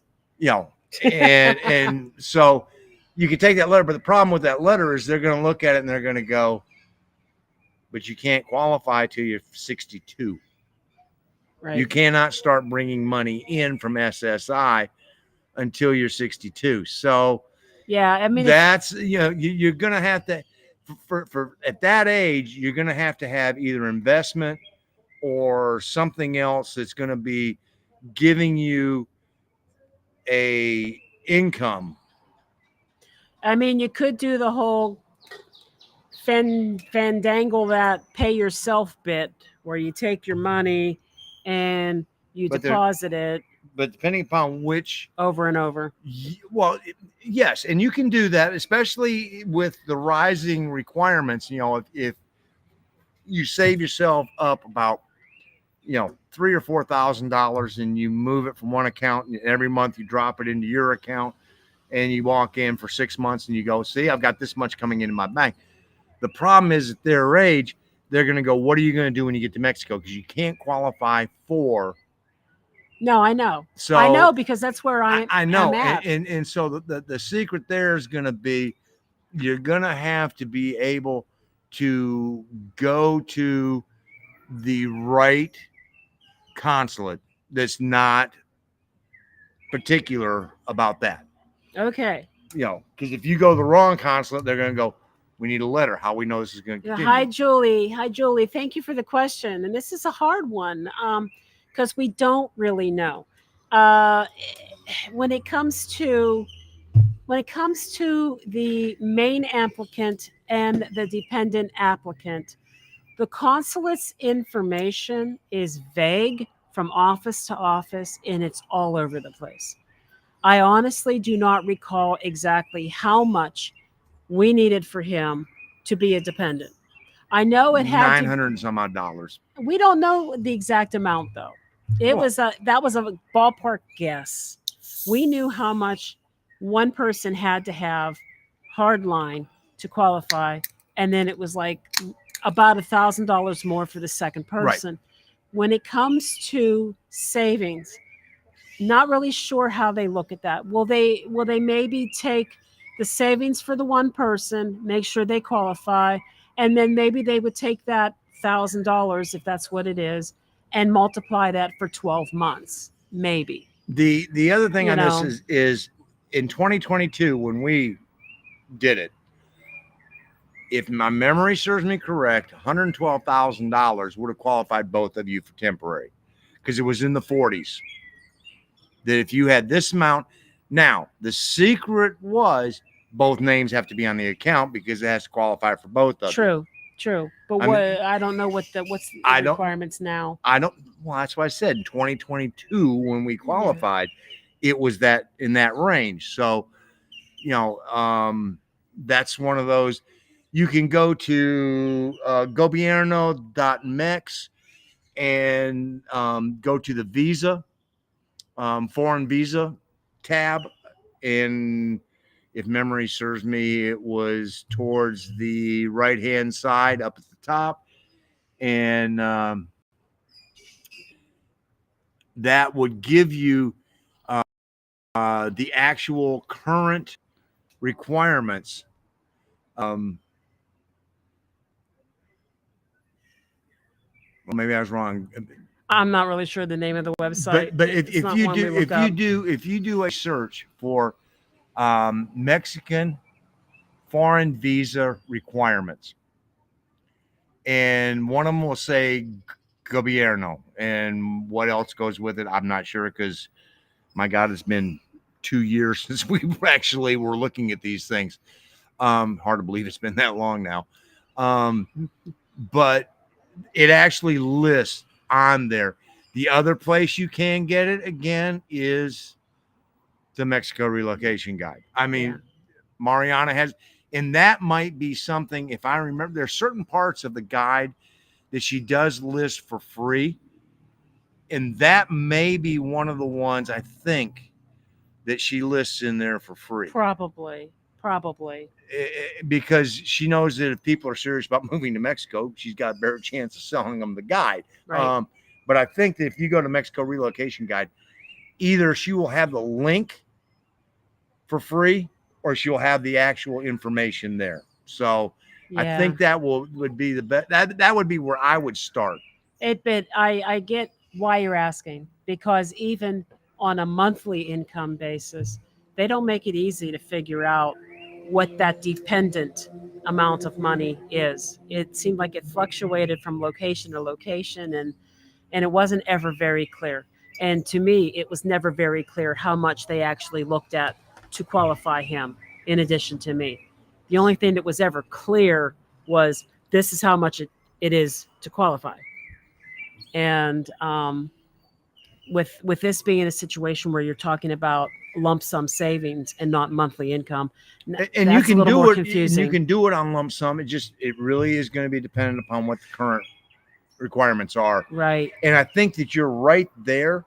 And so you can take that letter, but the problem with that letter is they're going to look at it and they're going to go, but you can't qualify till you're 62. Right. You cannot start bringing money in from SSI until you're 62. So yeah, I mean, that's, you're going to have to, for at that age, you're going to have either investment or something else that's going to be giving you a income. I mean, you could do the whole fandangle that pay yourself bit where you take your money and you deposit it. But depending upon which over and over. Well, yes. And you can do that, especially with the rising requirements. If you save yourself up about, $3,000 or $4,000 and you move it from one account and every month you drop it into your account and you walk in for 6 months and you go, see, I've got this much coming into my bank. The problem is at their age, they're going to go, what are you going to do when you get to Mexico? Because you can't qualify for. No, I know. So I know because that's where I know. I'm at. And so the secret there is going to be, you're going to have to be able to go to the right consulate that's not particular about that. Okay. Because if you go to the wrong consulate, they're going to go, we need a letter. How we know this is going to continue. Hi, Julie. Hi, Julie. Thank you for the question. And this is a hard one because we don't really know. When it comes to the main applicant and the dependent applicant, the consulate's information is vague from office to office, and it's all over the place. I honestly do not recall exactly how much we needed for him to be a dependent. I know it had $900 and some odd dollars. We don't know the exact amount though. That was a ballpark guess. We knew how much one person had to have hardline to qualify, and then it was like about $1,000 more for the second person. Right. When it comes to savings, not really sure how they look at that. Will they maybe take the savings for the one person, make sure they qualify, and then maybe they would take that $1,000 if that's what it is, and multiply that for 12 months, maybe. The other thing on this is in 2022 when we did it, if my memory serves me correct, $112,000 would have qualified both of you for temporary because it was in the 40s. That if you had this amount, now the secret was both names have to be on the account because it has to qualify for both of them. True. But I don't know what's the requirements now. Well, that's why I said in 2022 when we qualified, it was that in that range. So, that's one of those. You can go to gobierno.mex and go to the visa, foreign visa tab. And if memory serves me, it was towards the right-hand side up at the top. And that would give you the actual current requirements. Well, maybe I was wrong. I'm not really sure the name of the website. But if you do a search for Mexican foreign visa requirements, and one of them will say gobierno, and what else goes with it, I'm not sure because my God, it's been 2 years since we actually were looking at these things. Hard to believe it's been that long now. But it actually lists on there. The other place you can get it again is the Mexico relocation guide. I mean, Mariana has, and that might be something, if I remember, there's certain parts of the guide that she does list for free. And that may be one of the ones I think that she lists in there for free. Probably. Because she knows that if people are serious about moving to Mexico, she's got a better chance of selling them the guide. Right. But I think that if you go to Mexico relocation guide, either she will have the link for free or she'll have the actual information there. So I think that would be the best. That would be where I would start. But I get why you're asking, because even on a monthly income basis, they don't make it easy to figure out what that dependent amount of money is. It seemed like it fluctuated from location to location, and it wasn't ever very clear. And to me, it was never very clear how much they actually looked at to qualify him in addition to me. The only thing that was ever clear was this is how much it is to qualify. And with this being a situation where you're talking about lump sum savings and not monthly income, and you can do it. Confusing. You can do it on lump sum. It really is going to be dependent upon what the current requirements are. Right. And I think that you're right there,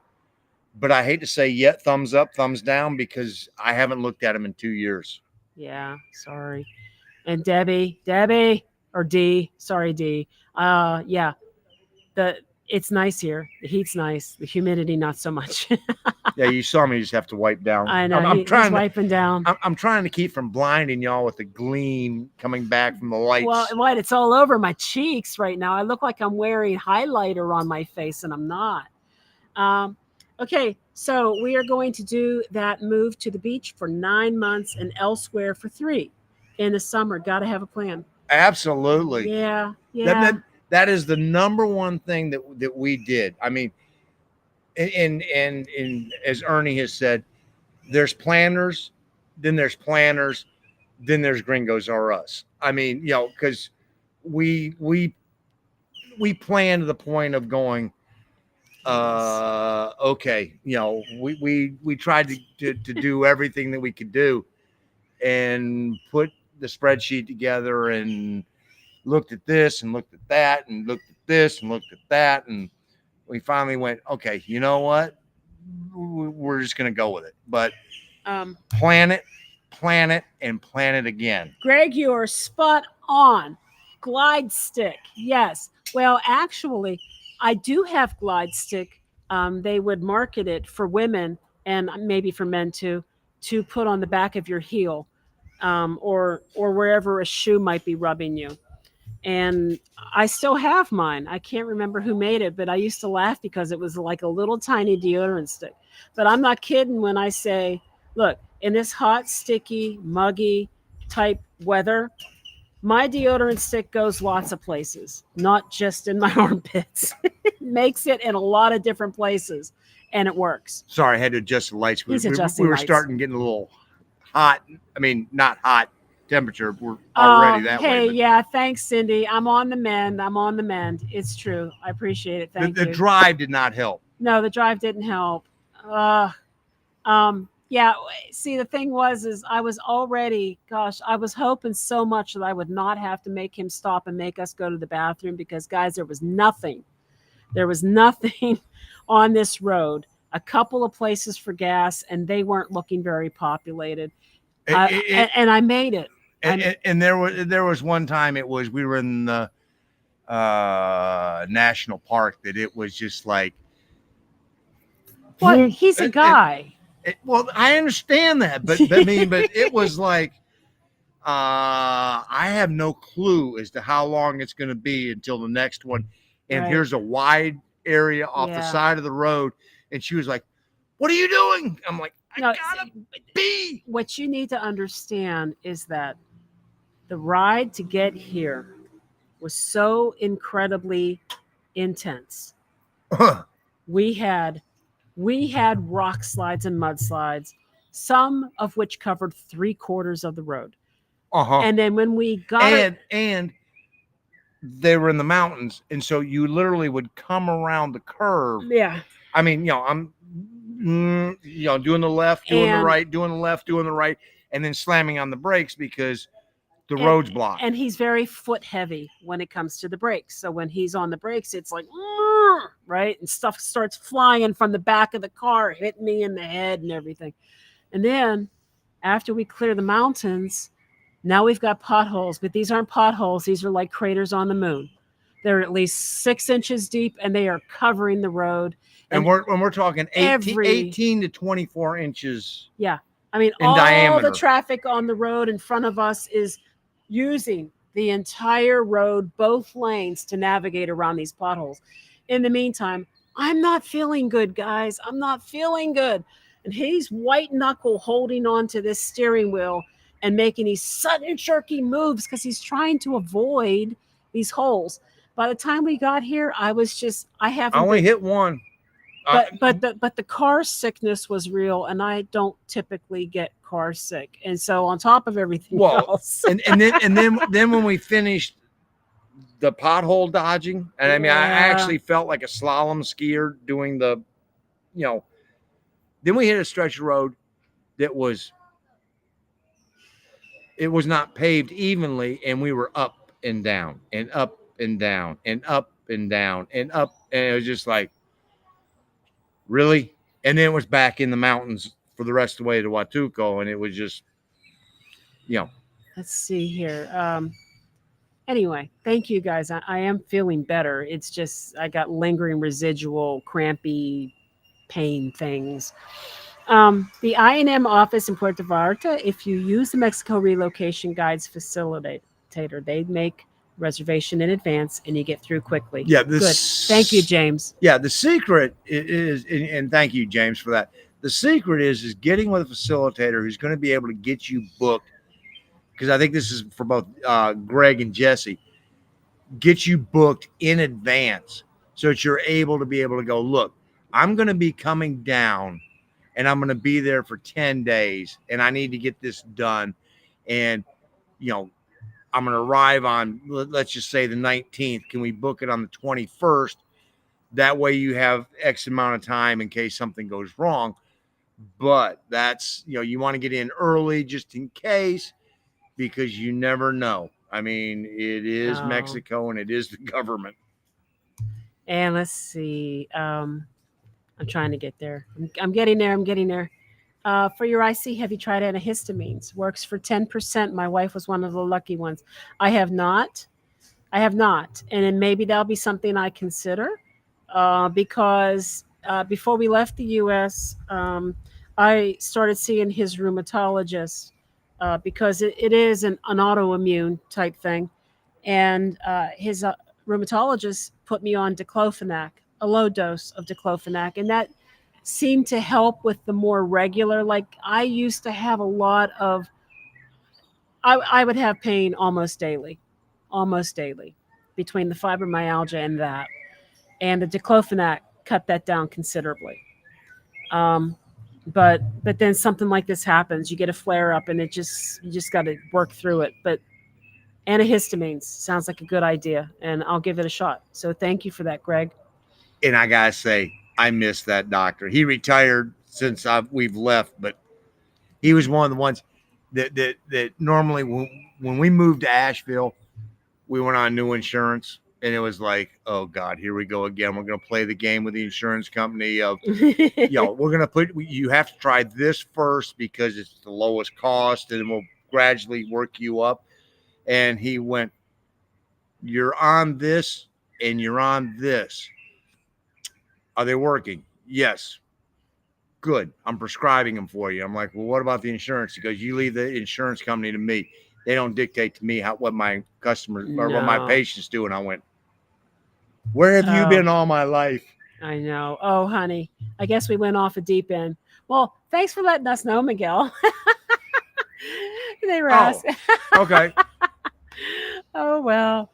but I hate to say yet thumbs up, thumbs down, because I haven't looked at them in 2 years. Yeah, sorry. And Debbie or D, sorry D. Yeah. It's nice here. The heat's nice. The humidity not so much. Yeah, you saw me just have to wipe down. I know. I'm trying wiping down. I'm trying to keep from blinding y'all with the gleam coming back from the lights. Well, it's all over my cheeks right now. I look like I'm wearing highlighter on my face, and I'm not. Okay, so we are going to do that move to the beach for 9 months and elsewhere for 3 in the summer. Got to have a plan. Absolutely. Yeah. That is the number one thing that we did. I mean, and as Ernie has said, there's planners, then there's planners, then there's Gringos or us. I mean, because we plan to the point of going, okay, we tried to do everything that we could do and put the spreadsheet together and looked at this and looked at that and looked at this and looked at that, and we finally went, okay, you know what, we're just going to go with it. But plan it and plan it again. Greg, you are spot on. Glide stick, yes. Well, actually, I do have glide stick. They would market it for women and maybe for men too, to put on the back of your heel, or wherever a shoe might be rubbing you. And I still have mine. I can't remember who made it, but I used to laugh because it was like a little tiny deodorant stick. But I'm not kidding when I say, look, in this hot, sticky, muggy type weather, my deodorant stick goes lots of places, not just in my armpits. It makes it in a lot of different places, and it works. Sorry, I had to adjust the lights. We were lights. starting getting a little hot. I mean, not hot temperature. We're already that way. Hey, yeah, thanks, Cindy. I'm on the mend. It's true. I appreciate it. Thank you. The drive did not help. No, the drive didn't help. Yeah, see, the thing is I was already, I was hoping so much that I would not have to make him stop and make us go to the bathroom because, guys, there was nothing on this road. A couple of places for gas, and they weren't looking very populated. And I made it. And there was one time we were in the national park that it was just like. Well, he's a guy. Well, I understand that, but it was like, I have no clue as to how long it's going to be until the next one. And right. Here's a wide area off the side of the road. And she was like, "What are you doing?" I'm like, I gotta be. What you need to understand is that the ride to get here was so incredibly intense. We had rock slides and mudslides, some of which covered 3/4 of the road. And then when we got and they were in the mountains, and so you literally would come around the curve. Yeah. I mean, I'm doing the left, doing the And- right, doing the left, doing the right, and then slamming on the brakes because the and- road's blocked. And he's very foot heavy when it comes to the brakes. So when he's on the brakes, it's like, right? And stuff starts flying from the back of the car, hitting me in the head and everything. And then after we clear the mountains, now we've got potholes, but these aren't potholes. These are like craters on the moon. They're at least 6 inches deep and they are covering the road. And we're talking 18 to 24 inches. Yeah. I mean, in all diameter. the traffic on the road in front of us is using the entire road, both lanes, to navigate around these potholes. In the meantime, I'm not feeling good, guys. I'm not feeling good. And he's white knuckle holding on to this steering wheel and making these sudden jerky moves because he's trying to avoid these holes. By the time we got here, I only hit one. But the car sickness was real, and I don't typically get car sick. And so on top of everything else, and then when we finished the pothole dodging, and I mean, I actually felt like a slalom skier doing the, then we hit a stretch of road that was not paved evenly, and we were up and down and up and down and up and down and up, and it was just like, really? And then it was back in the mountains for the rest of the way to Huatuco, and it was just, Let's see here. Anyway, thank you guys. I am feeling better. It's just I got lingering residual crampy pain things. The I&M office in Puerto Vallarta, if you use the Mexico Relocation Guides facilitator, they make reservation in advance and you get through quickly. Yeah, good. Thank you, James. Yeah, the secret is, and thank you, James, for that. The secret is getting with a facilitator who's going to be able to get you booked. Because I think this is for both Greg and Jesse. Get you booked in advance so that you're able to go, look, I'm going to be coming down and I'm going to be there for 10 days and I need to get this done. And, I'm going to arrive on, let's just say the 19th. Can we book it on the 21st? That way you have X amount of time in case something goes wrong. But that's, you want to get in early just in case, because you never know. I mean, it is Mexico and it is the government. And let's see. I'm trying to get there. I'm getting there. For your IC, have you tried antihistamines? Works for 10%. My wife was one of the lucky ones. I have not. And then maybe that'll be something I consider because before we left the U.S., I started seeing his rheumatologist because it is an autoimmune type thing. And his rheumatologist put me on diclofenac, a low dose of diclofenac, and that seemed to help with the more regular, like I used to have a lot of, I would have pain almost daily between the fibromyalgia and that. And the diclofenac cut that down considerably. But then something like this happens, you get a flare up and you just got to work through it. But antihistamines sounds like a good idea and I'll give it a shot. So thank you for that, Greg. And I got to say, I miss that doctor. He retired since we've left, but he was one of the ones that normally when we moved to Asheville, we went on new insurance and it was like, oh God, here we go again. We're going to play the game with the insurance company of, we're going to you have to try this first because it's the lowest cost and we'll gradually work you up. And he went, you're on this and you're on this. Are they working? Yes. Good. I'm prescribing them for you. I'm like, well, what about the insurance? He goes, you leave the insurance company to me. They don't dictate to me what my customers or what my patients do. And I went, where have you been all my life? I know. Oh, honey, I guess we went off a deep end. Well, thanks for letting us know, Miguel. They were asking. Okay. Oh, well.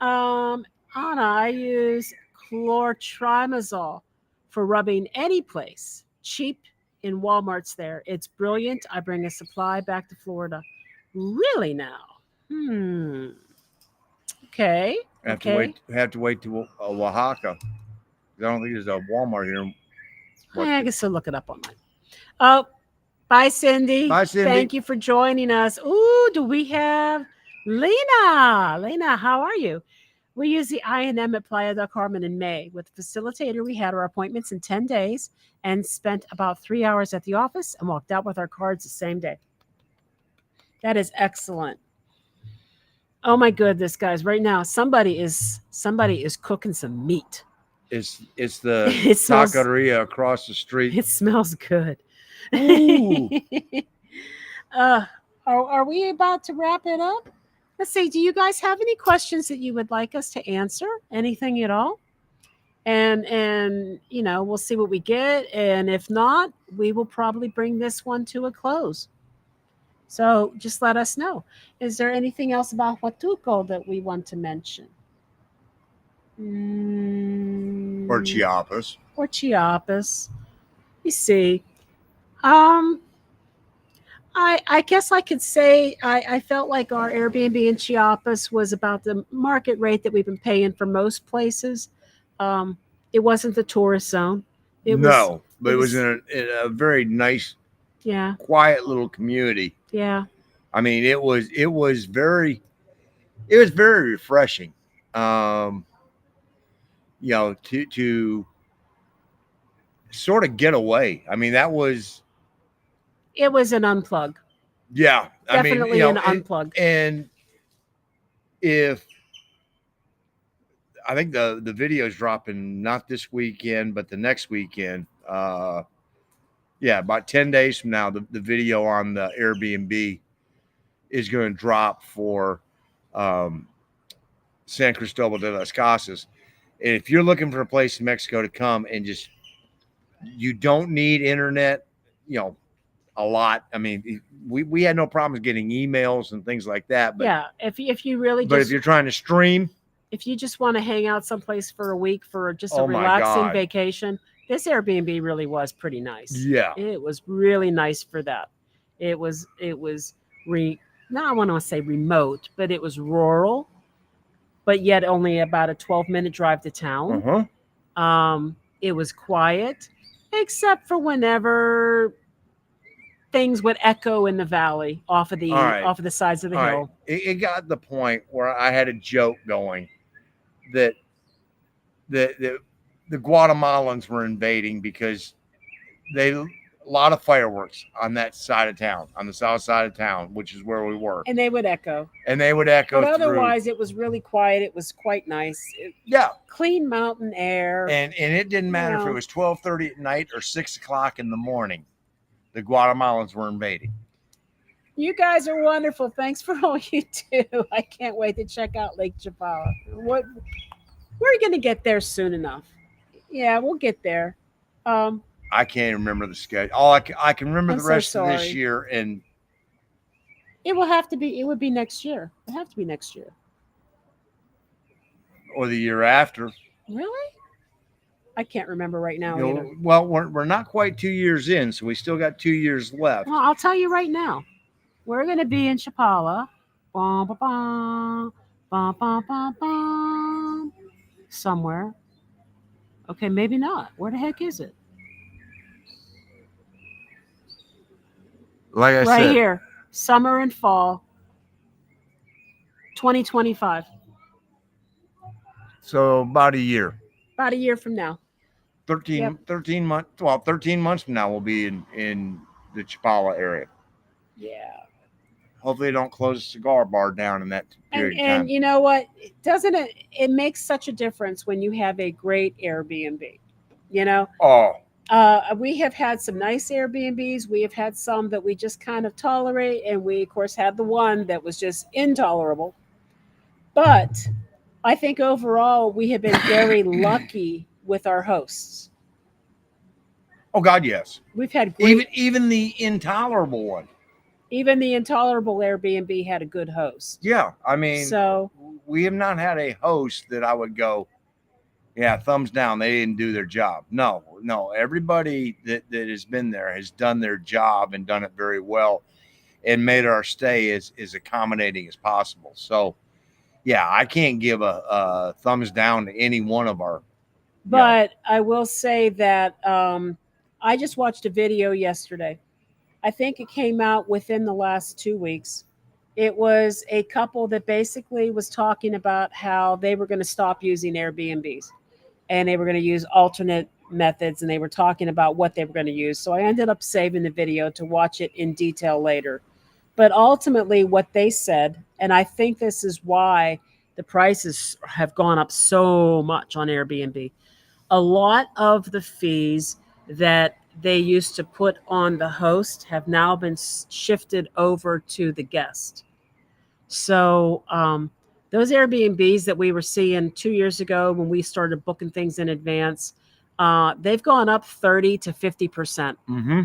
Anna, I use chlorotrimazole for rubbing any place. Cheap in Walmart's there. It's brilliant. I bring a supply back to Florida. Really now? Okay. Have to wait to Oaxaca. I don't think there's a Walmart here. I guess I'll look it up online. Oh, bye, Cindy. Bye, Cindy. Thank you for joining us. Ooh, do we have Lena? Lena, how are you? We used the I&M at Playa del Carmen in May. With the facilitator, we had our appointments in 10 days and spent about 3 hours at the office and walked out with our cards the same day. That is excellent. Oh my goodness, guys! Right now, somebody is cooking some meat. It's the It smells- taqueria across the street. It smells good. Ooh. Are we about to wrap it up? Let's see. Do you guys have any questions that you would like us to answer? Anything at all? And you know, we'll see what we get. And if not, we will probably bring this one to a close. So just let us know. Is there anything else about Huatuco that we want to mention? Or Chiapas. Or Chiapas. You see. I guess I could say I felt like our Airbnb in Chiapas was about the market rate that we've been paying for most places. It wasn't the tourist zone. It was in a very nice, quiet little community. Yeah. I mean, it was very refreshing. You know, to sort of get away. I mean, it was an unplug. Yeah. Definitely an unplug. And if I think the video's dropping not this weekend, but the next weekend. About 10 days from now, the video on the Airbnb is going to drop for San Cristobal de las Casas. And if you're looking for a place in Mexico to come and you don't need internet, you know, a lot. I mean, we had no problems getting emails and things like that. But if you really if you're trying to stream, if you just want to hang out someplace for a week for just a relaxing vacation, this Airbnb really was pretty nice. Yeah. It was really nice for that. It was I want to say remote, but it was rural, but yet only about a 12-minute drive to town. It was quiet, except for whenever things would echo in the valley off of the sides of the hill. It got to the point where I had a joke going that the Guatemalans were invading because a lot of fireworks on that side of town, on the south side of town, which is where we were. And they would echo. But otherwise, it was really quiet. It was quite nice. Clean mountain air. And it didn't matter if it was 12:30 at night or 6 o'clock in the morning. The Guatemalans were invading. You guys are wonderful. Thanks for all you do. I can't wait to check out Lake Chapala. We're going to get there soon enough. Yeah, we'll get there. I can't remember the schedule. I can remember the rest of this year, and it would be next year. It have to be next year. Or the year after. Really? I can't remember right now. Well, we're not quite 2 years in, so we still got 2 years left. Well, I'll tell you right now. We're going to be in Chapala. Bum, bum, bum, bum, bum, bum, bum, somewhere. Okay, maybe not. Where the heck is it? Like I said. Right here. Summer and fall. 2025. So about a year. About a year from now. 13 months. Well, 13 months from now we'll be in the Chapala area. Yeah. Hopefully they don't close a cigar bar down in that period of time. And you know what? It makes such a difference when you have a great Airbnb. You know? We have had some nice Airbnbs. We have had some that we just kind of tolerate. And we, of course, had the one that was just intolerable. But I think overall we have been very lucky with our hosts. Oh, God, yes. We've had even the intolerable one. Even the intolerable Airbnb had a good host. Yeah, I mean, so we have not had a host that I would go, yeah, thumbs down. They didn't do their job. No. Everybody that has been there has done their job and done it very well, and made our stay as accommodating as possible. So, yeah, I can't give a thumbs down to any one of our. But I will say that I just watched a video yesterday. I think it came out within the last 2 weeks. It was a couple that basically was talking about how they were going to stop using Airbnbs and they were going to use alternate methods, and they were talking about what they were going to use. So I ended up saving the video to watch it in detail later. But ultimately, what they said, and I think this is why the prices have gone up so much on Airbnb, a lot of the fees that they used to put on the host have now been shifted over to the guest. So those Airbnbs that we were seeing 2 years ago when we started booking things in advance, they've gone up 30 to 50% Mm-hmm.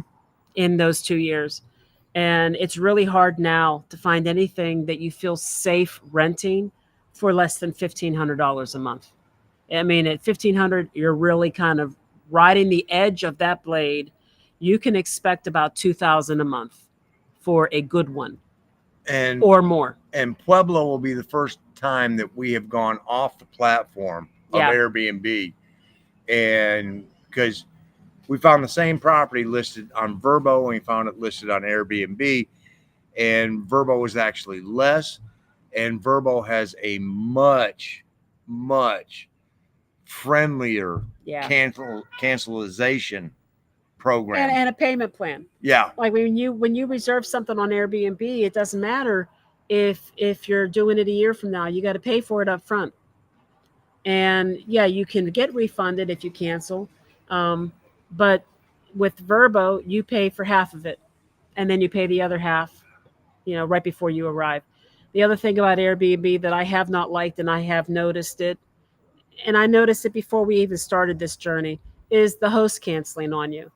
in those 2 years. And it's really hard now to find anything that you feel safe renting for less than $1,500 a month. I mean, at 1,500, you're really kind of riding the edge of that blade. You can expect about 2,000 a month for a good one And or more. and Pueblo will be the first time that we have gone off the platform of Yeah. Airbnb, and because we found the same property listed on Verbo and we found it listed on Airbnb, and Verbo was actually less, and Verbo has a much friendlier Yeah. cancelization program. And a payment plan. Yeah. Like when you reserve something on Airbnb, it doesn't matter if you're doing it a year from now. You got to pay for it up front. And yeah, you can get refunded if you cancel. Um, but with Verbo, you pay for half of it, and then you pay the other half, right before you arrive. The other thing about Airbnb that I have not liked, and I have noticed it, and I noticed it before we even started this journey, is the host canceling on you.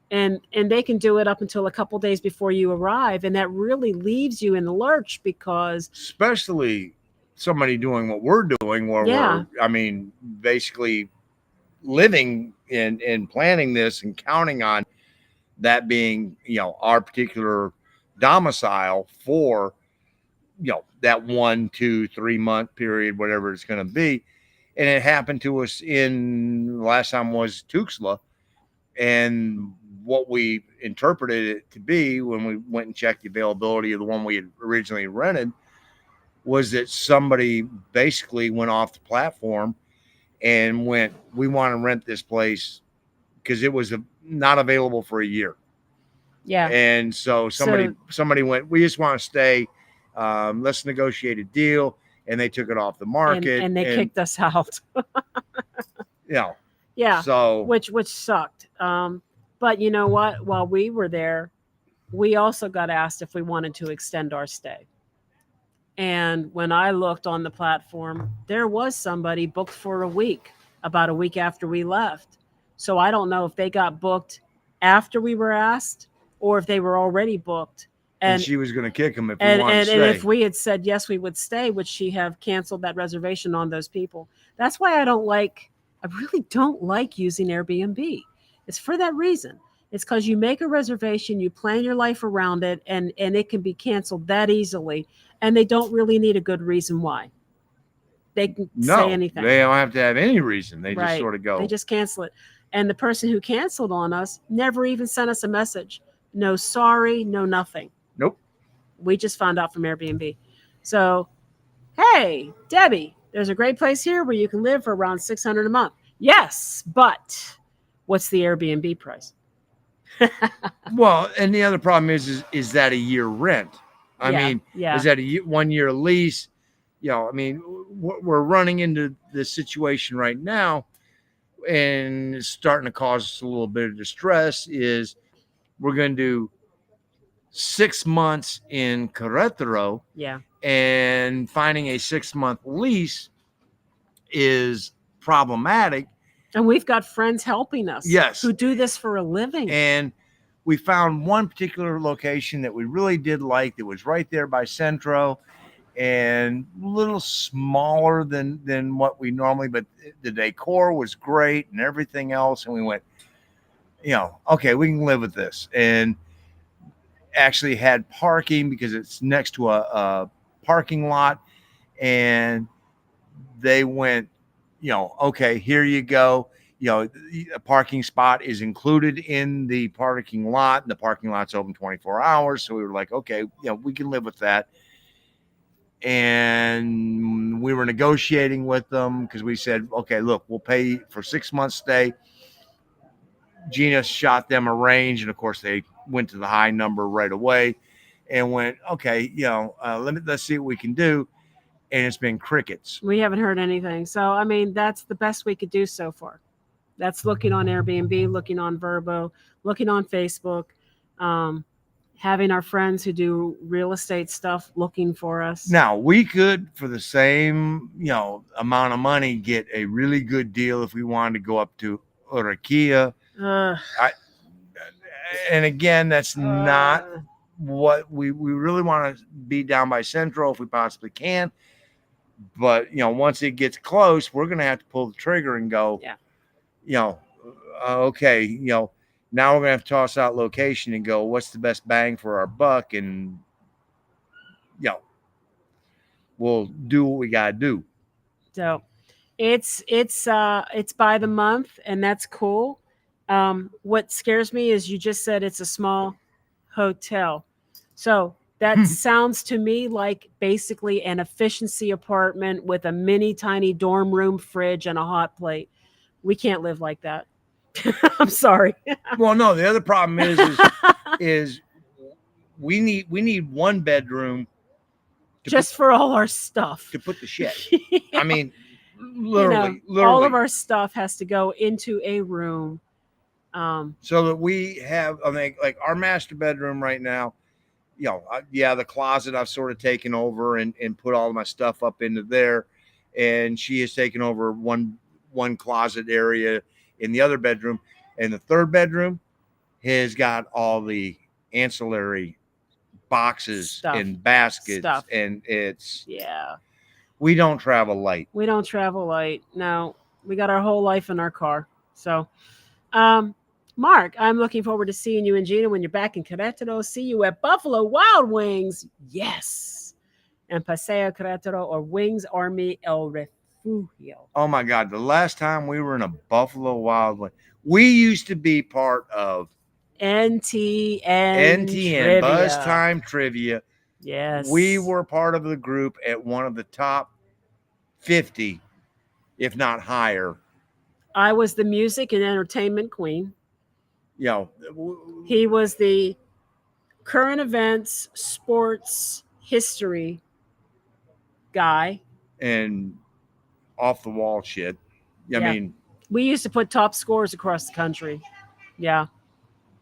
And they can do it up until a couple days before you arrive, and that really leaves you in the lurch because Especially somebody doing what we're doing, where Yeah. we're, I mean, basically living and planning this and counting on that being, our particular domicile for, that 1, 2, 3 month period, whatever it's going to be. And it happened to us in last time was Tuxtla, and what we interpreted it to be when we went and checked the availability of the one we had originally rented was that somebody basically went off the platform and went, we want to rent this place because it was not available for a year. Yeah. And so somebody went, we just want to stay. Let's negotiate a deal. And they took it off the market. And they kicked us out. Yeah. So which sucked. But you know what? While we were there, we also got asked if we wanted to extend our stay. And when I looked on the platform, there was somebody booked for a week, about a week after we left. So I don't know if they got booked after we were asked or if they were already booked. And she was going to kick them if we and, wanted and, to and stay. if we had said yes, we would stay, would she have canceled that reservation on those people? That's why I really don't like using Airbnb. It's for that reason. It's because you make a reservation, you plan your life around it, and it can be canceled that easily. And they don't really need a good reason why. They can say anything. They don't have to have any reason. They Right. just sort of go. They just cancel it. And the person who canceled on us never even sent us a message. No sorry, no nothing. Nope. We just found out from Airbnb. So, hey, Debbie, there's a great place here where you can live for around $600 a month. Yes, but what's the Airbnb price? Well, and the other problem is that a year rent? I mean, is that a 1 year lease? I mean, we're running into this situation right now, and it's starting to cause us a little bit of distress. Is we're going to do 6 months in Querétaro, and finding a 6-month lease is problematic. And we've got friends helping us, yes, who do this for a living. And we found one particular location that we really did like that was right there by Centro and a little smaller than what we normally, but the decor was great and everything else. And we went, okay, we can live with this. And actually had parking because it's next to a parking lot. And they went, okay, here you go. a parking spot is included in the parking lot, and the parking lot's open 24 hours. So we were like, okay, we can live with that. And we were negotiating with them because we said, okay, look, we'll pay for 6 months stay. Gina shot them a range, and of course they went to the high number right away and went, okay, let's see what we can do. And it's been crickets. We haven't heard anything. So, I mean, that's the best we could do so far. That's looking on Airbnb, looking on Vrbo, looking on Facebook, having our friends who do real estate stuff looking for us. Now, we could, for the same, amount of money, get a really good deal if we wanted to go up to Urakia. And again, that's not what we really want to be down by Centro if we possibly can. But, once it gets close, we're going to have to pull the trigger and go, okay, now we're going to have to toss out location and go, what's the best bang for our buck? And, we'll do what we got to do. So it's by the month, and that's cool. What scares me is you just said it's a small hotel. So that sounds to me like basically an efficiency apartment with a mini tiny dorm room fridge and a hot plate. We can't live like that. I'm sorry. Well, no, the other problem is we need one bedroom just for all our stuff to put the shed. I mean, literally, all of our stuff has to go into a room. So that we have, I mean, like our master bedroom right now, the closet I've sort of taken over and put all of my stuff up into there. And she has taken over one closet area in the other bedroom. And the third bedroom has got all the ancillary boxes and baskets. And it's, we don't travel light. No, we got our whole life in our car. So, Mark, I'm looking forward to seeing you and Gina when you're back in Querétaro. See you at Buffalo Wild Wings. Yes. And Paseo Querétaro or Wings Army El Refugio. Oh, my God. The last time we were in a Buffalo Wild Wing, we used to be part of NT and Buzz Time Trivia. Yes. We were part of the group at one of the top 50, if not higher. I was the music and entertainment queen. He was the current events, sports, history guy. And off the wall shit. I mean, we used to put top scores across the country. Yeah.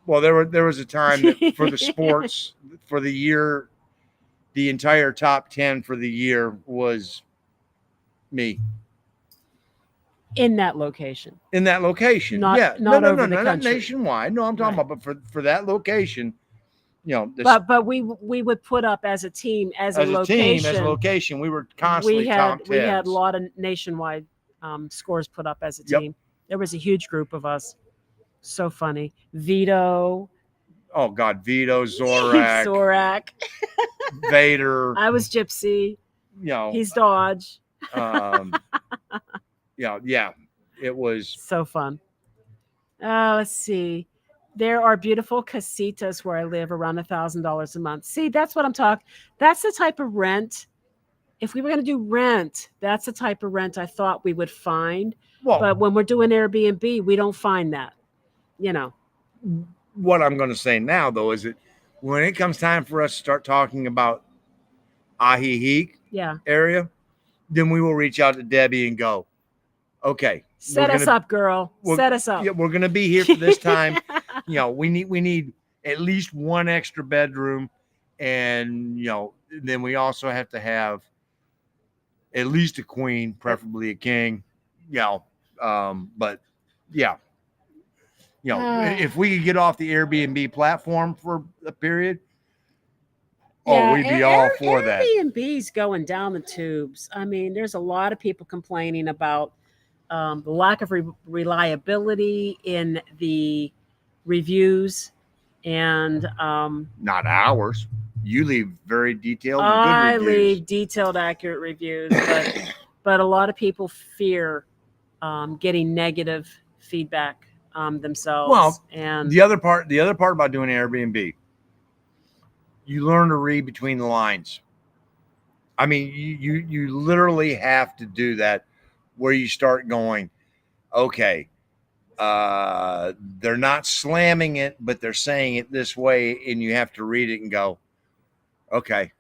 Well, there was a time that for the sports for the year, the entire top 10 for the year was me. In that location. Not over the country. Not nationwide. No, I'm talking about, but for that location, but we would put up as a team, as a location, we were constantly top 10s. We had a lot of nationwide scores put up as a team. There was a huge group of us. So funny. Vito. Oh God, Vito, Zorak. Vader. I was Gypsy. He's Dodge. It was so fun. Let's see. There are beautiful casitas where I live around $1,000 a month. See, that's what I'm talking. That's the type of rent. If we were going to do rent, that's the type of rent I thought we would find. But when we're doing Airbnb, we don't find that. What I'm going to say now, though, is that when it comes time for us to start talking about Ajijic area, then we will reach out to Debbie and go, okay. Set us up, girl. Set us up. Yeah, we're going to be here for this time. We need at least one extra bedroom. And, then we also have to have at least a queen, preferably a king. But yeah. If we could get off the Airbnb platform for a period, we'd be all for that. Airbnb's going down the tubes. I mean, there's a lot of people complaining about the lack of reliability in the reviews, and not ours. You leave very detailed. I good reviews. Leave detailed, accurate reviews, but a lot of people fear getting negative feedback themselves. Well, and the other part about doing Airbnb, you learn to read between the lines. I mean, you literally have to do that, where you start going, okay, they're not slamming it, but they're saying it this way, and you have to read it and go, okay,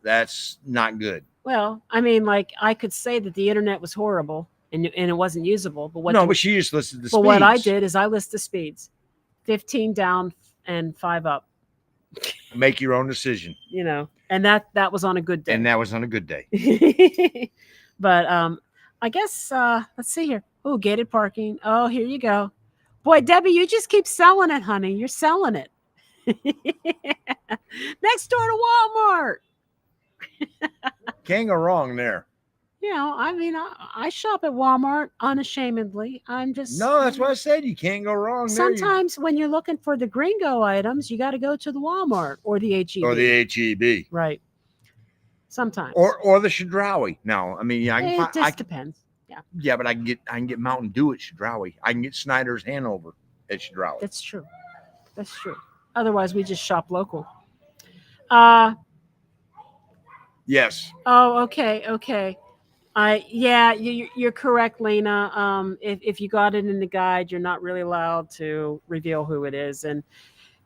that's not good. well, I mean, like, I could say that the internet was horrible and it wasn't usable, but But she just listed the but speeds. what I did is I list the speeds: 15 down and 5 up. Make your own decision. And that was on a good day. And that was on a good day. But I guess let's see here. Oh, gated parking. Oh, here you go. Boy, Debbie, you just keep selling it, honey. You're selling it. Next door to Walmart. Can't go wrong there. I mean, I shop at Walmart unashamedly. I'm just that's what I said. You can't go wrong there. Sometimes when you're looking for the gringo items, you got to go to the Walmart or the HEB. Or the HEB. Right. Sometimes. Or the Chedraui. No, I mean, it just depends. Yeah. Yeah, but I can get Mountain Dew at Chedraui. I can get Snyder's Hanover at Chedraui. That's true. Otherwise, we just shop local. Yes. Oh, okay. You're correct, Lena. If you got it in the guide, you're not really allowed to reveal who it is, and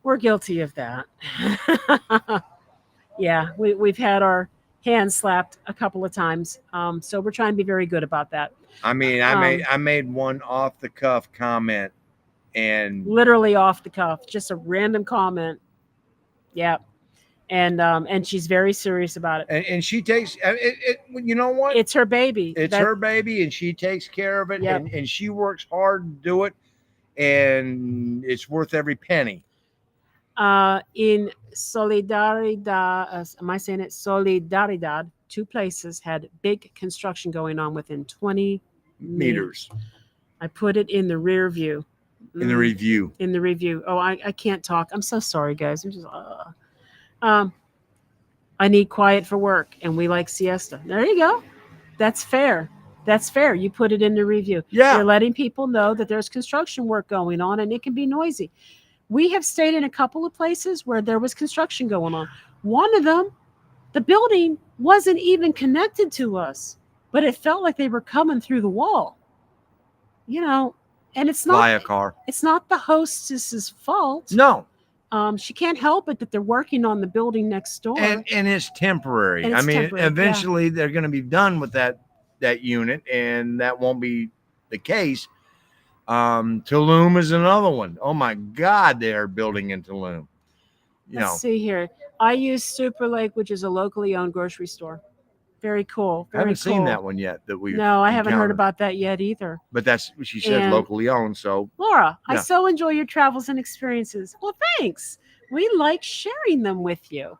we're guilty of that. Yeah, we've had our hands slapped a couple of times, so we're trying to be very good about that. I mean, I made one off the cuff comment, and literally off the cuff, just a random comment. Yeah. And she's very serious about it. And she takes it. You know what? It's her baby. It's her baby, and she takes care of it. Yep. And she works hard to do it, and it's worth every penny. In Solidaridad, am I saying it? Solidaridad, 2 places had big construction going on within 20 meters. I put it in the rear view. In the review. In the review. Oh, I can't talk. I'm so sorry, guys. I'm just. I need quiet for work, and we like siesta. There you go. That's fair. You put it in the review. Yeah. You're letting people know that there's construction work going on, and it can be noisy. We have stayed in a couple of places where there was construction going on. One of them, the building wasn't even connected to us, but it felt like they were coming through the wall. And it's not Fly a car. It's not the hostess's fault. No. She can't help it that they're working on the building next door. And it's temporary. And it's temporary, eventually they're going to be done with that unit, and that won't be the case. Tulum is another one. Oh my God, they are building in Tulum. Let's see here. I use Super Lake, which is a locally owned grocery store. Very cool. I haven't seen that one yet. No, I haven't heard about that yet either. But that's what she said, locally owned. So Laura, I so enjoy your travels and experiences. Well, thanks. We like sharing them with you.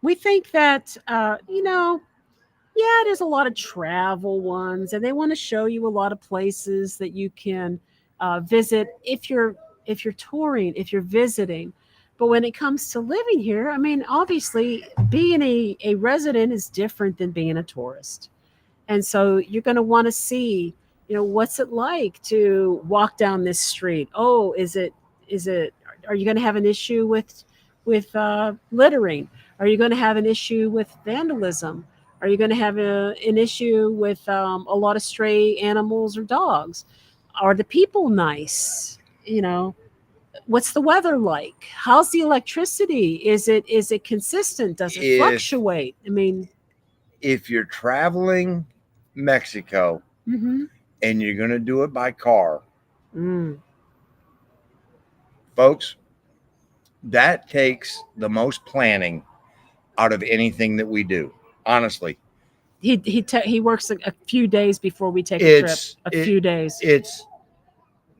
We think that there's a lot of travel ones, and they want to show you a lot of places that you can visit if you're touring, if you're visiting. But when it comes to living here, I mean, obviously, being a resident is different than being a tourist. And so you're going to want to see, what's it like to walk down this street? Oh, are you going to have an issue with littering? Are you going to have an issue with vandalism? Are you going to have an issue with a lot of stray animals or dogs? Are the people nice? What's the weather like? How's the electricity? Is it consistent? Does it fluctuate? I mean, if you're traveling Mexico and you're going to do it by car, folks, that takes the most planning out of anything that we do. Honestly, he works a few days before we take a trip. Few days.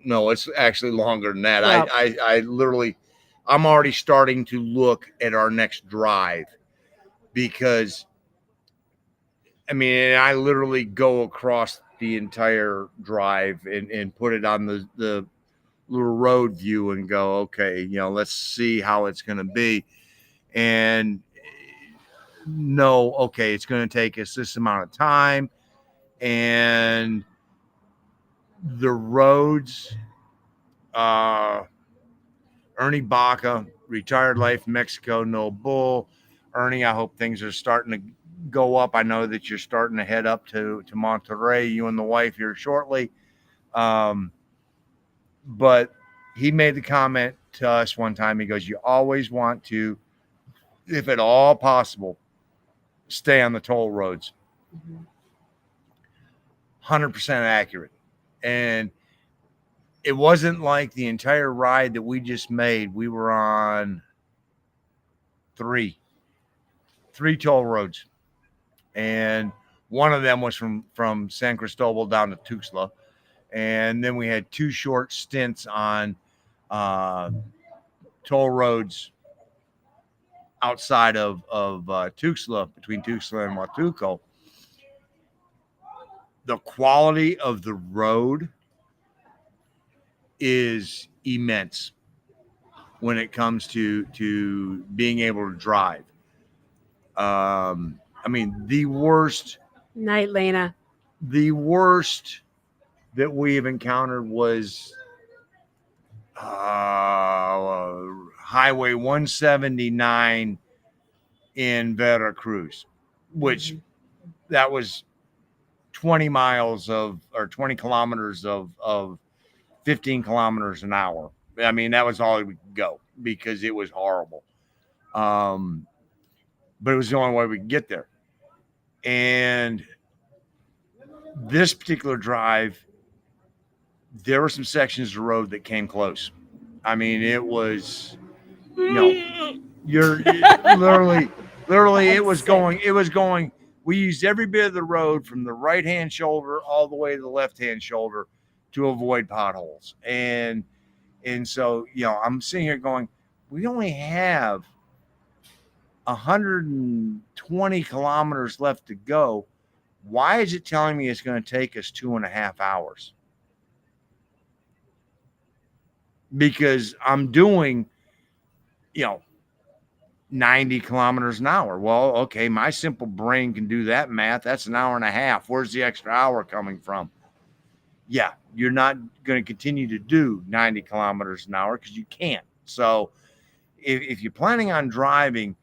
No, it's actually longer than that. Wow. I literally, I'm already starting to look at our next drive, because I mean, I literally go across the entire drive and put it on the little road view and go, okay, let's see how it's going to be. And okay, it's going to take us this amount of time. And the roads, Ernie Baca, retired life, Mexico, no bull. Ernie, I hope things are starting to go up. I know that you're starting to head up to Monterrey, you and the wife here shortly. But he made the comment to us one time. He goes, you always want to, if at all possible, stay on the toll roads. 100% accurate. And it wasn't like the entire ride that we just made. We were on three toll roads. And one of them was from San Cristobal down to Tuxtla. And then we had 2 short stints on toll roads outside of Tuxtla, between Tuxtla and Huatuco. The quality of the road is immense when it comes to being able to drive. I mean, the worst Night, Lena. The worst that we have encountered was Highway 179 in Veracruz, which that was 20 miles or 20 kilometers of 15 kilometers an hour. I mean, that was all we could go because it was horrible. But it was the only way we could get there. And this particular drive, there were some sections of the road that came close. I mean, it was, you're literally, it was going, we used every bit of the road from the right-hand shoulder all the way to the left-hand shoulder to avoid potholes. And so, I'm sitting here going, we only have 120 kilometers left to go. Why is it telling me it's going to take us 2.5 hours? Because I'm doing, 90 kilometers an hour. Well, okay, my simple brain can do that math. That's 1.5 hours. Where's the extra hour coming from? Yeah, you're not going to continue to do 90 kilometers an hour because you can't. So if you're planning on driving,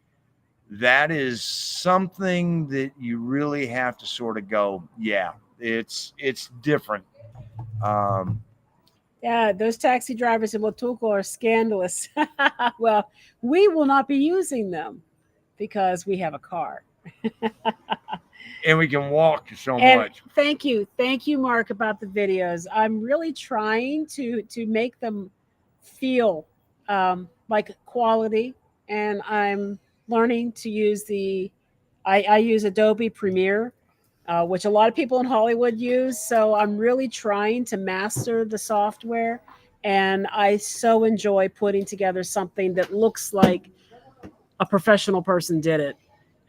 that is something that you really have to sort of go, yeah, it's different. Yeah, those taxi drivers in Huatuco are scandalous. Well, we will not be using them because we have a car. And we can walk so And much. thank you, Mark, about the videos. I'm really trying to make them feel like quality, and I'm learning to use I use Adobe Premiere, which a lot of people in Hollywood use. So I'm really trying to master the software, and I so enjoy putting together something that looks like a professional person did it.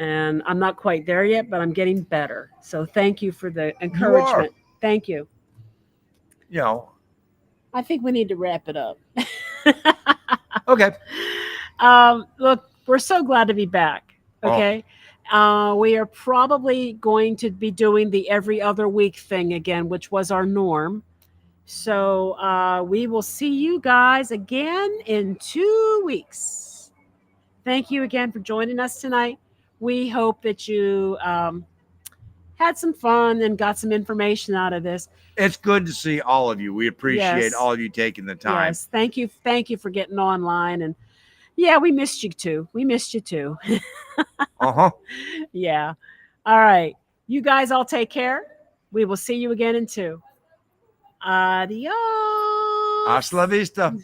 And I'm not quite there yet, but I'm getting better. So thank you for the encouragement. Thank you. I think we need to wrap it up. Okay. Look, we're so glad to be back. Okay. We are probably going to be doing the every other week thing again, which was our norm. So we will see you guys again in 2 weeks. Thank you again for joining us tonight. We hope that you had some fun and got some information out of this. It's good to see all of you. We appreciate all of you taking the time. Yes, thank you for getting online. And yeah, we missed you too. Yeah. All right. You guys all take care. We will see you again in 2. Adios. Hasta la vista.